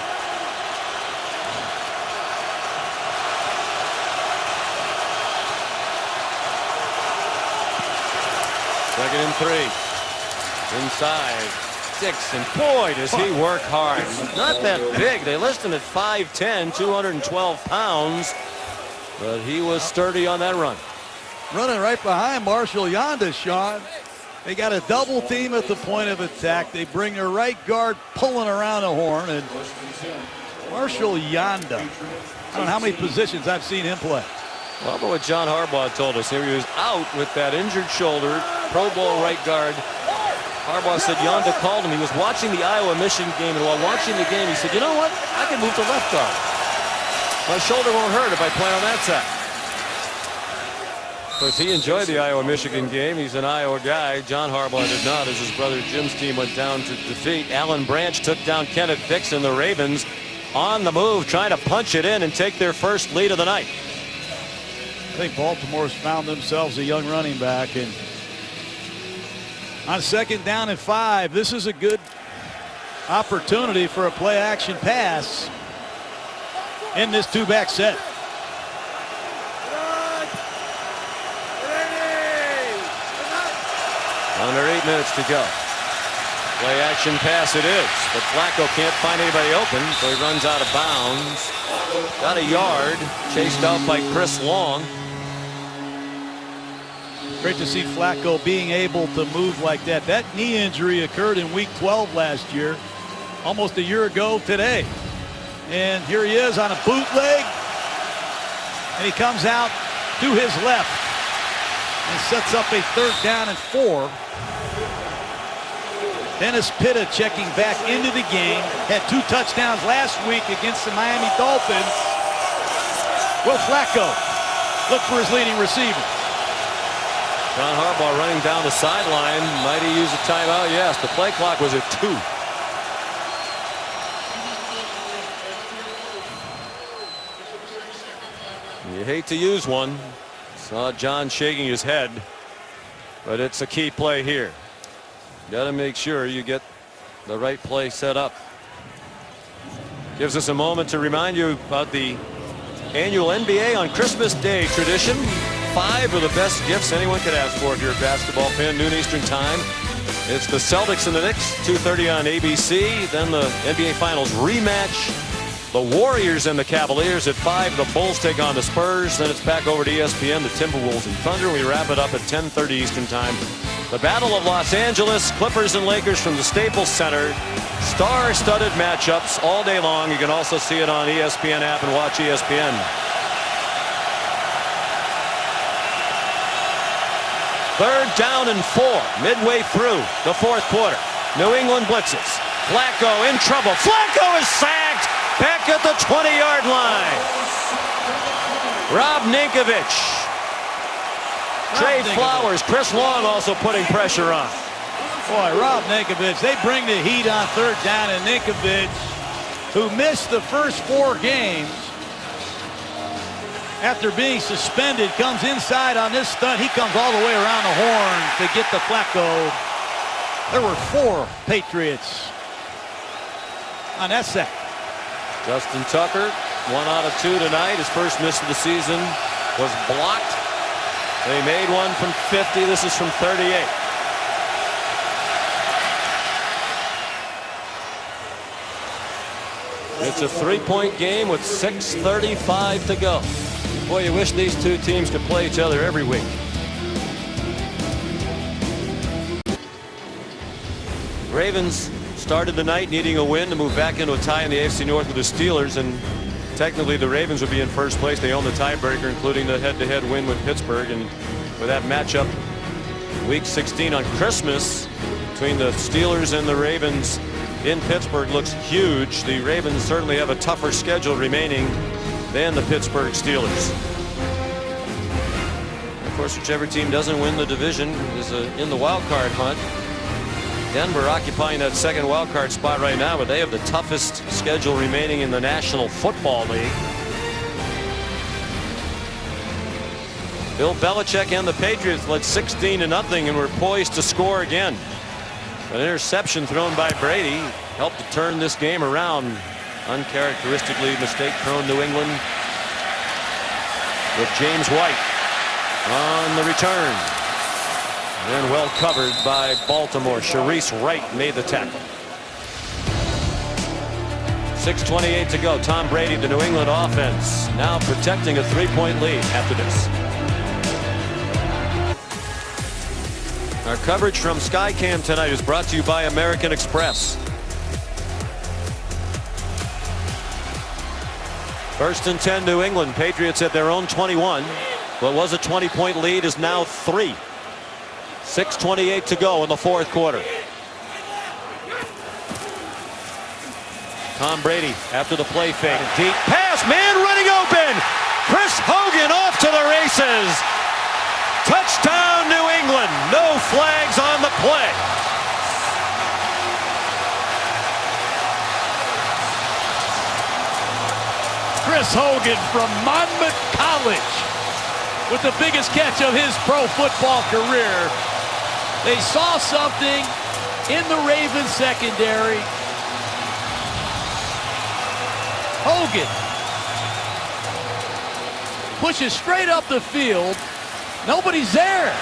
Second and 3. Inside. 6, and boy, does he work hard. Not that big. They list him at 5'10", 212 pounds, but he was sturdy on that run. Running right behind Marshall Yanda, Sean. They got a double team at the point of attack. They bring their right guard pulling around the horn, and Marshall Yanda. I don't know how many positions I've seen him play. Well, but what John Harbaugh told us here, he was out with that injured shoulder, Pro Bowl right guard. Harbaugh said Yanda called him. He was watching the Iowa-Michigan game, and while watching the game, he said, you know what? I can move to left guard. My shoulder won't hurt if I play on that side. Of course, he enjoyed the Iowa-Michigan game. He's an Iowa guy. John Harbaugh did not, as his brother Jim's team went down to defeat. Alan Branch took down Kenneth Dixon. The Ravens on the move, trying to punch it in and take their first lead of the night. I think Baltimore's found themselves a young running back, and on second down and 5, this is a good opportunity for a play action pass in this 2-back set. Under 8 minutes to go. Play action pass it is, but Flacco can't find anybody open, so he runs out of bounds. Got a yard, chased out by Chris Long. Great to see Flacco being able to move like that. That knee injury occurred in week 12 last year, almost a year ago today. And here he is on a bootleg, and he comes out to his left and sets up a 3rd down and 4. Dennis Pitta checking back into the game. Had 2 touchdowns last week against the Miami Dolphins. Will Flacco look for his leading receiver? John Harbaugh running down the sideline. Might he use a timeout? Yes, the play clock was at 2. You hate to use one. Saw John shaking his head, but it's a key play here. Got to make sure you get the right play set up. Gives us a moment to remind you about the annual NBA on Christmas Day tradition. 5 of the best gifts anyone could ask for if you're a basketball fan. Noon Eastern time. It's the Celtics and the Knicks, 2:30 on ABC. Then the NBA Finals rematch. The Warriors and the Cavaliers at 5. The Bulls take on the Spurs. Then it's back over to ESPN, the Timberwolves and Thunder. We wrap it up at 10:30 Eastern time. The Battle of Los Angeles, Clippers and Lakers from the Staples Center. Star-studded matchups all day long. You can also see it on ESPN app and watch ESPN. 3rd down and 4 midway through the 4th quarter. New England blitzes. Flacco in trouble. Flacco is sacked back at the 20-yard line. Rob Ninkovich. Trey Flowers, Chris Long also putting pressure on. Boy, Rob Ninkovich, they bring the heat on 3rd down, and Ninkovich, who missed the first 4 games after being suspended, comes inside on this stunt. He comes all the way around the horn to get the Flacco. There were 4 Patriots on that sack. Justin Tucker, 1 out of 2 tonight. His first miss of the season was blocked. They made one from 50. This is from 38. It's a 3-point game with 6:35 to go. Boy, you wish these two teams could play each other every week. Ravens started the night needing a win to move back into a tie in the AFC North with the Steelers, and technically the Ravens would be in first place. They own the tiebreaker, including the head-to-head win with Pittsburgh, and with that matchup week 16 on Christmas between the Steelers and the Ravens in Pittsburgh looks huge. The Ravens certainly have a tougher schedule remaining than the Pittsburgh Steelers. Of course, whichever team doesn't win the division is in the wild card hunt. Denver occupying that second wild card spot right now, but they have the toughest schedule remaining in the National Football League. Bill Belichick and the Patriots led 16-0 and were poised to score again. An interception thrown by Brady helped to turn this game around. Uncharacteristically mistake-prone New England with James White on the return. And well covered by Baltimore. Sharice Wright made the tackle. 6:28 to go. Tom Brady, the New England offense, now protecting a 3-point lead after this. Our coverage from Skycam tonight is brought to you by American Express. 1st and 10 New England. Patriots at their own 21. What was a 20-point lead is now 3. 6:28 to go in the 4th quarter. Tom Brady after the play fake. Deep pass, man running open. Chris Hogan off to the races. Touchdown New England. No flags on the play. Chris Hogan from Monmouth College with the biggest catch of his pro football career. They saw something in the Ravens secondary. Hogan pushes straight up the field. Nobody's there.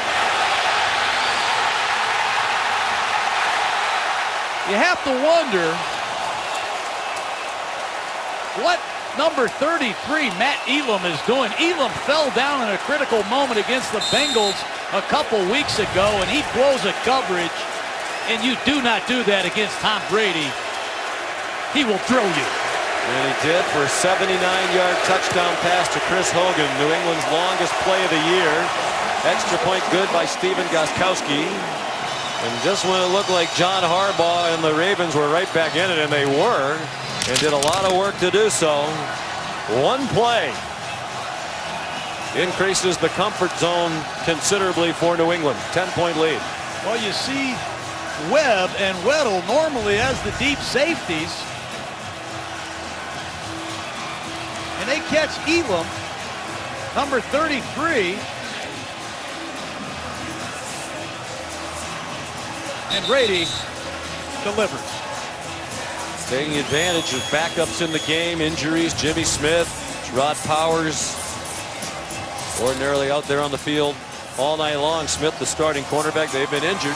You have to wonder what number 33 Matt Elam is doing. Elam fell down in a critical moment against the Bengals a couple weeks ago, and he blows a coverage, and you do not do that against Tom Brady. He will throw you. And he did for a 79-yard touchdown pass to Chris Hogan, New England's longest play of the year. Extra point good by Stephen Gostkowski. And just when it looked like John Harbaugh and the Ravens were right back in it, and they were, and did a lot of work to do so, one play increases the comfort zone considerably for New England. 10-point lead. Well, you see Webb and Weddle normally as the deep safeties. And they catch Elam, number 33. And Brady delivers. Taking advantage of backups in the game, injuries, Jimmy Smith, Rod Powers, ordinarily out there on the field all night long. Smith, the starting cornerback, they've been injured.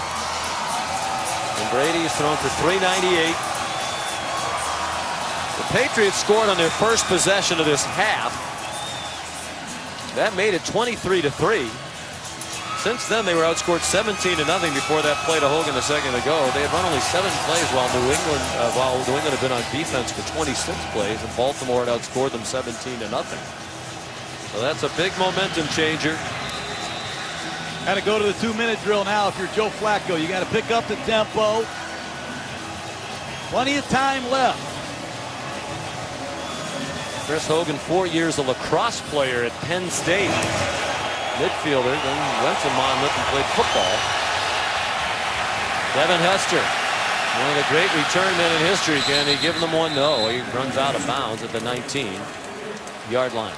And Brady has thrown for 398. The Patriots scored on their first possession of this half. That made it 23-3. Since then, they were outscored 17-0 before that play to Hogan a second ago. They had run only 7 plays while New England had been on defense for 26 plays, and Baltimore had outscored them 17-0. So that's a big momentum changer. Got to go to the 2-minute drill now if you're Joe Flacco. You got to pick up the tempo. Plenty of time left. Chris Hogan, 4 years a lacrosse player at Penn State. Midfielder, then went to Monmouth and played football. Devin Hester, one of the great return men in history. Can he give them one? No, he runs out of bounds at the 19-yard line.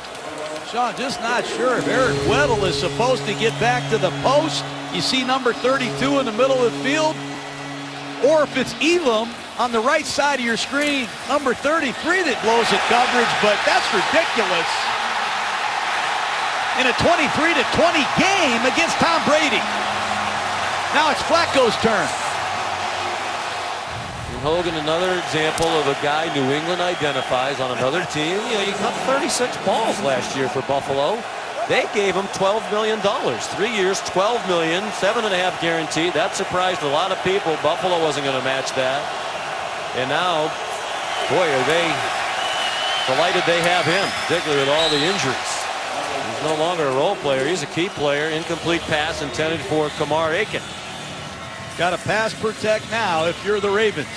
Sean, just not sure if Eric Weddle is supposed to get back to the post. You see number 32 in the middle of the field. Or if it's Elam on the right side of your screen, number 33 that blows at coverage, but that's ridiculous. In a 23-20 game against Tom Brady. Now it's Flacco's turn. And Hogan, another example of a guy New England identifies on another team. You know, you caught 36 balls last year for Buffalo. They gave him $12 million. 3 years, $12 million, 7.5 guaranteed. That surprised a lot of people. Buffalo wasn't going to match that. And now, boy, are they delighted they have him, particularly with all the injuries. He's no longer a role player. He's a key player. Incomplete pass intended for Kamar Aiken. Got to pass protect now if you're the Ravens.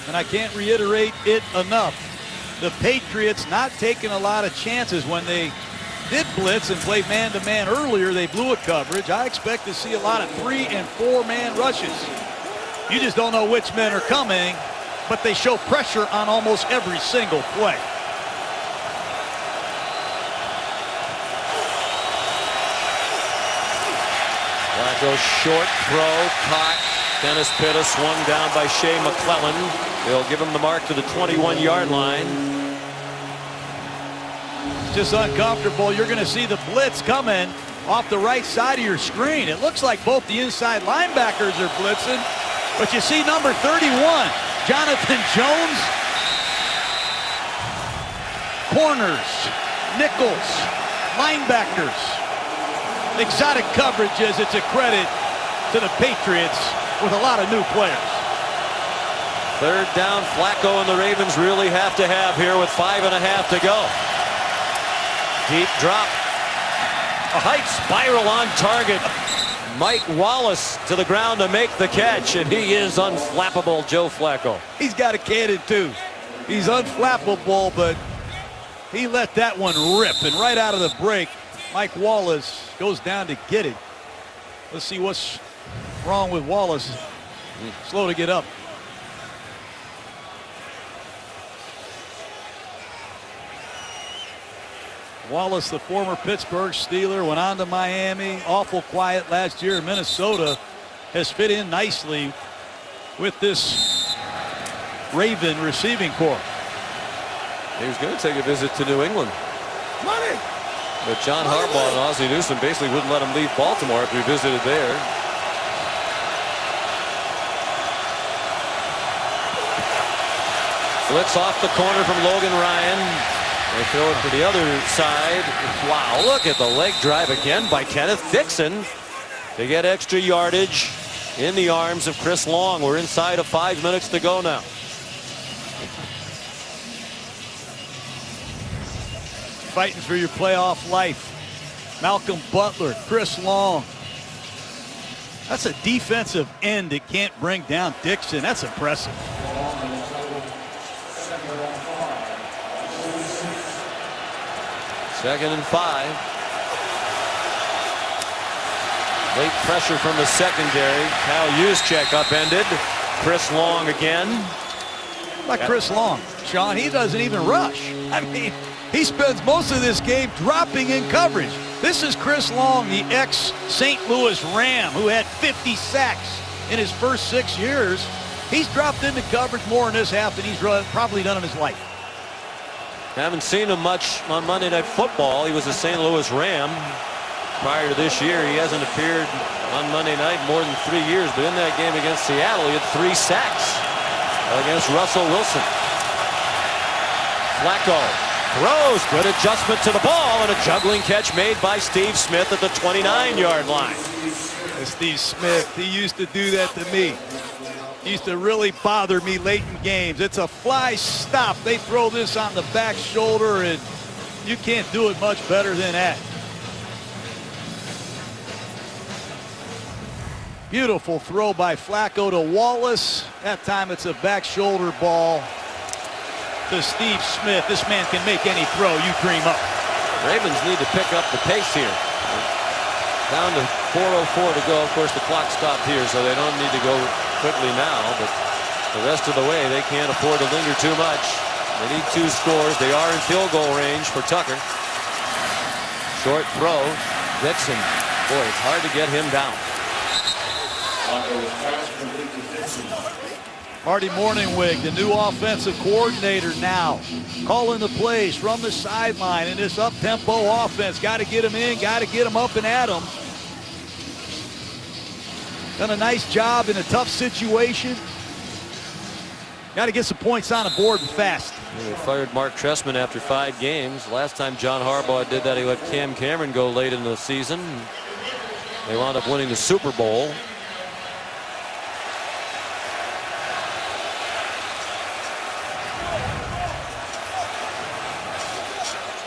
And I can't reiterate it enough. The Patriots not taking a lot of chances. When they did blitz and play man-to-man earlier, they blew a coverage. I expect to see a lot of 3- and 4-man rushes. You just don't know which men are coming, but they show pressure on almost every single play. Flacco short throw, caught. Dennis Pitta swung down by Shea McClellan. They'll give him the mark to the 21-yard line. Just uncomfortable. You're going to see the blitz coming off the right side of your screen. It looks like both the inside linebackers are blitzing, but you see number 31, Jonathan Jones. Corners, nickels, linebackers. Exotic coverages. It's a credit to the Patriots with a lot of new players. Third down, Flacco and the Ravens really have to have here with 5.5 to go. Deep drop. A height spiral on target. Mike Wallace to the ground to make the catch, and he is unflappable, Joe Flacco. He's got a cannon too. He's unflappable, but he let that one rip, and right out of the break, Mike Wallace goes down to get it. Let's see what's wrong with Wallace. Slow to get up. Wallace, the former Pittsburgh Steeler, went on to Miami. Awful quiet last year in Minnesota. Has fit in nicely with this Raven receiving corps. He was going to take a visit to New England. Money! But John Harbaugh and Ozzie Newsome basically wouldn't let him leave Baltimore after he visited there. Blitz off the corner from Logan Ryan. They throw it to the other side. Wow, look at the leg drive again by Kenneth Dixon to get extra yardage in the arms of Chris Long. We're inside of 5 minutes to go now. Fighting for your playoff life. Malcolm Butler, Chris Long. That's a defensive end that can't bring down Dixon. That's impressive. Second and 5. Late pressure from the secondary. Kyle Juszczyk upended. Chris Long again. Like Chris Long, Sean, he doesn't even rush. I mean, he spends most of this game dropping in coverage. This is Chris Long, the ex-St. Louis Ram, who had 50 sacks in his first 6 years. He's dropped into coverage more in this half than he's probably done in his life. Haven't seen him much on Monday Night Football. He was a St. Louis Ram prior to this year. He hasn't appeared on Monday night more than 3 years, but in that game against Seattle, he had 3 sacks against Russell Wilson. Flacco throws, good adjustment to the ball, and a juggling catch made by Steve Smith at the 29-yard line. Steve Smith, he used to do that to me. He used to really bother me late in games. It's a fly stop. They throw this on the back shoulder, and you can't do it much better than that. Beautiful throw by Flacco to Wallace. That time it's a back shoulder ball to Steve Smith. This man can make any throw. You cream up. Ravens need to pick up the pace here. Down to 4:04 to go. Of course, the clock stopped here, so they don't need to go quickly now. But the rest of the way, they can't afford to linger too much. They need 2 scores. They are in field goal range for Tucker. Short throw. Dixon. Boy, it's hard to get him down. Marty Morningwig, the new offensive coordinator now, calling the plays from the sideline in this up-tempo offense. Got to get him in, got to get him up and at him. Done a nice job in a tough situation. Got to get some points on the board fast. They fired Mark Trestman after 5 games. Last time John Harbaugh did that, he let Cam Cameron go late in the season. They wound up winning the Super Bowl.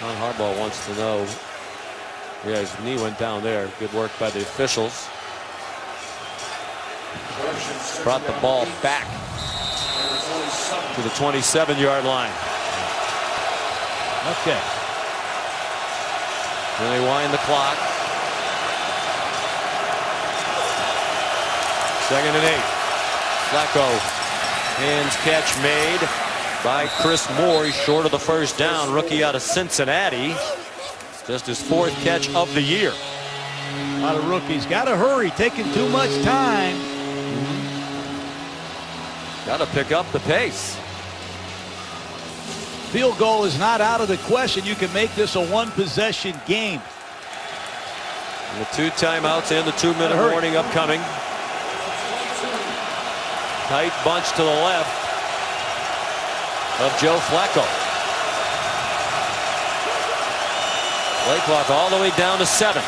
John Harbaugh wants to know. Yeah, his knee went down there. Good work by the officials. Brought the ball back to the 27-yard line. Okay. Then they wind the clock. 2nd and 8. Flacco. Hands catch made by Chris Moore. He's short of the first down. Rookie out of Cincinnati. Just his 4th catch of the year. A lot of rookies. Got to hurry. Taking too much time. Got to pick up the pace. Field goal is not out of the question. You can make this a 1-possession game. And the 2 timeouts and the 2-minute warning upcoming. Tight bunch to the left of Joe Flacco. Play clock all the way down to 7.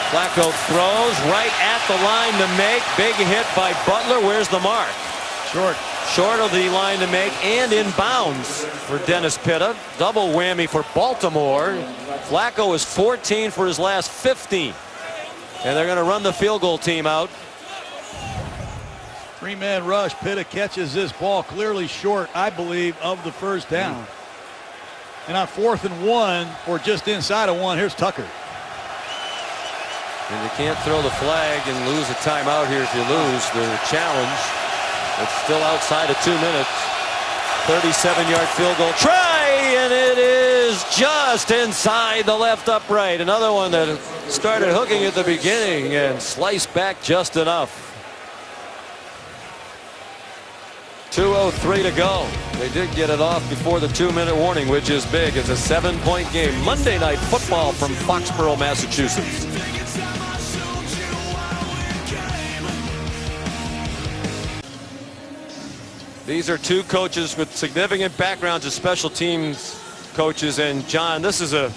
Flacco throws right at the line to make. Big hit by Butler. Where's the mark? Short. Short of the line to make and in bounds for Dennis Pitta. Double whammy for Baltimore. Flacco is 14 for his last 15. And they're going to run the field goal team out. 3-man rush. Pitta catches this ball clearly short, I believe, of the first down. And on 4th and 1, or just inside of 1, here's Tucker. And you can't throw the flag and lose a timeout here if you lose the challenge. It's still outside of 2 minutes. 37-yard field goal try, and it is just inside the left upright. Another one that started hooking at the beginning and sliced back just enough. 2:03 to go. They did get it off before the 2-minute warning, which is big. It's a 7-point game. Monday Night Football from Foxborough, Massachusetts. These are 2 coaches with significant backgrounds as special teams coaches. And John, this is a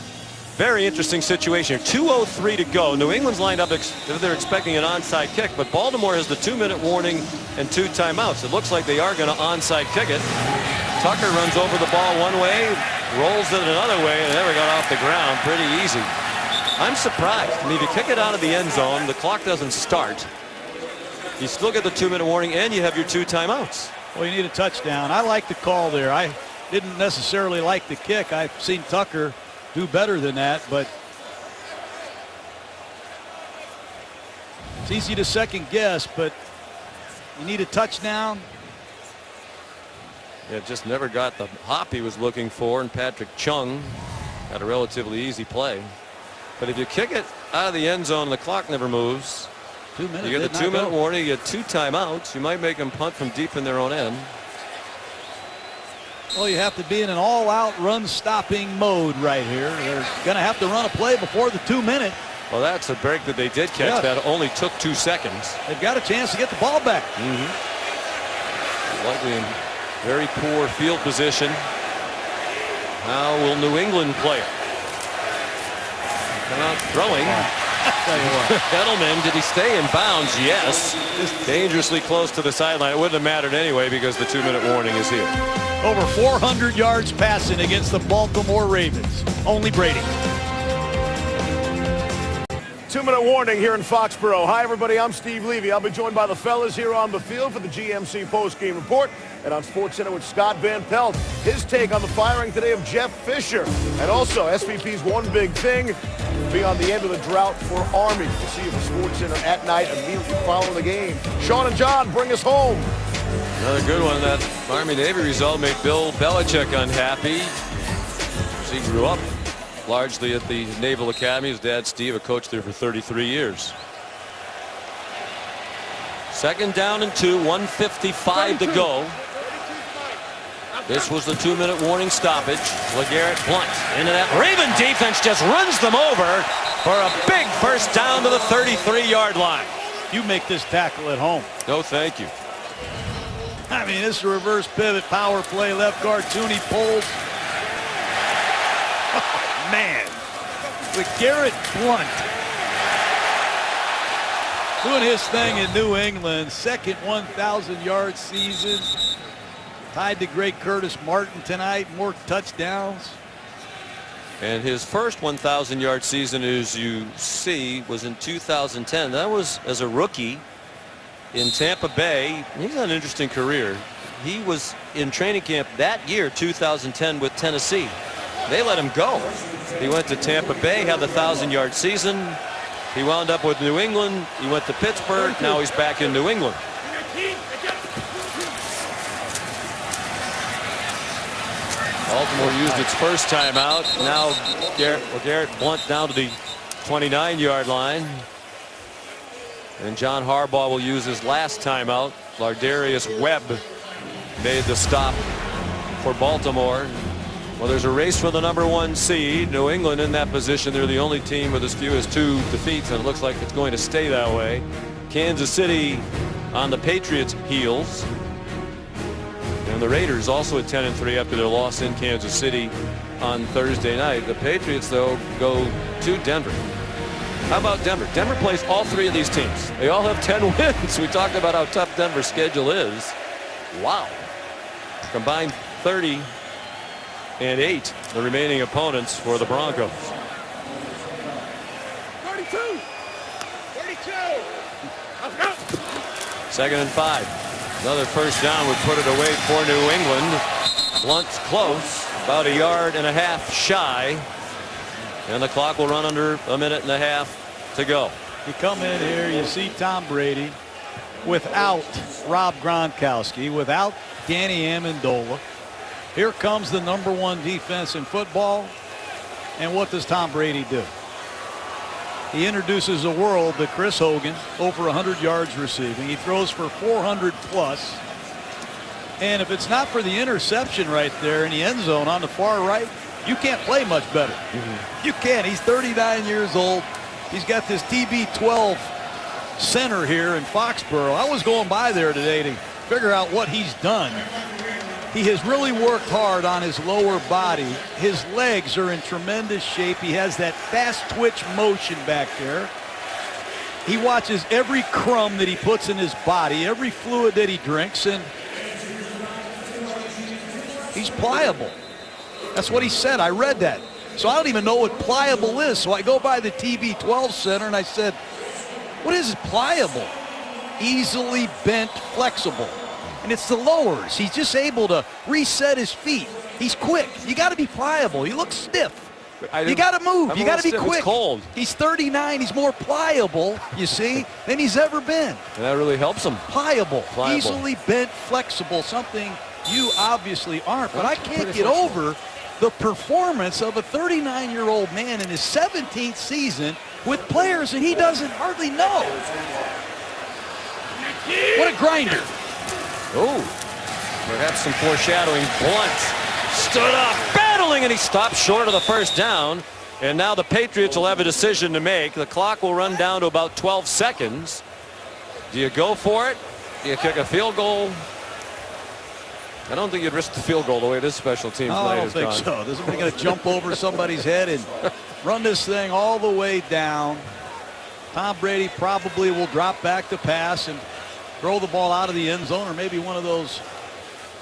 very interesting situation here. 2:03 to go. New England's lined up. They're expecting an onside kick, but Baltimore has the 2-minute warning and 2 timeouts. It looks like they are going to onside kick it. Tucker runs over the ball one way, rolls it another way, and never got off the ground. Pretty easy. I'm surprised. I mean, if you kick it out of the end zone, the clock doesn't start. You still get the 2-minute warning, and you have your 2 timeouts. Well, you need a touchdown. I like the call there. I didn't necessarily like the kick. I've seen Tucker do better than that, but it's easy to second guess, but you need a touchdown. Yeah, just never got the hop he was looking for, and Patrick Chung had a relatively easy play. But if you kick it out of the end zone, the clock never moves. 2 minutes. You get the 2-minute warning, you get 2 timeouts. You might make them punt from deep in their own end. Well, you have to be in an all-out run-stopping mode right here. They're going to have to run a play before the 2-minute. Well, that's a break that they did catch. Yeah. That only took 2 seconds. They've got a chance to get the ball back. Likely in very poor field position. How will New England play it? They're not throwing. Edelman, did he stay in bounds? Yes. Dangerously close to the sideline. It wouldn't have mattered anyway because the 2-minute warning is here. Over 400 yards passing against the Baltimore Ravens. Only Brady. 2-minute warning here in Foxborough. Hi, everybody. I'm Steve Levy. I'll be joined by the fellas here on the field for the GMC postgame report and on SportsCenter with Scott Van Pelt. His take on the firing today of Jeff Fisher. And also, SVP's one big thing will be on the end of the drought for Army. We'll see you for SportsCenter at night immediately following the game. Sean and John, bring us home. Another good one. That Army-Navy result made Bill Belichick unhappy. He grew up largely at the Naval Academy. His dad, Steve, a coach there for 33 years. 2nd down and 2, 1:55 to go. This was the 2-minute warning stoppage. LeGarrette Blunt into that. Raven defense just runs them over for a big first down to the 33-yard line. You make this tackle at home. No, thank you. I mean, this is a reverse pivot, power play, left guard, Tooney pulls. Oh, man. LeGarrette Blunt doing his thing in New England. Second 1,000-yard season. Tied to great Curtis Martin tonight. More touchdowns. And his first 1,000-yard season, as you see, was in 2010. That was as a rookie in Tampa Bay. He's had an interesting career. He was in training camp that year, 2010, with Tennessee. They let him go. He went to Tampa Bay, had the 1,000-yard season. He wound up with New England. He went to Pittsburgh. Now he's back in New England. Baltimore used its first timeout. Now Garrett Blunt down to the 29-yard line. And John Harbaugh will use his last timeout. Lardarius Webb made the stop for Baltimore. Well, there's a race for the #1 seed. New England in that position. They're the only team with as few as 2 defeats, and it looks like it's going to stay that way. Kansas City on the Patriots' heels. And the Raiders also at 10-3 after their loss in Kansas City on Thursday night. The Patriots, though, go to Denver. How about Denver? Denver plays all 3 of these teams. They all have 10 wins. We talked about how tough Denver's schedule is. Wow. Combined 30 and 8, the remaining opponents for the Broncos. 32. 32. Let's go. 2nd and 5. Another first down would put it away for New England. Blunt's close, about 1.5 yards shy. And the clock will run under 1.5 minutes to go. You come in here, you see Tom Brady without Rob Gronkowski, without Danny Amendola. Here comes the #1 defense in football. And what does Tom Brady do? He introduces the world to Chris Hogan, over 100 yards receiving. He throws for 400 plus. And if it's not for the interception right there in the end zone on the far right, you can't play much better. You can't. He's 39 years old. He's got this TB12 center here in Foxborough. I was going by there today to figure out what he's done. He has really worked hard on his lower body. His legs are in tremendous shape. He has that fast twitch motion back there. He watches every crumb that he puts in his body, every fluid that he drinks, and he's pliable. That's what he said. I read that. So I don't even know what pliable is. So I go by the TB12 center and I said, what is pliable? Easily bent, flexible. And it's the lowers. He's just able to reset his feet. He's quick. You got to be pliable. He looks stiff. You got to move. You got to be quick. It's cold. He's 39. He's more pliable, you see, than he's ever been. And that really helps him. Pliable. Easily bent, flexible, something you obviously aren't. But I can't get over the performance of a 39-year-old man in his 17th season with players that he doesn't hardly know. What a grinder. Oh, perhaps some foreshadowing. Blunt stood up, battling, and he stopped short of the first down. And now the Patriots will have a decision to make. The clock will run down to about 12 seconds. Do you go for it? Do you kick a field goal? I don't think you'd risk the field goal the way this special teams I play don't is think gone. so. This is going to jump over somebody's head and run this thing all the way down. Tom Brady probably will drop back to pass and throw the ball out of the end zone, or maybe one of those,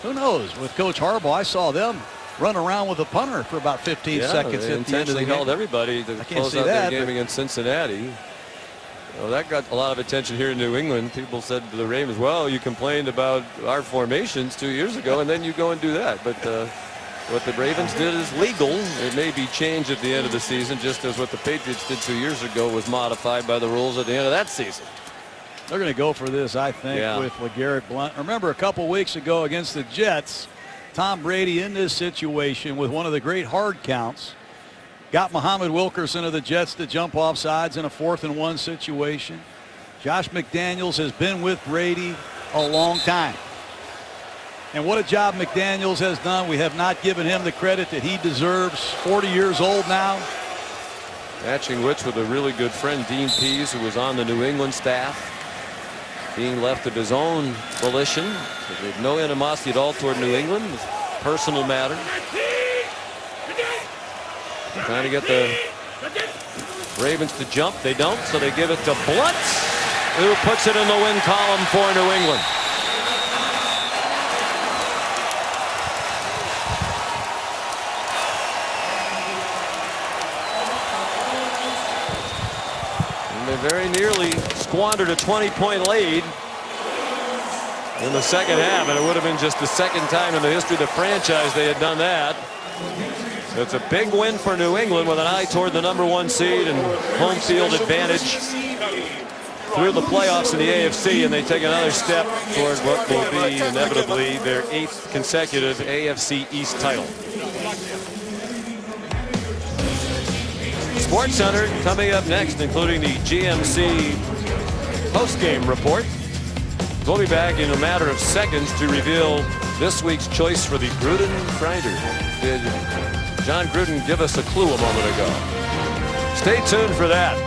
who knows, with Coach Harbaugh. I saw them run around with a punter for about 15 seconds at the end of the game. Held everybody to close out their game against Cincinnati. Well, that got a lot of attention here in New England. People said to the Ravens, well, you complained about our formations 2 years ago, and then you go and do that. But what the Ravens did is legal. It may be changed at the end of the season, just as what the Patriots did 2 years ago was modified by the rules at the end of that season. They're going to go for this, I think, with LeGarrette Blount. Remember a couple weeks ago against the Jets, Tom Brady in this situation with one of the great hard counts got Muhammad Wilkerson of the Jets to jump off sides in a 4th and 1 situation. Josh McDaniels has been with Brady a long time. And what a job McDaniels has done. We have not given him the credit that he deserves. 40 years old now. Matching wits with a really good friend, Dean Pease, who was on the New England staff. Being left of his own volition. With no animosity at all toward New England. It's a personal matter. Trying to get the Ravens to jump. They don't, so they give it to Blount, who puts it in the win column for New England. And they very nearly squandered a 20-point lead in the second half, and it would have been just the second time in the history of the franchise they had done that. It's a big win for New England with an eye toward the #1 seed and home field advantage through the playoffs in the AFC, and they take another step toward what will be inevitably their 8th consecutive AFC East title. Sports Center coming up next, including the GMC postgame report. We'll be back in a matter of seconds to reveal this week's choice for the Gruden Grinder. Did John Gruden give us a clue a moment ago? Stay tuned for that.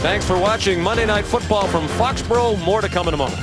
Thanks for watching Monday Night Football from Foxborough. More to come in a moment.